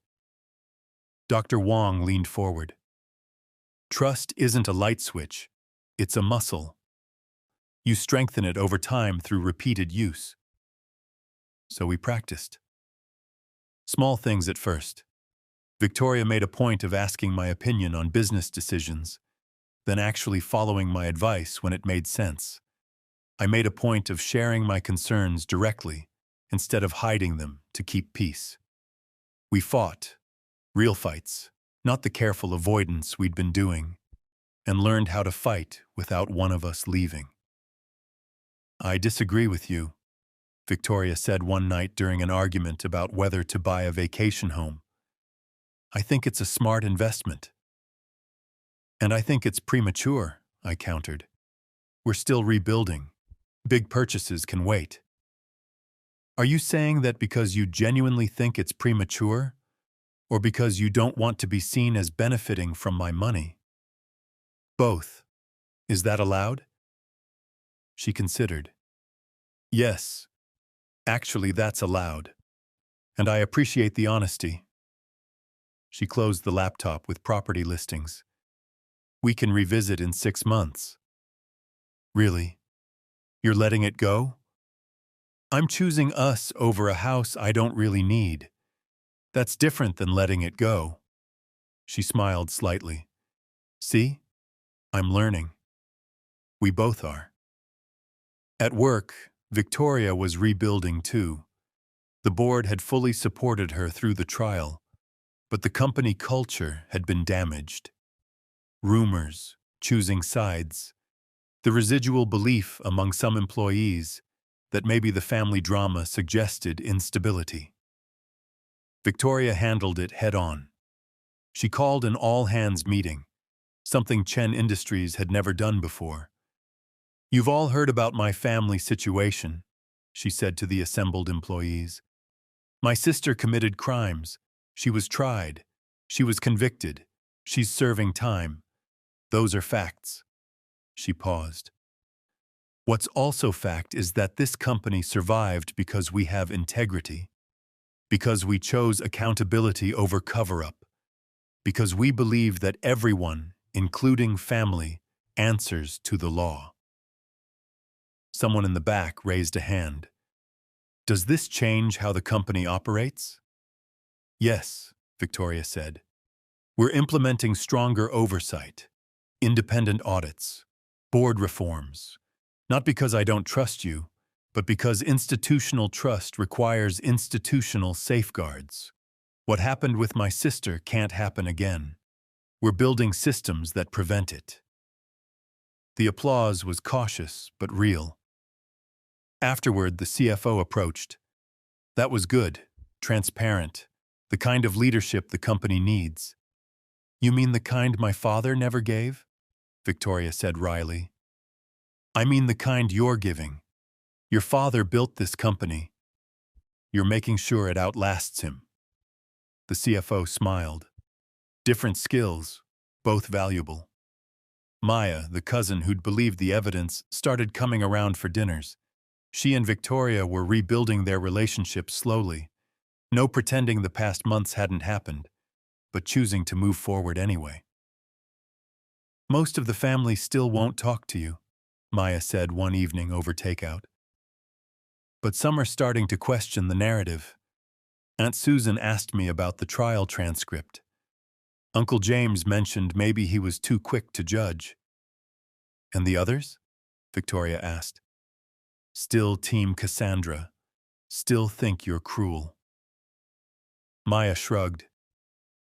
Speaker 1: Dr. Wong leaned forward. Trust isn't a light switch, it's a muscle. You strengthen it over time through repeated use. So we practiced. Small things at first. Victoria made a point of asking my opinion on business decisions, then actually following my advice when it made sense. I made a point of sharing my concerns directly instead of hiding them to keep peace. We fought, real fights, not the careful avoidance we'd been doing, and learned how to fight without one of us leaving. I disagree with you, Victoria said one night during an argument about whether to buy a vacation home. I think it's a smart investment. And I think it's premature, I countered. We're still rebuilding. Big purchases can wait. Are you saying that because you genuinely think it's premature, or because you don't want to be seen as benefiting from my money? Both. Is that allowed? She considered. Yes, actually that's allowed. And I appreciate the honesty. She closed the laptop with property listings. We can revisit in 6 months. Really? You're letting it go? I'm choosing us over a house I don't really need. That's different than letting it go. She smiled slightly. See? I'm learning. We both are. At work, Victoria was rebuilding too. The board had fully supported her through the trial, but the company culture had been damaged. Rumors, choosing sides, the residual belief among some employees that maybe the family drama suggested instability. Victoria handled it head-on. She called an all-hands meeting, something Chen Industries had never done before. You've all heard about my family situation, she said to the assembled employees. My sister committed crimes. She was tried. She was convicted. She's serving time. Those are facts. She paused. What's also fact is that this company survived because we have integrity, because we chose accountability over cover-up, because we believe that everyone, including family, answers to the law. Someone in the back raised a hand. Does this change how the company operates? Yes, Victoria said. We're implementing stronger oversight, independent audits, board reforms. Not because I don't trust you, but because institutional trust requires institutional safeguards. What happened with my sister can't happen again. We're building systems that prevent it. The applause was cautious but real. Afterward, the CFO approached. That was good, transparent, the kind of leadership the company needs. You mean the kind my father never gave? Victoria said wryly. I mean the kind you're giving. Your father built this company. You're making sure it outlasts him. The CFO smiled. Different skills, both valuable. Maya, the cousin who'd believed the evidence, started coming around for dinners. She and Victoria were rebuilding their relationship slowly. No pretending the past months hadn't happened, but choosing to move forward anyway. Most of the family still won't talk to you, Maya said one evening over takeout. But some are starting to question the narrative. Aunt Susan asked me about the trial transcript. Uncle James mentioned maybe he was too quick to judge. And the others? Victoria asked. Still Team Cassandra. Still think you're cruel. Maya shrugged.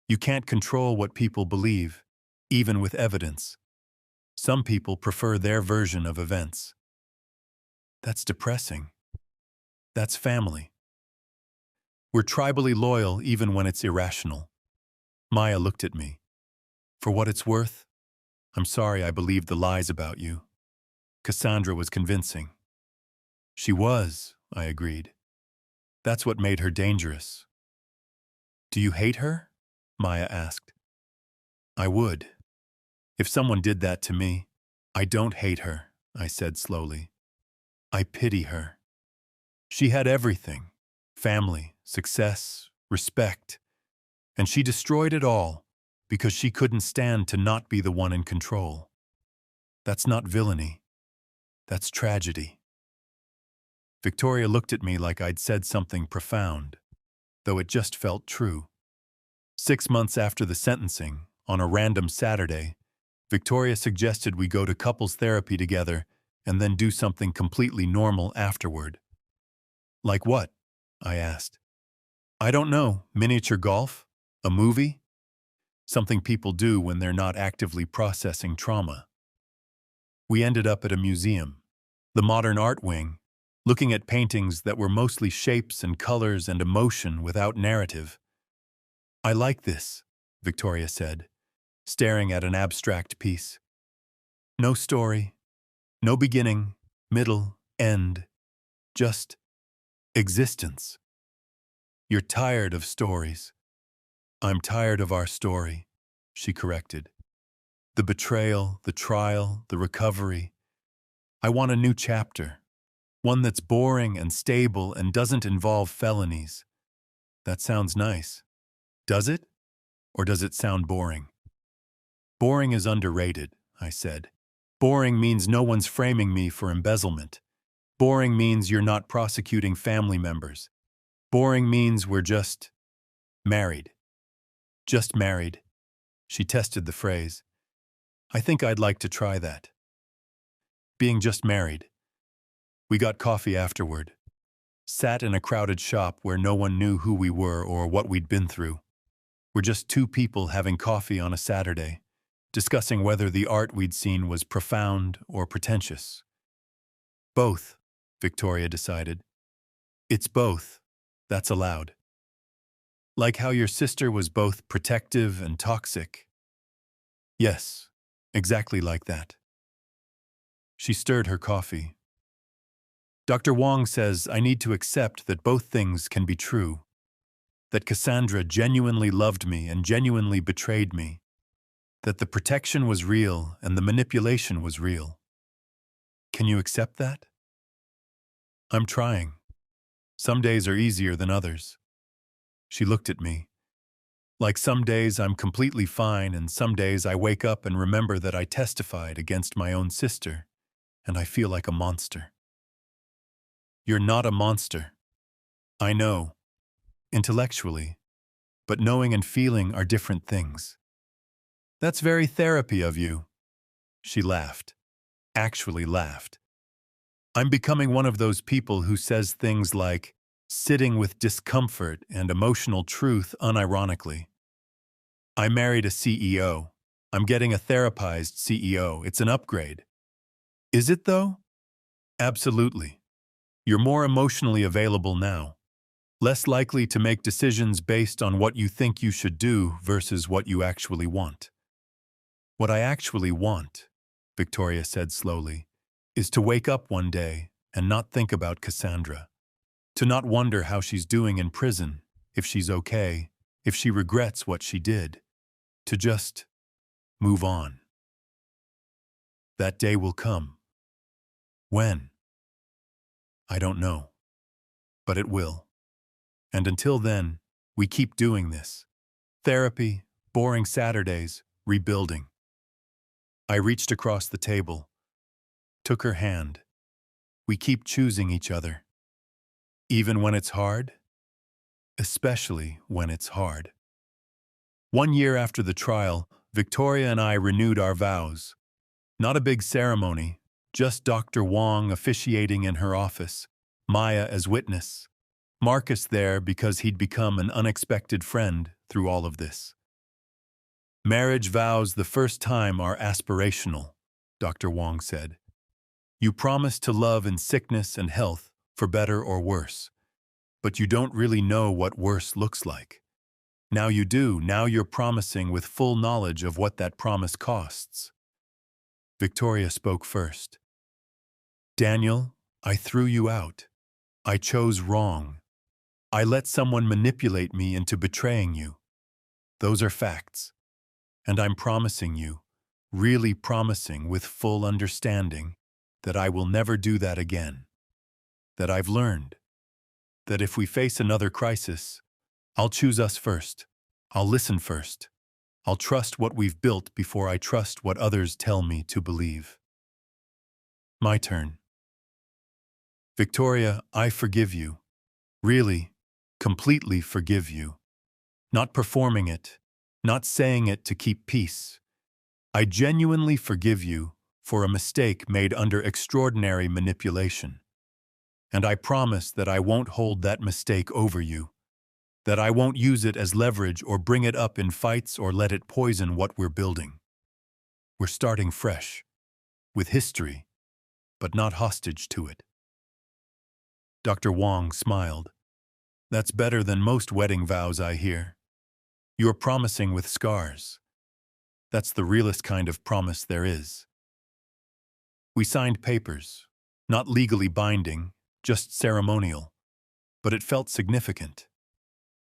Speaker 1: You can't control what people believe, even with evidence. Some people prefer their version of events. That's depressing. That's family. We're tribally loyal even when it's irrational. Maya looked at me. For what it's worth, I'm sorry I believed the lies about you. Cassandra was convincing. She was, I agreed. That's what made her dangerous. Do you hate her? Maya asked. I would. If someone did that to me, I don't hate her, I said slowly. I pity her. She had everything, family, success, respect, and she destroyed it all because she couldn't stand to not be the one in control. That's not villainy. That's tragedy. Victoria looked at me like I'd said something profound, though it just felt true. 6 months after the sentencing, on a random Saturday, Victoria suggested we go to couples therapy together and then do something completely normal afterward. Like what? I asked. I don't know, miniature golf? A movie? Something people do when they're not actively processing trauma. We ended up at a museum. the modern art wing, looking at paintings that were mostly shapes and colors and emotion without narrative. "I like this," Victoria said, staring at an abstract piece. "No story, no beginning, middle, end, just existence." "You're tired of stories." "I'm tired of our story," she corrected. "The betrayal, the trial, the recovery. I want a new chapter, one that's boring and stable and doesn't involve felonies." "That sounds nice." "Does it? Or does it sound boring?" "Boring is underrated," I said. "Boring means no one's framing me for embezzlement. Boring means you're not prosecuting family members. Boring means we're just married." "Just married." She tested the phrase. "I think I'd like to try that. Being just married." We got coffee afterward. Sat in a crowded shop where no one knew who we were or what we'd been through. We're just two people having coffee on a Saturday, discussing whether the art we'd seen was profound or pretentious. "Both," Victoria decided. "It's both. That's allowed." "Like how your sister was both protective and toxic." "Yes, exactly like that." She stirred her coffee. "Dr. Wong says I need to accept that both things can be true. That Cassandra genuinely loved me and genuinely betrayed me. That the protection was real and the manipulation was real. Can you accept that?" "I'm trying. Some days are easier than others." She looked at me. "Like some days I'm completely fine and some days I wake up and remember that I testified against my own sister, and I feel like a monster." "You're not a monster." "I know. Intellectually. But knowing and feeling are different things." "That's very therapy of you." She laughed. Actually laughed. "I'm becoming one of those people who says things like, sitting with discomfort and emotional truth unironically. I married a CEO. I'm getting a therapized CEO. It's an upgrade." "Is it though?" "Absolutely. You're more emotionally available now. Less likely to make decisions based on what you think you should do versus what you actually want." "What I actually want," Victoria said slowly, "is to wake up one day and not think about Cassandra. To not wonder how she's doing in prison, if she's okay, if she regrets what she did. To just move on." "That day will come." "When?" "I don't know. But it will. And until then, we keep doing this. Therapy, boring Saturdays, rebuilding." I reached across the table, took her hand. "We keep choosing each other. Even when it's hard?" "Especially when it's hard." 1 year after the trial, Victoria and I renewed our vows. Not a big ceremony, just Dr. Wong officiating in her office, Maya as witness, Marcus there because he'd become an unexpected friend through all of this. "Marriage vows the first time are aspirational," Dr. Wong said. "You promise to love in sickness and health, for better or worse. But you don't really know what worse looks like. Now you do, now you're promising with full knowledge of what that promise costs." Victoria spoke first. "Daniel, I threw you out. I chose wrong. I let someone manipulate me into betraying you. Those are facts. And I'm promising you, really promising with full understanding, that I will never do that again. That I've learned. That if we face another crisis, I'll choose us first. I'll listen first. I'll trust what we've built before I trust what others tell me to believe." My turn. "Victoria, I forgive you. Really, completely forgive you. Not performing it, not saying it to keep peace. I genuinely forgive you for a mistake made under extraordinary manipulation. And I promise that I won't hold that mistake over you. That I won't use it as leverage or bring it up in fights or let it poison what we're building. We're starting fresh, with history, but not hostage to it. Dr. Wong smiled. That's better than most wedding vows I hear. You're promising with scars. That's the realest kind of promise there is. We signed papers, not legally binding, just ceremonial, but it felt significant,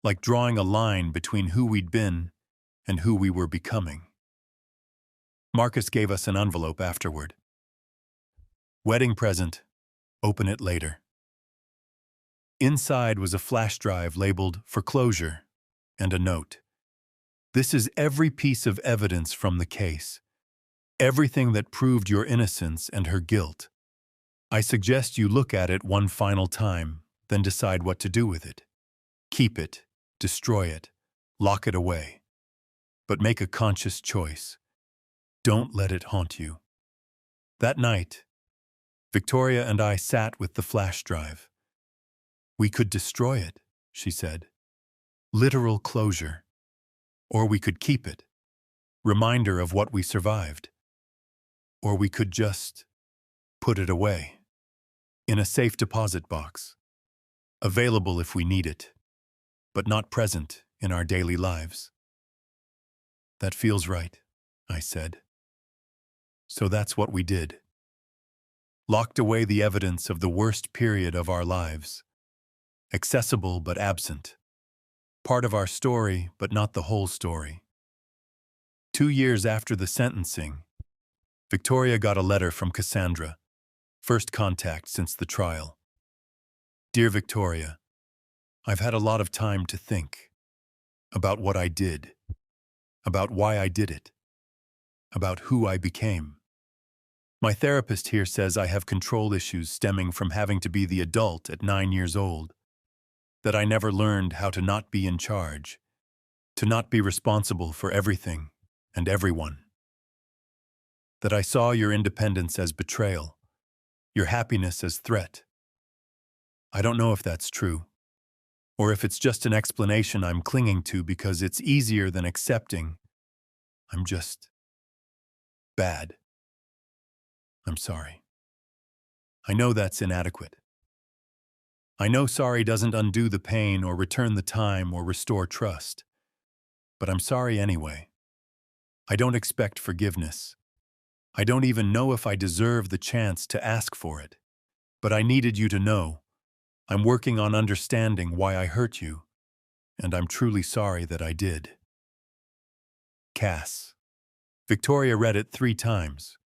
Speaker 1: like drawing a line between who we'd been and who we were becoming. Marcus gave us an envelope afterward. Wedding present, open it later. Inside was a flash drive labeled "For Closure" and a note. This is every piece of evidence from the case, everything that proved your innocence and her guilt. I suggest you look at it one final time, then decide what to do with it. Keep it, destroy it, lock it away. But make a conscious choice. Don't let it haunt you. That night, Victoria and I sat with the flash drive. We could destroy it, she said. Literal closure. Or we could keep it. Reminder of what we survived. Or we could just put it away. In a safe deposit box. Available if we need it, but not present in our daily lives. That feels right, I said. So that's what we did. Locked away the evidence of the worst period of our lives. Accessible but absent. Part of our story, but not the whole story. 2 years after the sentencing, Victoria got a letter from Cassandra, first contact since the trial. Dear Victoria, I've had a lot of time to think about what I did, about why I did it, about who I became. My therapist here says I have control issues stemming from having to be the adult at 9 years old, that I never learned how to not be in charge, to not be responsible for everything and everyone. That I saw your independence as betrayal, your happiness as threat. I don't know if that's true, or if it's just an explanation I'm clinging to because it's easier than accepting I'm just bad. I'm sorry. I know that's inadequate. I know sorry doesn't undo the pain or return the time or restore trust. But I'm sorry anyway. I don't expect forgiveness. I don't even know if I deserve the chance to ask for it. But I needed you to know I'm working on understanding why I hurt you, and I'm truly sorry that I did. Cass. Victoria read it 3 times,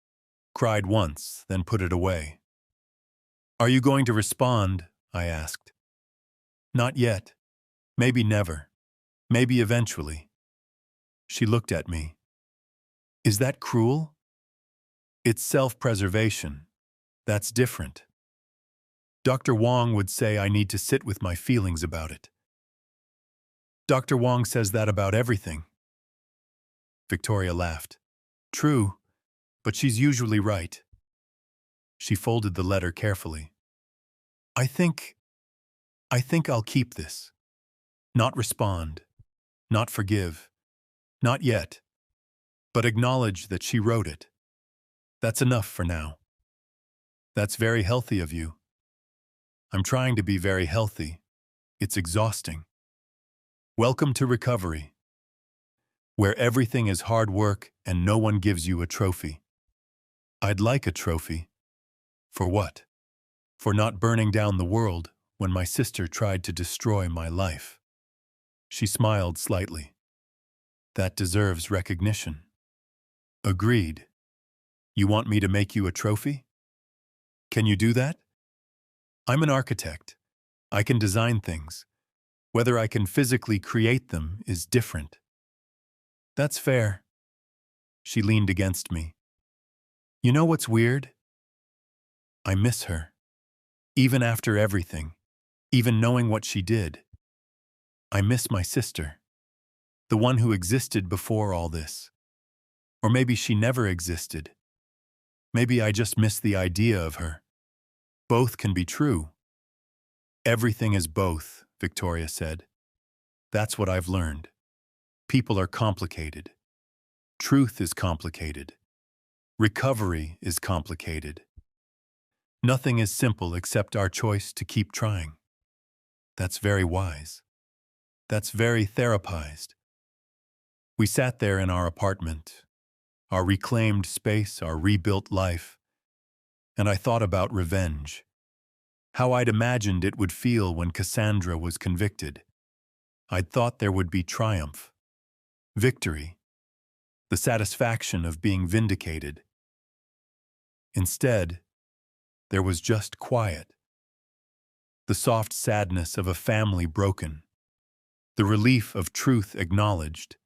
Speaker 1: cried once, then put it away. Are you going to respond? I asked. Not yet. Maybe never. Maybe eventually. She looked at me. Is that cruel? It's self-preservation. That's different. Dr. Wong would say I need to sit with my feelings about it. Dr. Wong says that about everything. Victoria laughed. True, but she's usually right. She folded the letter carefully. I think I'll keep this. Not respond. Not forgive. Not yet. But acknowledge that she wrote it. That's enough for now. That's very healthy of you. I'm trying to be very healthy. It's exhausting. Welcome to recovery, where everything is hard work and no one gives you a trophy. I'd like a trophy. For what? For not burning down the world when my sister tried to destroy my life. She smiled slightly. That deserves recognition. Agreed. You want me to make you a trophy? Can you do that? I'm an architect. I can design things. Whether I can physically create them is different. That's fair. She leaned against me. You know what's weird? I miss her. Even after everything, even knowing what she did. I miss my sister. The one who existed before all this. Or maybe she never existed. Maybe I just miss the idea of her. Both can be true. Everything is both, Victoria said. That's what I've learned. People are complicated. Truth is complicated. Recovery is complicated. Nothing is simple except our choice to keep trying. That's very wise. That's very therapized. We sat there in our apartment, our reclaimed space, our rebuilt life, and I thought about revenge. How I'd imagined it would feel when Cassandra was convicted. I'd thought there would be triumph, victory, the satisfaction of being vindicated. Instead, there was just quiet, the soft sadness of a family broken, the relief of truth acknowledged,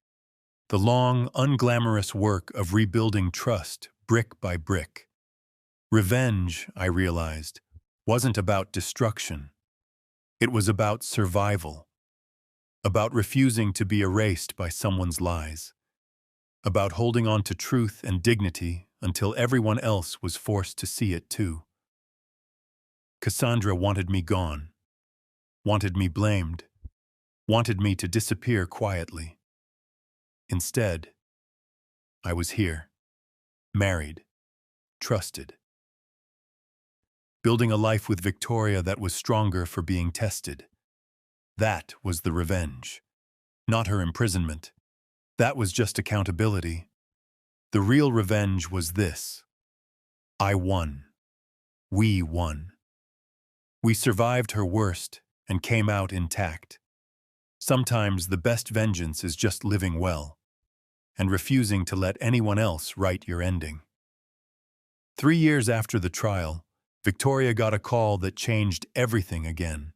Speaker 1: the long, unglamorous work of rebuilding trust brick by brick. Revenge, I realized, wasn't about destruction. It was about survival, about refusing to be erased by someone's lies, about holding on to truth and dignity until everyone else was forced to see it too. Cassandra wanted me gone, wanted me blamed, wanted me to disappear quietly. Instead, I was here, married, trusted, building a life with Victoria that was stronger for being tested. That was the revenge, not her imprisonment. That was just accountability. The real revenge was this. I won. We won. We survived her worst and came out intact. Sometimes the best vengeance is just living well and refusing to let anyone else write your ending. 3 years after the trial, Victoria got a call that changed everything again.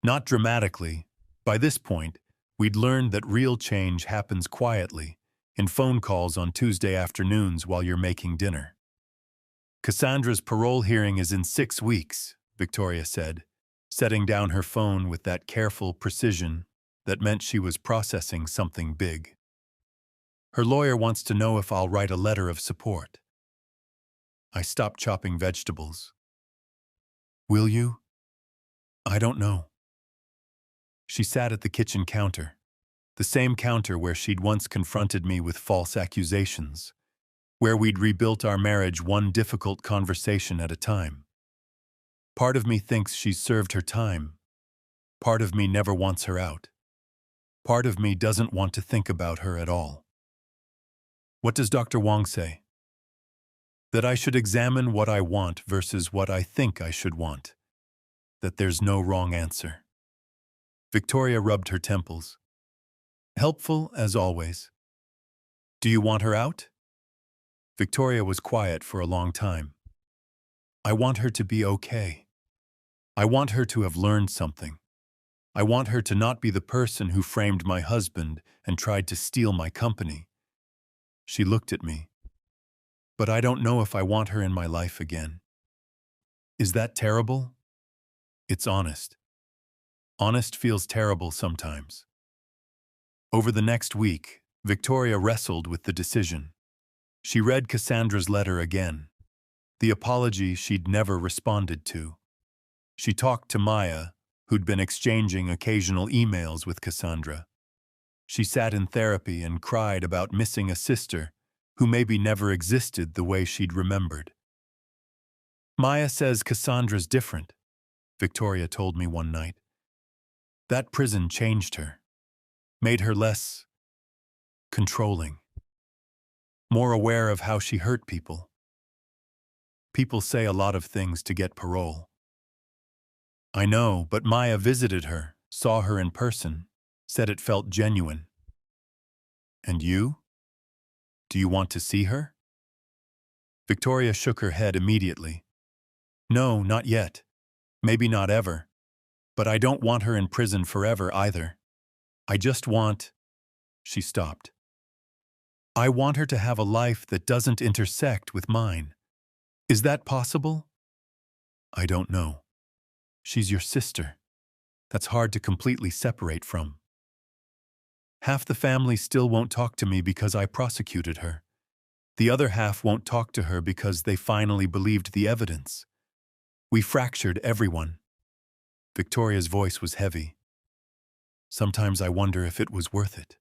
Speaker 1: Not dramatically. By this point, we'd learned that real change happens quietly, in phone calls on Tuesday afternoons while you're making dinner. Cassandra's parole hearing is in 6 weeks, Victoria said, setting down her phone with that careful precision that meant she was processing something big. Her lawyer wants to know if I'll write a letter of support. I stopped chopping vegetables. Will you? I don't know. She sat at the kitchen counter, the same counter where she'd once confronted me with false accusations, where we'd rebuilt our marriage one difficult conversation at a time. Part of me thinks she's served her time. Part of me never wants her out. Part of me doesn't want to think about her at all. What does Dr. Wong say? That I should examine what I want versus what I think I should want. That there's no wrong answer. Victoria rubbed her temples. Helpful as always. Do you want her out? Victoria was quiet for a long time. I want her to be okay. I want her to have learned something. I want her to not be the person who framed my husband and tried to steal my company. She looked at me. But I don't know if I want her in my life again. Is that terrible? It's honest. Honest feels terrible sometimes. Over the next week, Victoria wrestled with the decision. She read Cassandra's letter again, the apology she'd never responded to. She talked to Maya, who'd been exchanging occasional emails with Cassandra. She sat in therapy and cried about missing a sister who maybe never existed the way she'd remembered. Maya says Cassandra's different, Victoria told me one night. That prison changed her, made her less controlling, more aware of how she hurt people. People say a lot of things to get parole. I know, but Maya visited her, saw her in person, said it felt genuine. And you? Do you want to see her? Victoria shook her head immediately. No, not yet. Maybe not ever. But I don't want her in prison forever either. I just want... She stopped. I want her to have a life that doesn't intersect with mine. Is that possible? I don't know. She's your sister. That's hard to completely separate from. Half the family still won't talk to me because I prosecuted her. The other half won't talk to her because they finally believed the evidence. We fractured everyone. Victoria's voice was heavy. Sometimes I wonder if it was worth it.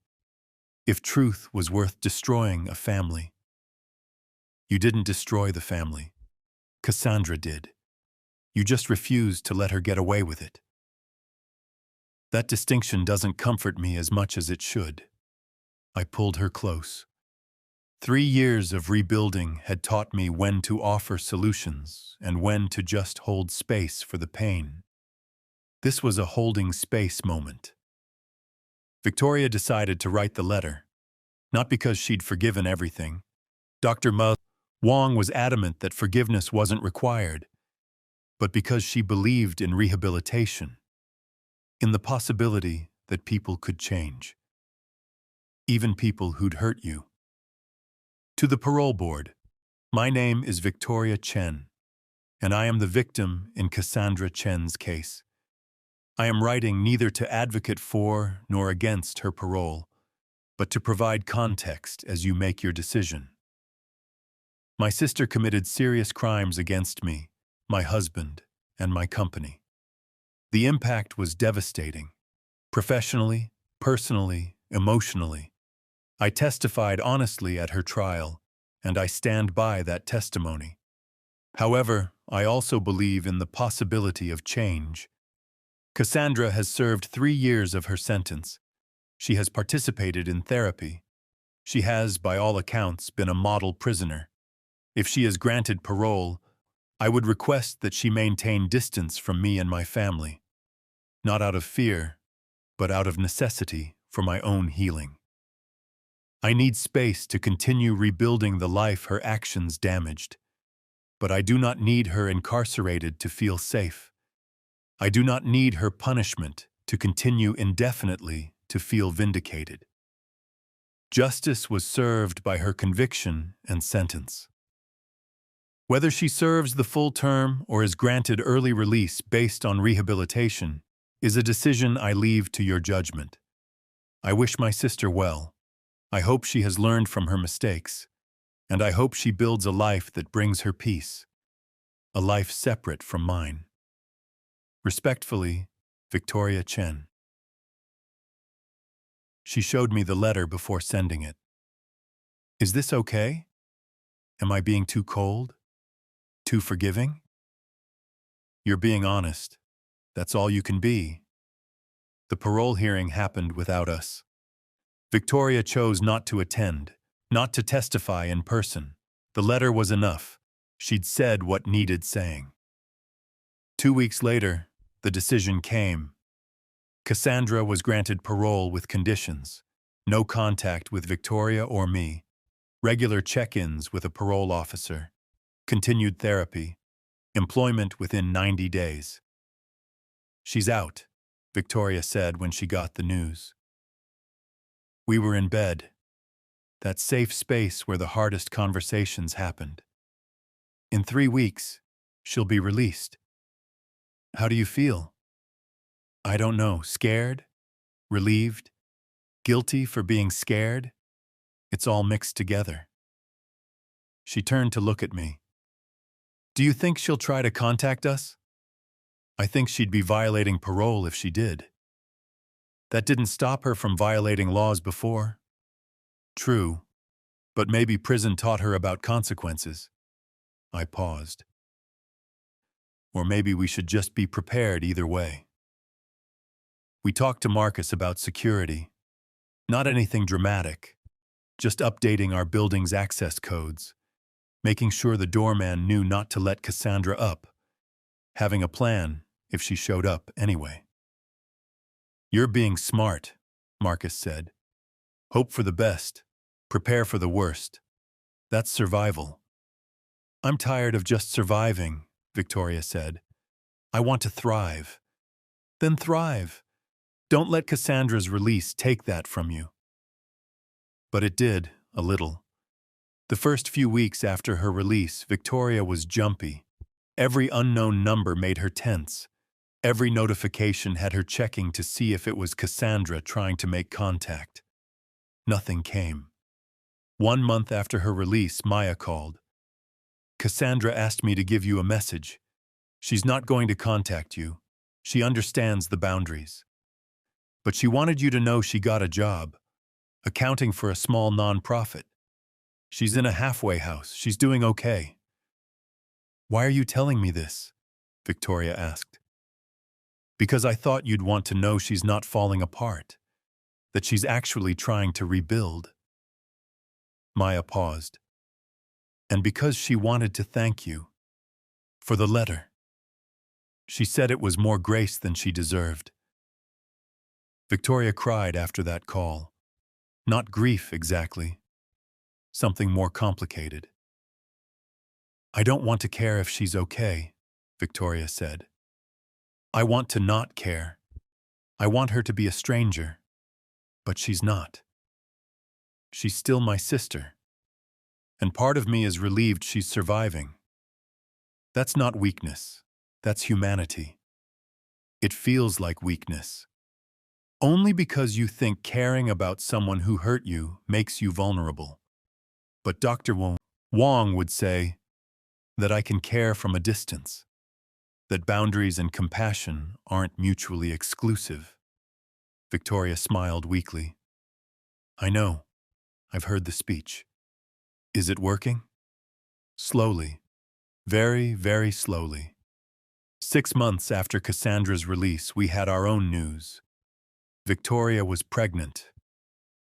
Speaker 1: If truth was worth destroying a family. You didn't destroy the family. Cassandra did. You just refused to let her get away with it. That distinction doesn't comfort me as much as it should. I pulled her close. 3 years of rebuilding had taught me when to offer solutions and when to just hold space for the pain. This was a holding space moment. Victoria decided to write the letter, not because she'd forgiven everything. Dr. Wong was adamant that forgiveness wasn't required, but because she believed in rehabilitation, in the possibility that people could change, even people who'd hurt you. To the parole board, my name is Victoria Chen, and I am the victim in Cassandra Chen's case. I am writing neither to advocate for nor against her parole, but to provide context as you make your decision. My sister committed serious crimes against me, my husband, and my company. The impact was devastating, professionally, personally, emotionally. I testified honestly at her trial, and I stand by that testimony. However, I also believe in the possibility of change. Cassandra has served 3 years of her sentence. She has participated in therapy. She has, by all accounts, been a model prisoner. If she is granted parole, I would request that she maintain distance from me and my family, not out of fear, but out of necessity for my own healing. I need space to continue rebuilding the life her actions damaged, but I do not need her incarcerated to feel safe. I do not need her punishment to continue indefinitely to feel vindicated. Justice was served by her conviction and sentence. Whether she serves the full term or is granted early release based on rehabilitation is a decision I leave to your judgment. I wish my sister well. I hope she has learned from her mistakes, and I hope she builds a life that brings her peace, a life separate from mine. Respectfully, Victoria Chen. She showed me the letter before sending it. Is this okay? Am I being too cold? Too forgiving? You're being honest. That's all you can be. The parole hearing happened without us. Victoria chose not to attend, not to testify in person. The letter was enough. She'd said what needed saying. 2 weeks later, the decision came. Cassandra was granted parole with conditions: no contact with Victoria or me, regular check-ins with a parole officer, continued therapy, employment within 90 days. She's out, Victoria said when she got the news. We were in bed, that safe space where the hardest conversations happened. In 3 weeks, she'll be released. How do you feel? I don't know, scared? Relieved? Guilty for being scared? It's all mixed together. She turned to look at me. Do you think she'll try to contact us? I think she'd be violating parole if she did. That didn't stop her from violating laws before. True, but maybe prison taught her about consequences. I paused. Or maybe we should just be prepared either way. We talked to Marcus about security. Not anything dramatic, just updating our building's access codes, making sure the doorman knew not to let Cassandra up, having a plan if she showed up anyway. You're being smart, Marcus said. Hope for the best, prepare for the worst. That's survival. I'm tired of just surviving, Victoria said. I want to thrive. Then thrive. Don't let Cassandra's release take that from you. But it did, a little. The first few weeks after her release, Victoria was jumpy. Every unknown number made her tense. Every notification had her checking to see if it was Cassandra trying to make contact. Nothing came. 1 month after her release, Maya called. Cassandra asked me to give you a message. She's not going to contact you. She understands the boundaries. But she wanted you to know she got a job, accounting for a small nonprofit. She's in a halfway house. She's doing okay. Why are you telling me this? Victoria asked. Because I thought you'd want to know she's not falling apart, that she's actually trying to rebuild. Maya paused. And because she wanted to thank you for the letter. She said it was more grace than she deserved. Victoria cried after that call. Not grief exactly. Something more complicated. I don't want to care if she's okay, Victoria said. I want to not care. I want her to be a stranger. But she's not. She's still my sister. And part of me is relieved she's surviving. That's not weakness. That's humanity. It feels like weakness. Only because you think caring about someone who hurt you makes you vulnerable. But Dr. Wong would say that I can care from a distance, that boundaries and compassion aren't mutually exclusive. Victoria smiled weakly. I know. I've heard the speech. Is it working? Slowly. Very, very slowly. 6 months after Cassandra's release, we had our own news. Victoria was pregnant.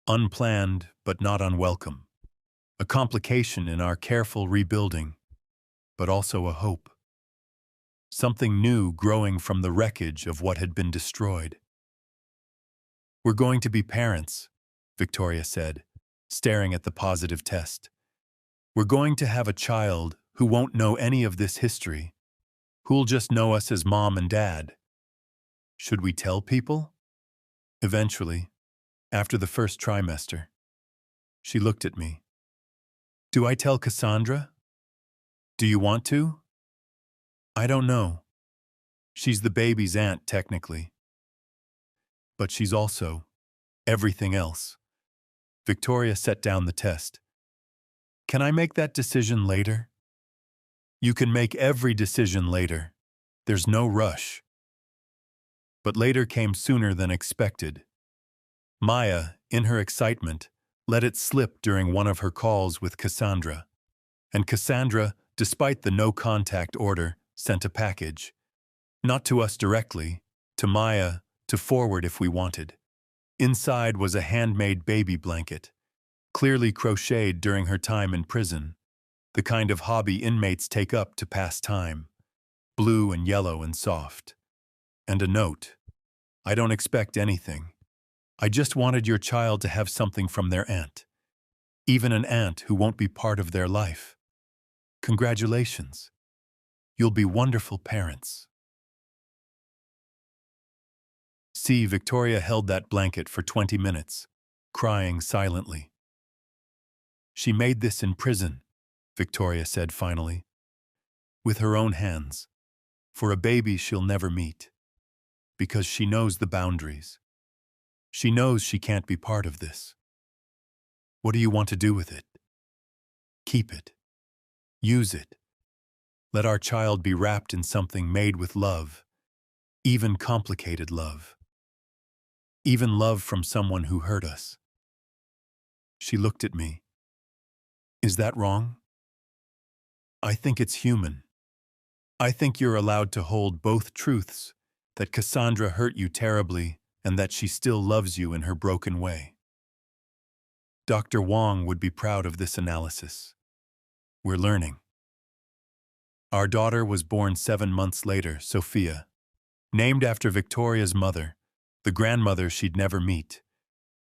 Speaker 1: Unplanned, but not unwelcome. A complication in our careful rebuilding, but also a hope. Something new growing from the wreckage of what had been destroyed. We're going to be parents, Victoria said, staring at the positive test. We're going to have a child who won't know any of this history, who'll just know us as mom and dad. Should we tell people? Eventually, after the first trimester, she looked at me. Do I tell Cassandra? Do you want to? I don't know. She's the baby's aunt, technically. But she's also everything else. Victoria set down the test. Can I make that decision later? You can make every decision later. There's no rush. But later came sooner than expected. Maya, in her excitement, let it slip during one of her calls with Cassandra. And Cassandra, despite the no-contact order, sent a package. Not to us directly, to Maya, to forward if we wanted. Inside was a handmade baby blanket, clearly crocheted during her time in prison, the kind of hobby inmates take up to pass time, blue and yellow and soft. And a note. I don't expect anything. I just wanted your child to have something from their aunt, even an aunt who won't be part of their life. Congratulations. You'll be wonderful parents. See, Victoria held that blanket for 20 minutes, crying silently. She made this in prison, Victoria said finally, with her own hands, for a baby she'll never meet, because she knows the boundaries. She knows she can't be part of this. What do you want to do with it? Keep it. Use it. Let our child be wrapped in something made with love, even complicated love. Even love from someone who hurt us. She looked at me. Is that wrong? I think it's human. I think you're allowed to hold both truths, that Cassandra hurt you terribly and that she still loves you in her broken way. Dr. Wong would be proud of this analysis. We're learning. Our daughter was born 7 months later, Sophia, named after Victoria's mother, the grandmother she'd never meet.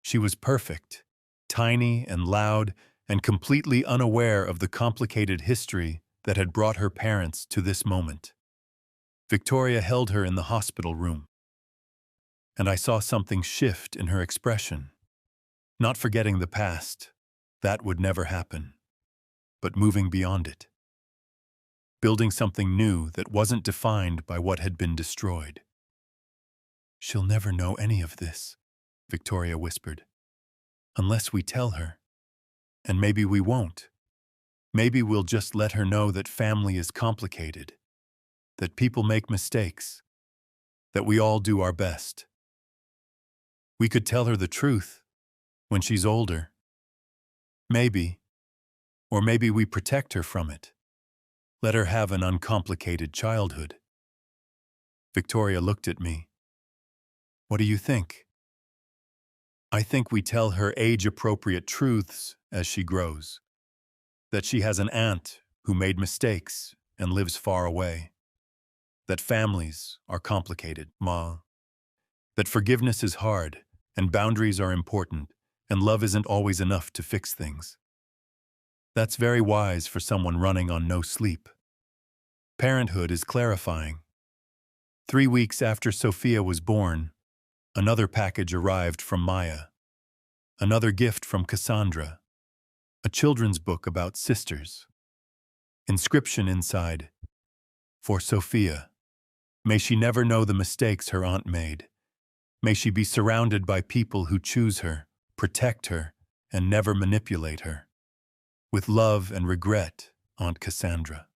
Speaker 1: She was perfect, tiny and loud, and completely unaware of the complicated history that had brought her parents to this moment. Victoria held her in the hospital room, and I saw something shift in her expression. Not forgetting the past, that would never happen, but moving beyond it. Building something new that wasn't defined by what had been destroyed. She'll never know any of this, Victoria whispered. Unless we tell her. And maybe we won't. Maybe we'll just let her know that family is complicated, that people make mistakes, that we all do our best. We could tell her the truth when she's older. Maybe. Or maybe we protect her from it. Let her have an uncomplicated childhood. Victoria looked at me. What do you think? I think we tell her age-appropriate truths as she grows. That she has an aunt who made mistakes and lives far away. That families are complicated, Ma. That forgiveness is hard and boundaries are important and love isn't always enough to fix things. That's very wise for someone running on no sleep. Parenthood is clarifying. 3 weeks after Sophia was born, another package arrived from Maya. Another gift from Cassandra. A children's book about sisters. Inscription inside. For Sophia. May she never know the mistakes her aunt made. May she be surrounded by people who choose her, protect her, and never manipulate her. With love and regret, Aunt Cassandra.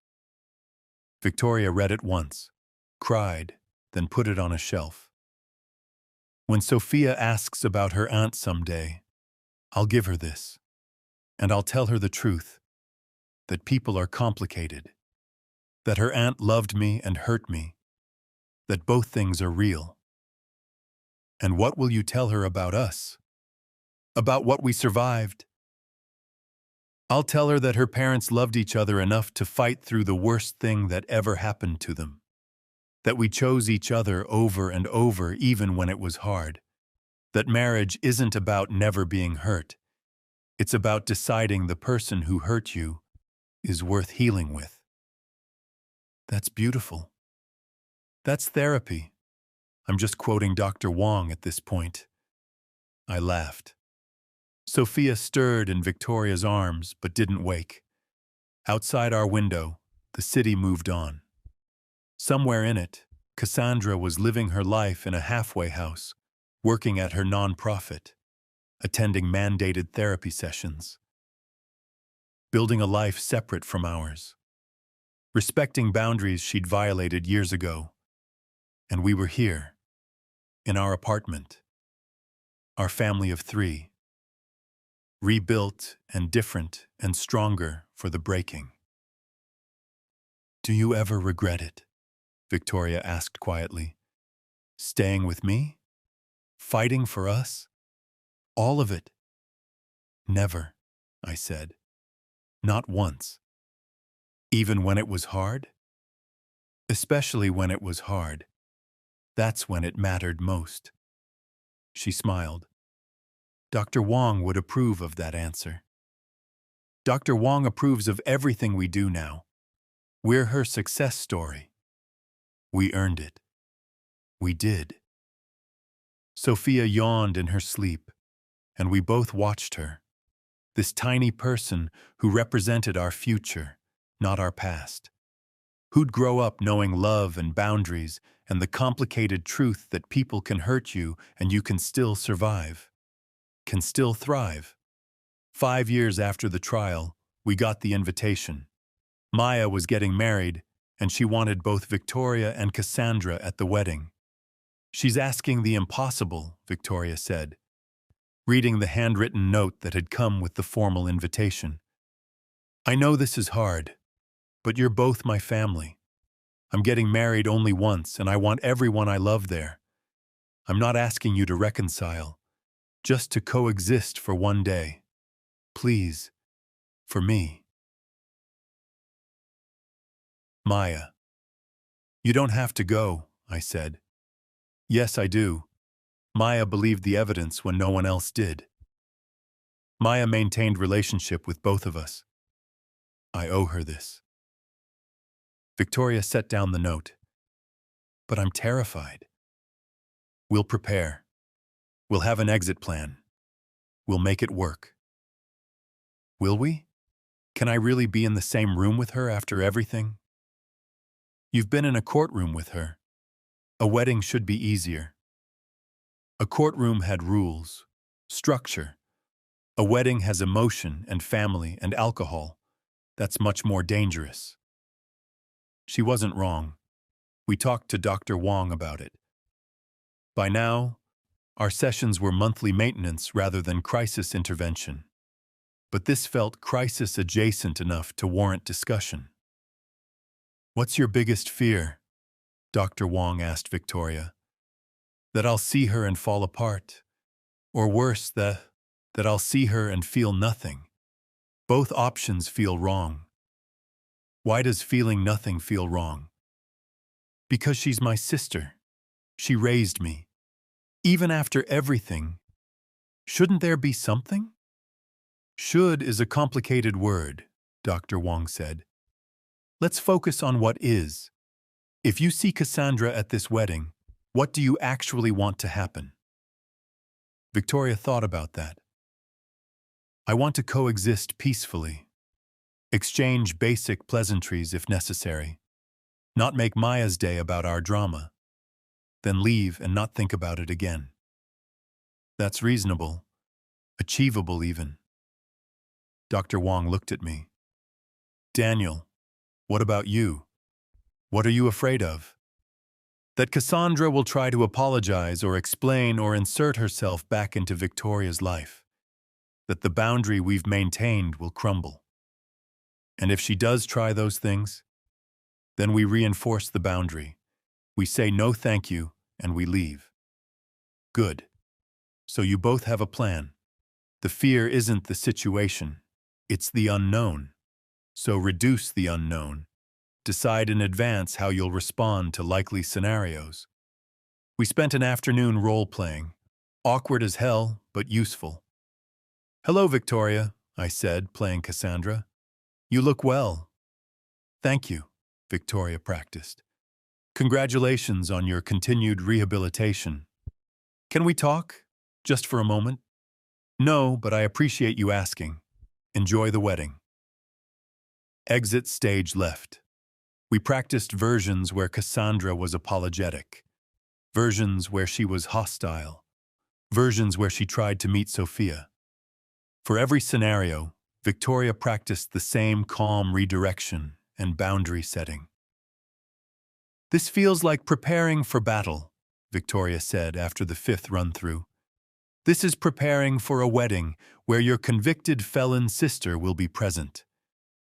Speaker 1: Victoria read it once, cried, then put it on a shelf. When Sophia asks about her aunt someday, I'll give her this, and I'll tell her the truth, that people are complicated, that her aunt loved me and hurt me, that both things are real. And what will you tell her about us? About what we survived? I'll tell her that her parents loved each other enough to fight through the worst thing that ever happened to them. That we chose each other over and over even when it was hard. That marriage isn't about never being hurt. It's about deciding the person who hurt you is worth healing with. That's beautiful. That's therapy. I'm just quoting Dr. Wong at this point. I laughed. Sophia stirred in Victoria's arms but didn't wake. Outside our window, the city moved on. Somewhere in it, Cassandra was living her life in a halfway house, working at her nonprofit, attending mandated therapy sessions, building a life separate from ours, respecting boundaries she'd violated years ago. And we were here, in our apartment, our family of 3, rebuilt and different and stronger for the breaking. Do you ever regret it? Victoria asked quietly. Staying with me? Fighting for us? All of it? Never, I said. Not once. Even when it was hard? Especially when it was hard. That's when it mattered most. She smiled. Dr. Wong would approve of that answer. Dr. Wong approves of everything we do now. We're her success story. We earned it. We did. Sophia yawned in her sleep, and we both watched her. This tiny person who represented our future, not our past. Who'd grow up knowing love and boundaries and the complicated truth that people can hurt you and you can still survive. Can still thrive. 5 years after the trial, we got the invitation. Maya was getting married, and she wanted both Victoria and Cassandra at the wedding. She's asking the impossible, Victoria said, reading the handwritten note that had come with the formal invitation. I know this is hard, but you're both my family. I'm getting married only once, and I want everyone I love there. I'm not asking you to reconcile, just to coexist for one day. Please, for me. Maya. You don't have to go, I said. Yes, I do. Maya believed the evidence when no one else did. Maya maintained relationship with both of us. I owe her this. Victoria set down the note. But I'm terrified. We'll prepare. We'll have an exit plan. We'll make it work. Will we? Can I really be in the same room with her after everything? You've been in a courtroom with her. A wedding should be easier. A courtroom had rules, structure. A wedding has emotion and family and alcohol. That's much more dangerous. She wasn't wrong. We talked to Dr. Wong about it. By now, our sessions were monthly maintenance rather than crisis intervention. But this felt crisis-adjacent enough to warrant discussion. What's your biggest fear? Dr. Wong asked Victoria. That I'll see her and fall apart. Or worse, that I'll see her and feel nothing. Both options feel wrong. Why does feeling nothing feel wrong? Because she's my sister. She raised me. Even after everything, shouldn't there be something? Should is a complicated word, Dr. Wong said. Let's focus on what is. If you see Cassandra at this wedding, what do you actually want to happen? Victoria thought about that. I want to coexist peacefully. Exchange basic pleasantries if necessary. Not make Maya's day about our drama. Then leave and not think about it again. That's reasonable. Achievable even. Dr. Wong looked at me. Daniel, what about you? What are you afraid of? That Cassandra will try to apologize or explain or insert herself back into Victoria's life. That the boundary we've maintained will crumble. And if she does try those things, then we reinforce the boundary. We say no thank you and we leave. Good. So you both have a plan. The fear isn't the situation, it's the unknown. So reduce the unknown. Decide in advance how you'll respond to likely scenarios. We spent an afternoon role-playing. Awkward as hell, but useful. Hello, Victoria, I said, playing Cassandra. You look well. Thank you, Victoria practiced. Congratulations on your continued rehabilitation. Can we talk? Just for a moment? No, but I appreciate you asking. Enjoy the wedding. Exit stage left. We practiced versions where Cassandra was apologetic, versions where she was hostile, versions where she tried to meet Sophia. For every scenario, Victoria practiced the same calm redirection and boundary setting. This feels like preparing for battle, Victoria said after the 5th run-through. This is preparing for a wedding where your convicted felon sister will be present.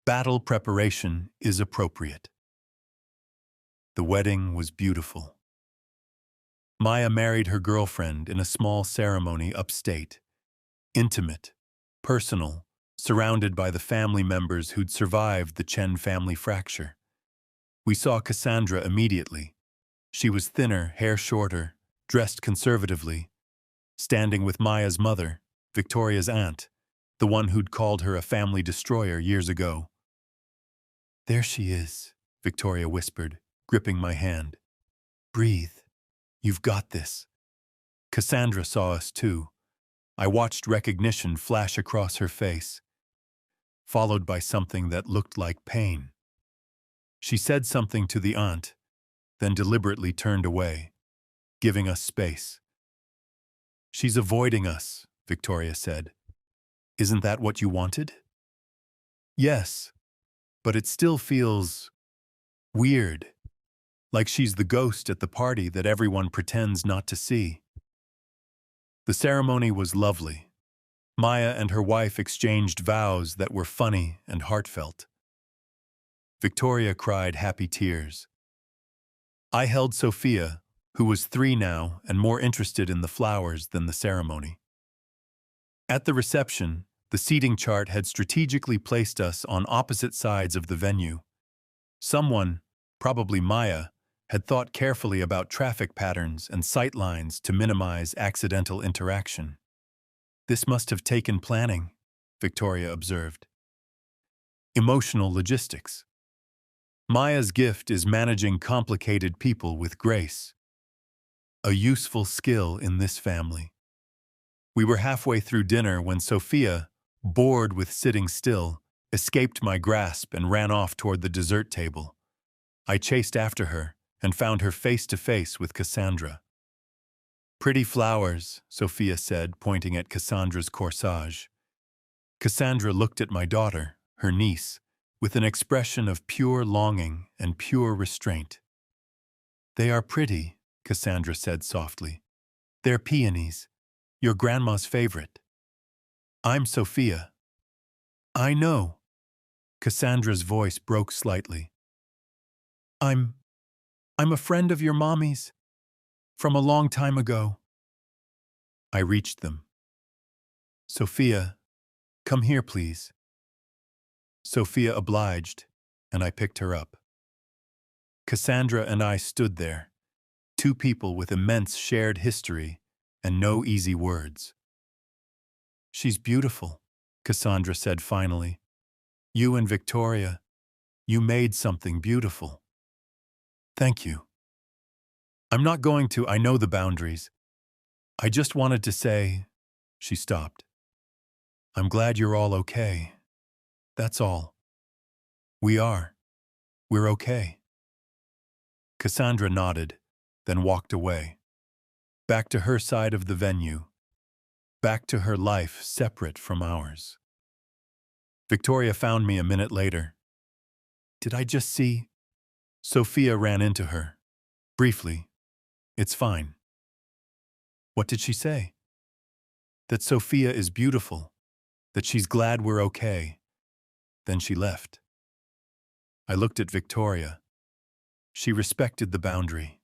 Speaker 1: Battle preparation is appropriate. The wedding was beautiful. Maya married her girlfriend in a small ceremony upstate. Intimate, personal, surrounded by the family members who'd survived the Chen family fracture. We saw Cassandra immediately. She was thinner, hair shorter, dressed conservatively, standing with Maya's mother, Victoria's aunt, the one who'd called her a family destroyer years ago. There she is, Victoria whispered, gripping my hand. Breathe. You've got this. Cassandra saw us too. I watched recognition flash across her face, followed by something that looked like pain. She said something to the aunt, then deliberately turned away, giving us space. She's avoiding us, Victoria said. Isn't that what you wanted? Yes, but it still feels weird. Like she's the ghost at the party that everyone pretends not to see. The ceremony was lovely. Maya and her wife exchanged vows that were funny and heartfelt. Victoria cried happy tears. I held Sophia, who was 3 now and more interested in the flowers than the ceremony. At the reception, the seating chart had strategically placed us on opposite sides of the venue. Someone, probably Maya, had thought carefully about traffic patterns and sight lines to minimize accidental interaction. This must have taken planning, Victoria observed. Emotional logistics. Maya's gift is managing complicated people with grace. A useful skill in this family. We were halfway through dinner when Sophia, bored with sitting still, escaped my grasp and ran off toward the dessert table. I chased after her and found her face to face with Cassandra. Pretty flowers, Sophia said, pointing at Cassandra's corsage. Cassandra looked at my daughter, her niece, with an expression of pure longing and pure restraint. They are pretty, Cassandra said softly. They're peonies, your grandma's favorite. I'm Sophia. I know. Cassandra's voice broke slightly. I'm I'm a friend of your mommy's, from a long time ago. I reached them. Sophia, come here, please. Sophia obliged, and I picked her up. Cassandra and I stood there, two people with immense shared history and no easy words. She's beautiful, Cassandra said finally. You and Victoria, you made something beautiful. Thank you. I'm not going to, I know the boundaries. I just wanted to say, she stopped. I'm glad you're all okay. That's all. We are. We're okay. Cassandra nodded, then walked away. Back to her side of the venue. Back to her life separate from ours. Victoria found me a minute later. Did I just see? Sophia ran into her. Briefly. It's fine. What did she say? That Sophia is beautiful. That she's glad we're okay. Then she left. I looked at Victoria. She respected the boundary.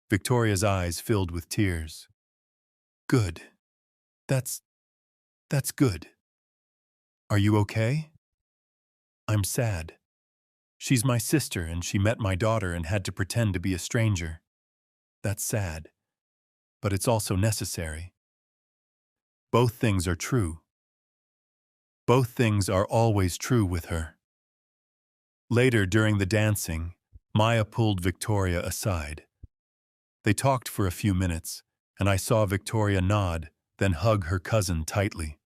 Speaker 1: Victoria's eyes filled with tears. Good. That's good. Are you okay? I'm sad. She's my sister and she met my daughter and had to pretend to be a stranger. That's sad. But it's also necessary. Both things are true. Both things are always true with her. Later, during the dancing, Maya pulled Victoria aside. They talked for a few minutes, and I saw Victoria nod, then hug her cousin tightly.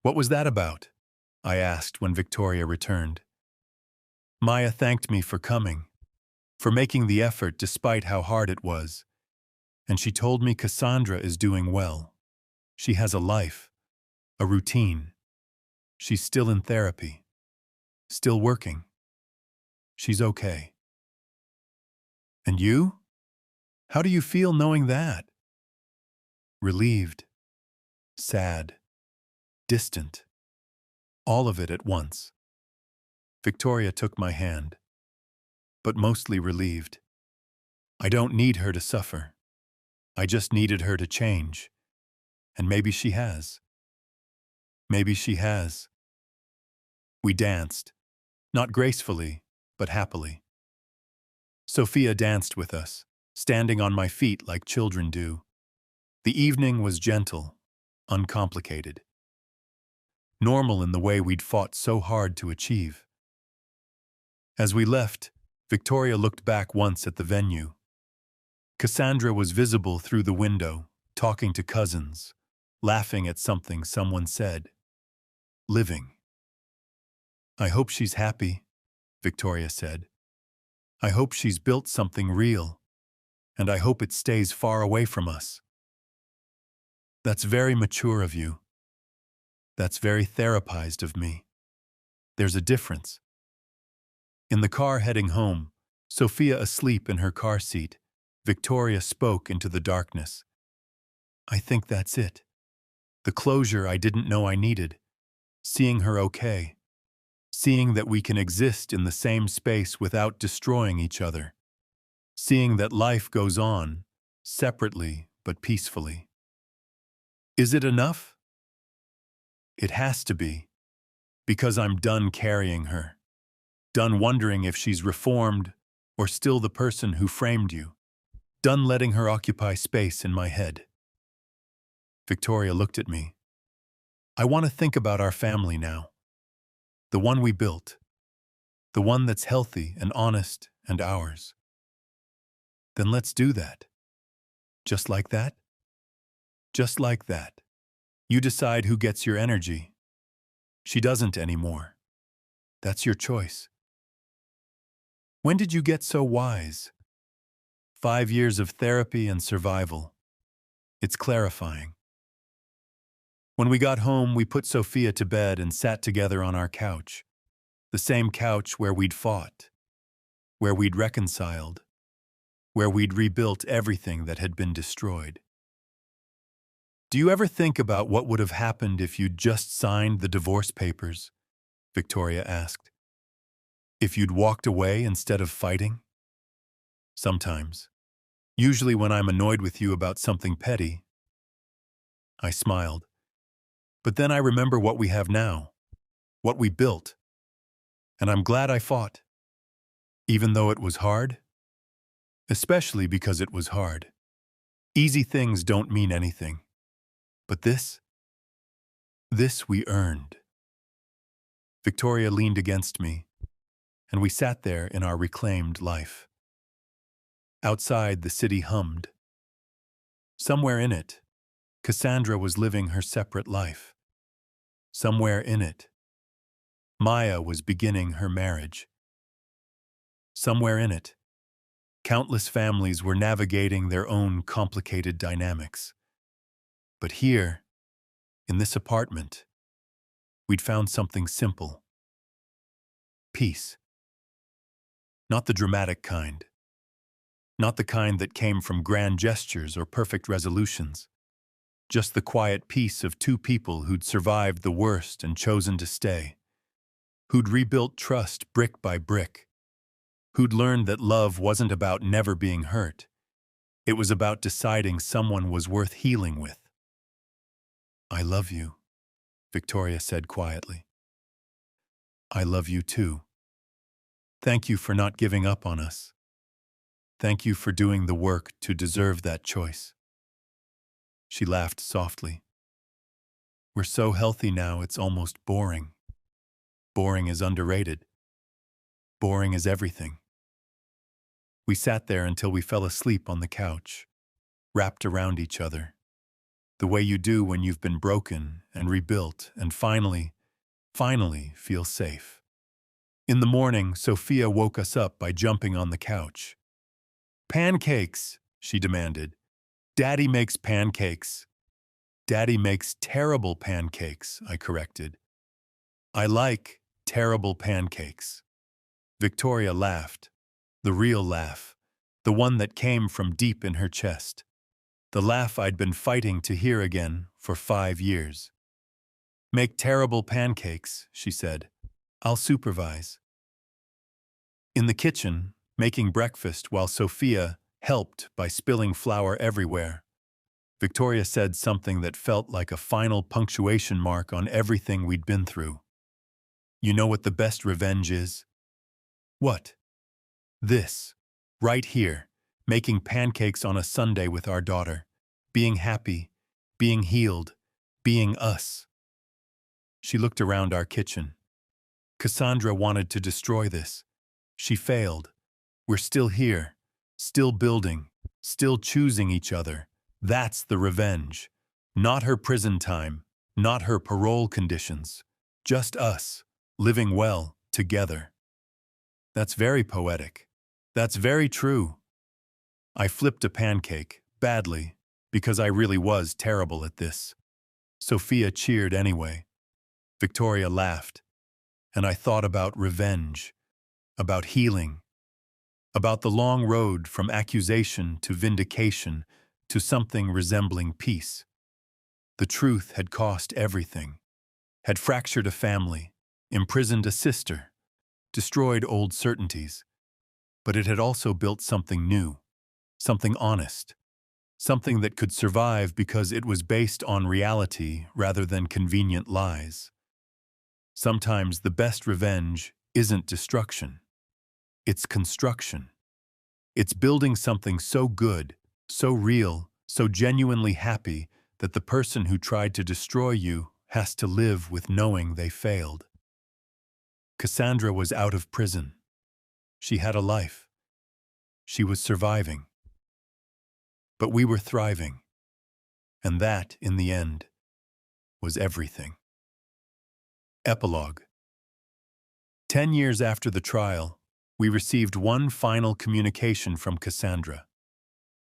Speaker 1: What was that about? I asked when Victoria returned. Maya thanked me for coming, for making the effort despite how hard it was, and she told me Cassandra is doing well. She has a life, a routine. She's still in therapy, still working. She's okay. And you? How do you feel knowing that? Relieved, sad, distant, all of it at once. Victoria took my hand, but mostly relieved. I don't need her to suffer. I just needed her to change. And maybe she has. Maybe she has. We danced, not gracefully, but happily. Sophia danced with us, standing on my feet like children do. The evening was gentle, uncomplicated. Normal in the way we'd fought so hard to achieve. As we left, Victoria looked back once at the venue. Cassandra was visible through the window, talking to cousins, laughing at something someone said. Living. I hope she's happy, Victoria said. I hope she's built something real, and I hope it stays far away from us. That's very mature of you. That's very therapized of me. There's a difference. In the car heading home, Sophia asleep in her car seat, Victoria spoke into the darkness. I think that's it. The closure I didn't know I needed. Seeing her okay. Seeing that we can exist in the same space without destroying each other. Seeing that life goes on, separately but peacefully. Is it enough? It has to be, because I'm done carrying her. Done wondering if she's reformed or still the person who framed you. Done letting her occupy space in my head. Victoria looked at me. I want to think about our family now. The one we built. The one that's healthy and honest and ours. Then let's do that. Just like that? Just like that. You decide who gets your energy. She doesn't anymore. That's your choice. When did you get so wise? 5 years of therapy and survival. It's clarifying. When we got home, we put Sophia to bed and sat together on our couch. The same couch where we'd fought, where we'd reconciled, where we'd rebuilt everything that had been destroyed. Do you ever think about what would have happened if you'd just signed the divorce papers? Victoria asked. If you'd walked away instead of fighting? Sometimes. Usually when I'm annoyed with you about something petty. I smiled. But then I remember what we have now, what we built. And I'm glad I fought. Even though it was hard. Especially because it was hard. Easy things don't mean anything. But this we earned. Victoria leaned against me, and we sat there in our reclaimed life. Outside, the city hummed. Somewhere in it, Cassandra was living her separate life. Somewhere in it, Maya was beginning her marriage. Somewhere in it, countless families were navigating their own complicated dynamics. But here, in this apartment, we'd found something simple. Peace. Not the dramatic kind. Not the kind that came from grand gestures or perfect resolutions. Just the quiet peace of two people who'd survived the worst and chosen to stay. Who'd rebuilt trust brick by brick. Who'd learned that love wasn't about never being hurt. It was about deciding someone was worth healing with. I love you, Victoria said quietly. I love you too. Thank you for not giving up on us. Thank you for doing the work to deserve that choice. She laughed softly. We're so healthy now it's almost boring. Boring is underrated. Boring is everything. We sat there until we fell asleep on the couch, wrapped around each other, the way you do when you've been broken and rebuilt and finally feel safe. In the morning, Sophia woke us up by jumping on the couch. Pancakes, she demanded. Daddy makes pancakes. Daddy makes terrible pancakes, I corrected. I like terrible pancakes. Victoria laughed. The real laugh, the one that came from deep in her chest. The laugh I'd been fighting to hear again for 5 years. Make terrible pancakes, she said. I'll supervise. In the kitchen, making breakfast while Sophia helped by spilling flour everywhere, Victoria said something that felt like a final punctuation mark on everything we'd been through. You know what the best revenge is? What? This, right here, making pancakes on a Sunday with our daughter, being happy, being healed, being us. She looked around our kitchen. Cassandra wanted to destroy this. She failed. We're still here, still building, still choosing each other. That's the revenge. Not her prison time, not her parole conditions. Just us, living well, together. That's very poetic. That's very true. I flipped a pancake, badly, because I really was terrible at this. Sophia cheered anyway. Victoria laughed. And I thought about revenge, about healing, about the long road from accusation to vindication to something resembling peace. The truth had cost everything, had fractured a family, imprisoned a sister, destroyed old certainties. But it had also built something new, something honest, something that could survive because it was based on reality rather than convenient lies. Sometimes the best revenge isn't destruction. It's construction. It's building something so good, so real, so genuinely happy that the person who tried to destroy you has to live with knowing they failed. Cassandra was out of prison. She had a life. She was surviving. But we were thriving. And that, in the end, was everything. Epilogue. 10 years after the trial, we received one final communication from Cassandra.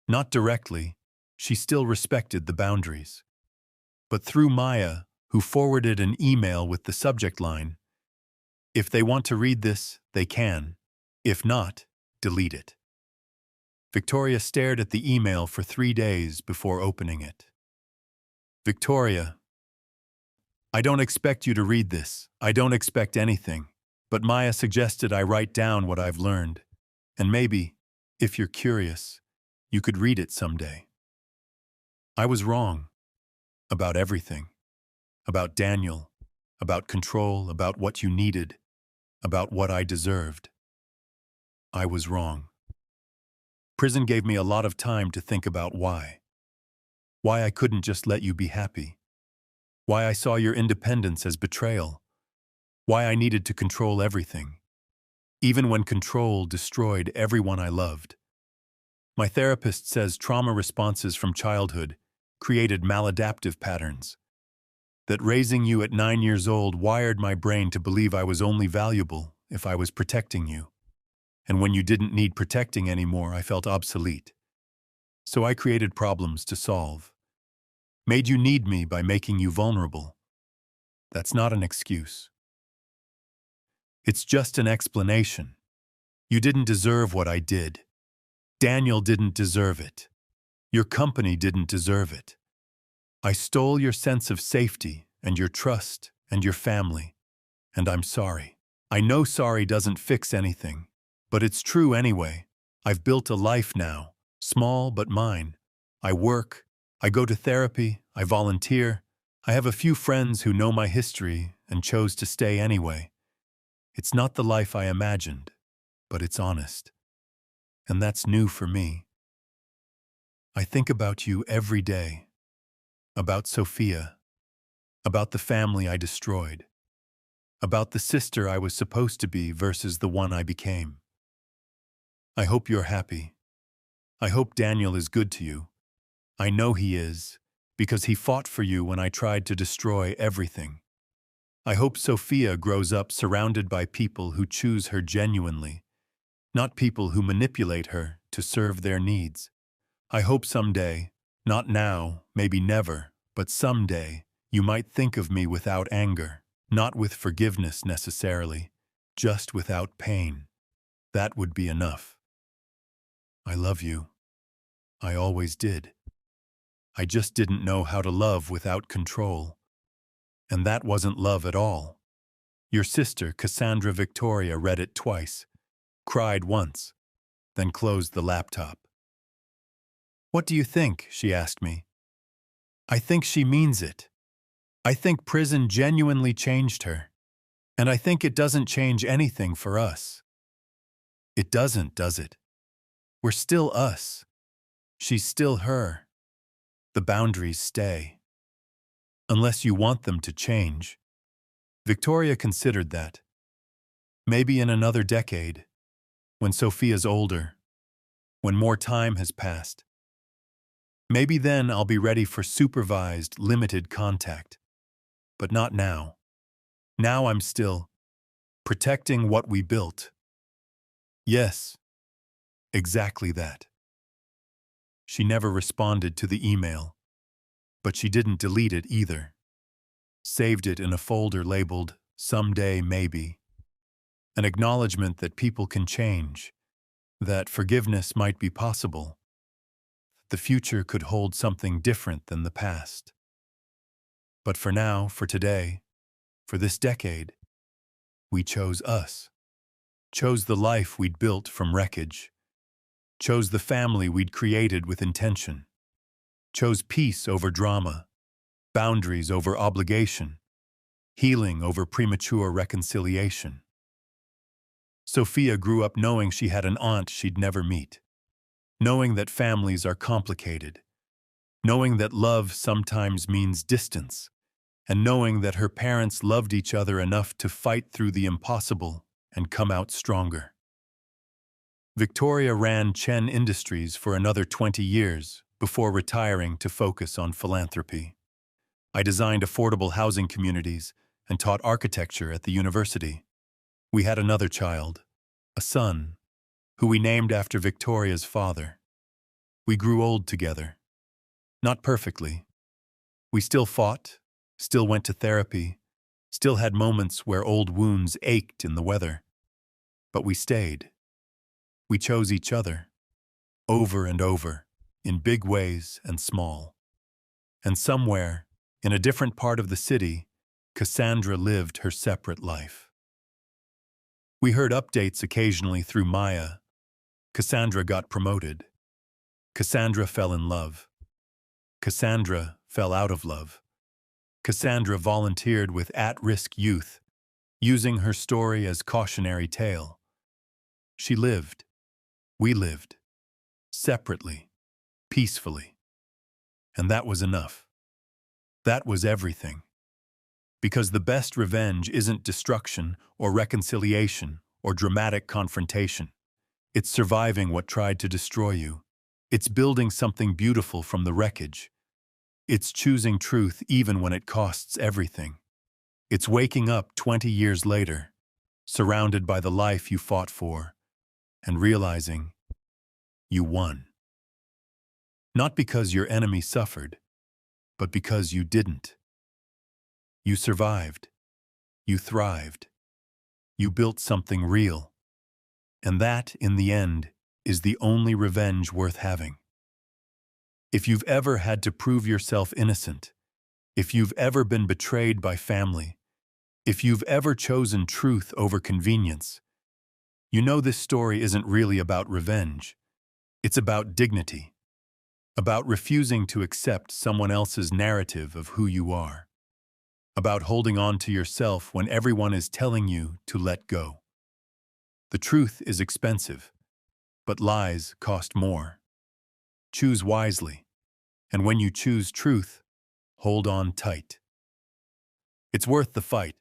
Speaker 1: Not directly, she still respected the boundaries. But through Maya, who forwarded an email with the subject line, "If they want to read this, they can. If not, delete it." Victoria stared at the email for 3 days before opening it. Victoria, I don't expect you to read this. I don't expect anything. But Maya suggested I write down what I've learned. And maybe, If you're curious, you could read it someday. I was wrong about everything. About Daniel, about control, about what you needed, about what I deserved. I was wrong. Prison gave me a lot of time to think about why. Why I couldn't just let you be happy. Why I saw your independence as betrayal. Why I needed to control everything, even when control destroyed everyone I loved. My therapist says trauma responses from childhood created maladaptive patterns. That raising you at 9 years old wired my brain to believe I was only valuable if I was protecting you. And when you didn't need protecting anymore, I felt obsolete. So I created problems to solve. Made you need me by making you vulnerable. That's not an excuse. It's just an explanation. You didn't deserve what I did. Daniel didn't deserve it. Your company didn't deserve it. I stole your sense of safety and your trust and your family, and I'm sorry. I know sorry doesn't fix anything, but it's true anyway. I've built a life now, small but mine. I work, I go to therapy, I volunteer. I have a few friends who know my history and chose to stay anyway. It's not the life I imagined, but it's honest. And that's new for me. I think about you every day. About Sophia. About the family I destroyed. About the sister I was supposed to be versus the one I became. I hope you're happy. I hope Daniel is good to you. I know he is, because he fought for you when I tried to destroy everything. I hope Sophia grows up surrounded by people who choose her genuinely, not people who manipulate her to serve their needs. I hope someday, not now, maybe never, but someday, you might think of me without anger, not with forgiveness necessarily, just without pain. That would be enough. I love you. I always did. I just didn't know how to love without control. And that wasn't love at all. Your sister, Cassandra Victoria, read it twice, cried once, then closed the laptop. What do you think? She asked me. I think she means it. I think prison genuinely changed her. And I think it doesn't change anything for us. It doesn't, does it? We're still us. She's still her. The boundaries stay. Unless you want them to change. Victoria considered that. Maybe in another decade, when Sophia's older, when more time has passed. Maybe then I'll be ready for supervised, limited contact. But not now. Now I'm still protecting what we built. Yes, exactly that. She never responded to the email, but she didn't delete it either. Saved it in a folder labeled, "Someday Maybe." An acknowledgement that people can change, that forgiveness might be possible, the future could hold something different than the past. But for now, for today, for this decade, we chose us. Chose the life we'd built from wreckage. Chose the family we'd created with intention. Chose peace over drama, boundaries over obligation, healing over premature reconciliation. Sophia grew up knowing she had an aunt she'd never meet, knowing that families are complicated, knowing that love sometimes means distance, and knowing that her parents loved each other enough to fight through the impossible and come out stronger. Victoria ran Chen Industries for another 20 years before retiring to focus on philanthropy. I designed affordable housing communities and taught architecture at the university. We had another child, a son, who we named after Victoria's father. We grew old together. Not perfectly. We still fought, still went to therapy, still had moments where old wounds ached in the weather. But we stayed. We chose each other, over and over, in big ways and small. And somewhere, in a different part of the city, Cassandra lived her separate life. We heard updates occasionally through Maya, Cassandra got promoted. Cassandra fell in love. Cassandra fell out of love. Cassandra volunteered with at-risk youth, using her story as cautionary tale. She lived. We lived. Separately. Peacefully. And that was enough. That was everything. Because the best revenge isn't destruction or reconciliation or dramatic confrontation. It's surviving what tried to destroy you. It's building something beautiful from the wreckage. It's choosing truth even when it costs everything. It's waking up 20 years later, surrounded by the life you fought for, and realizing you won. Not because your enemy suffered, but because you didn't. You survived. You thrived. You built something real. And that, in the end, is the only revenge worth having. If you've ever had to prove yourself innocent, if you've ever been betrayed by family, if you've ever chosen truth over convenience, you know this story isn't really about revenge. It's about dignity, about refusing to accept someone else's narrative of who you are, about holding on to yourself when everyone is telling you to let go. The truth is expensive, but lies cost more. Choose wisely, and when you choose truth, hold on tight. It's worth the fight.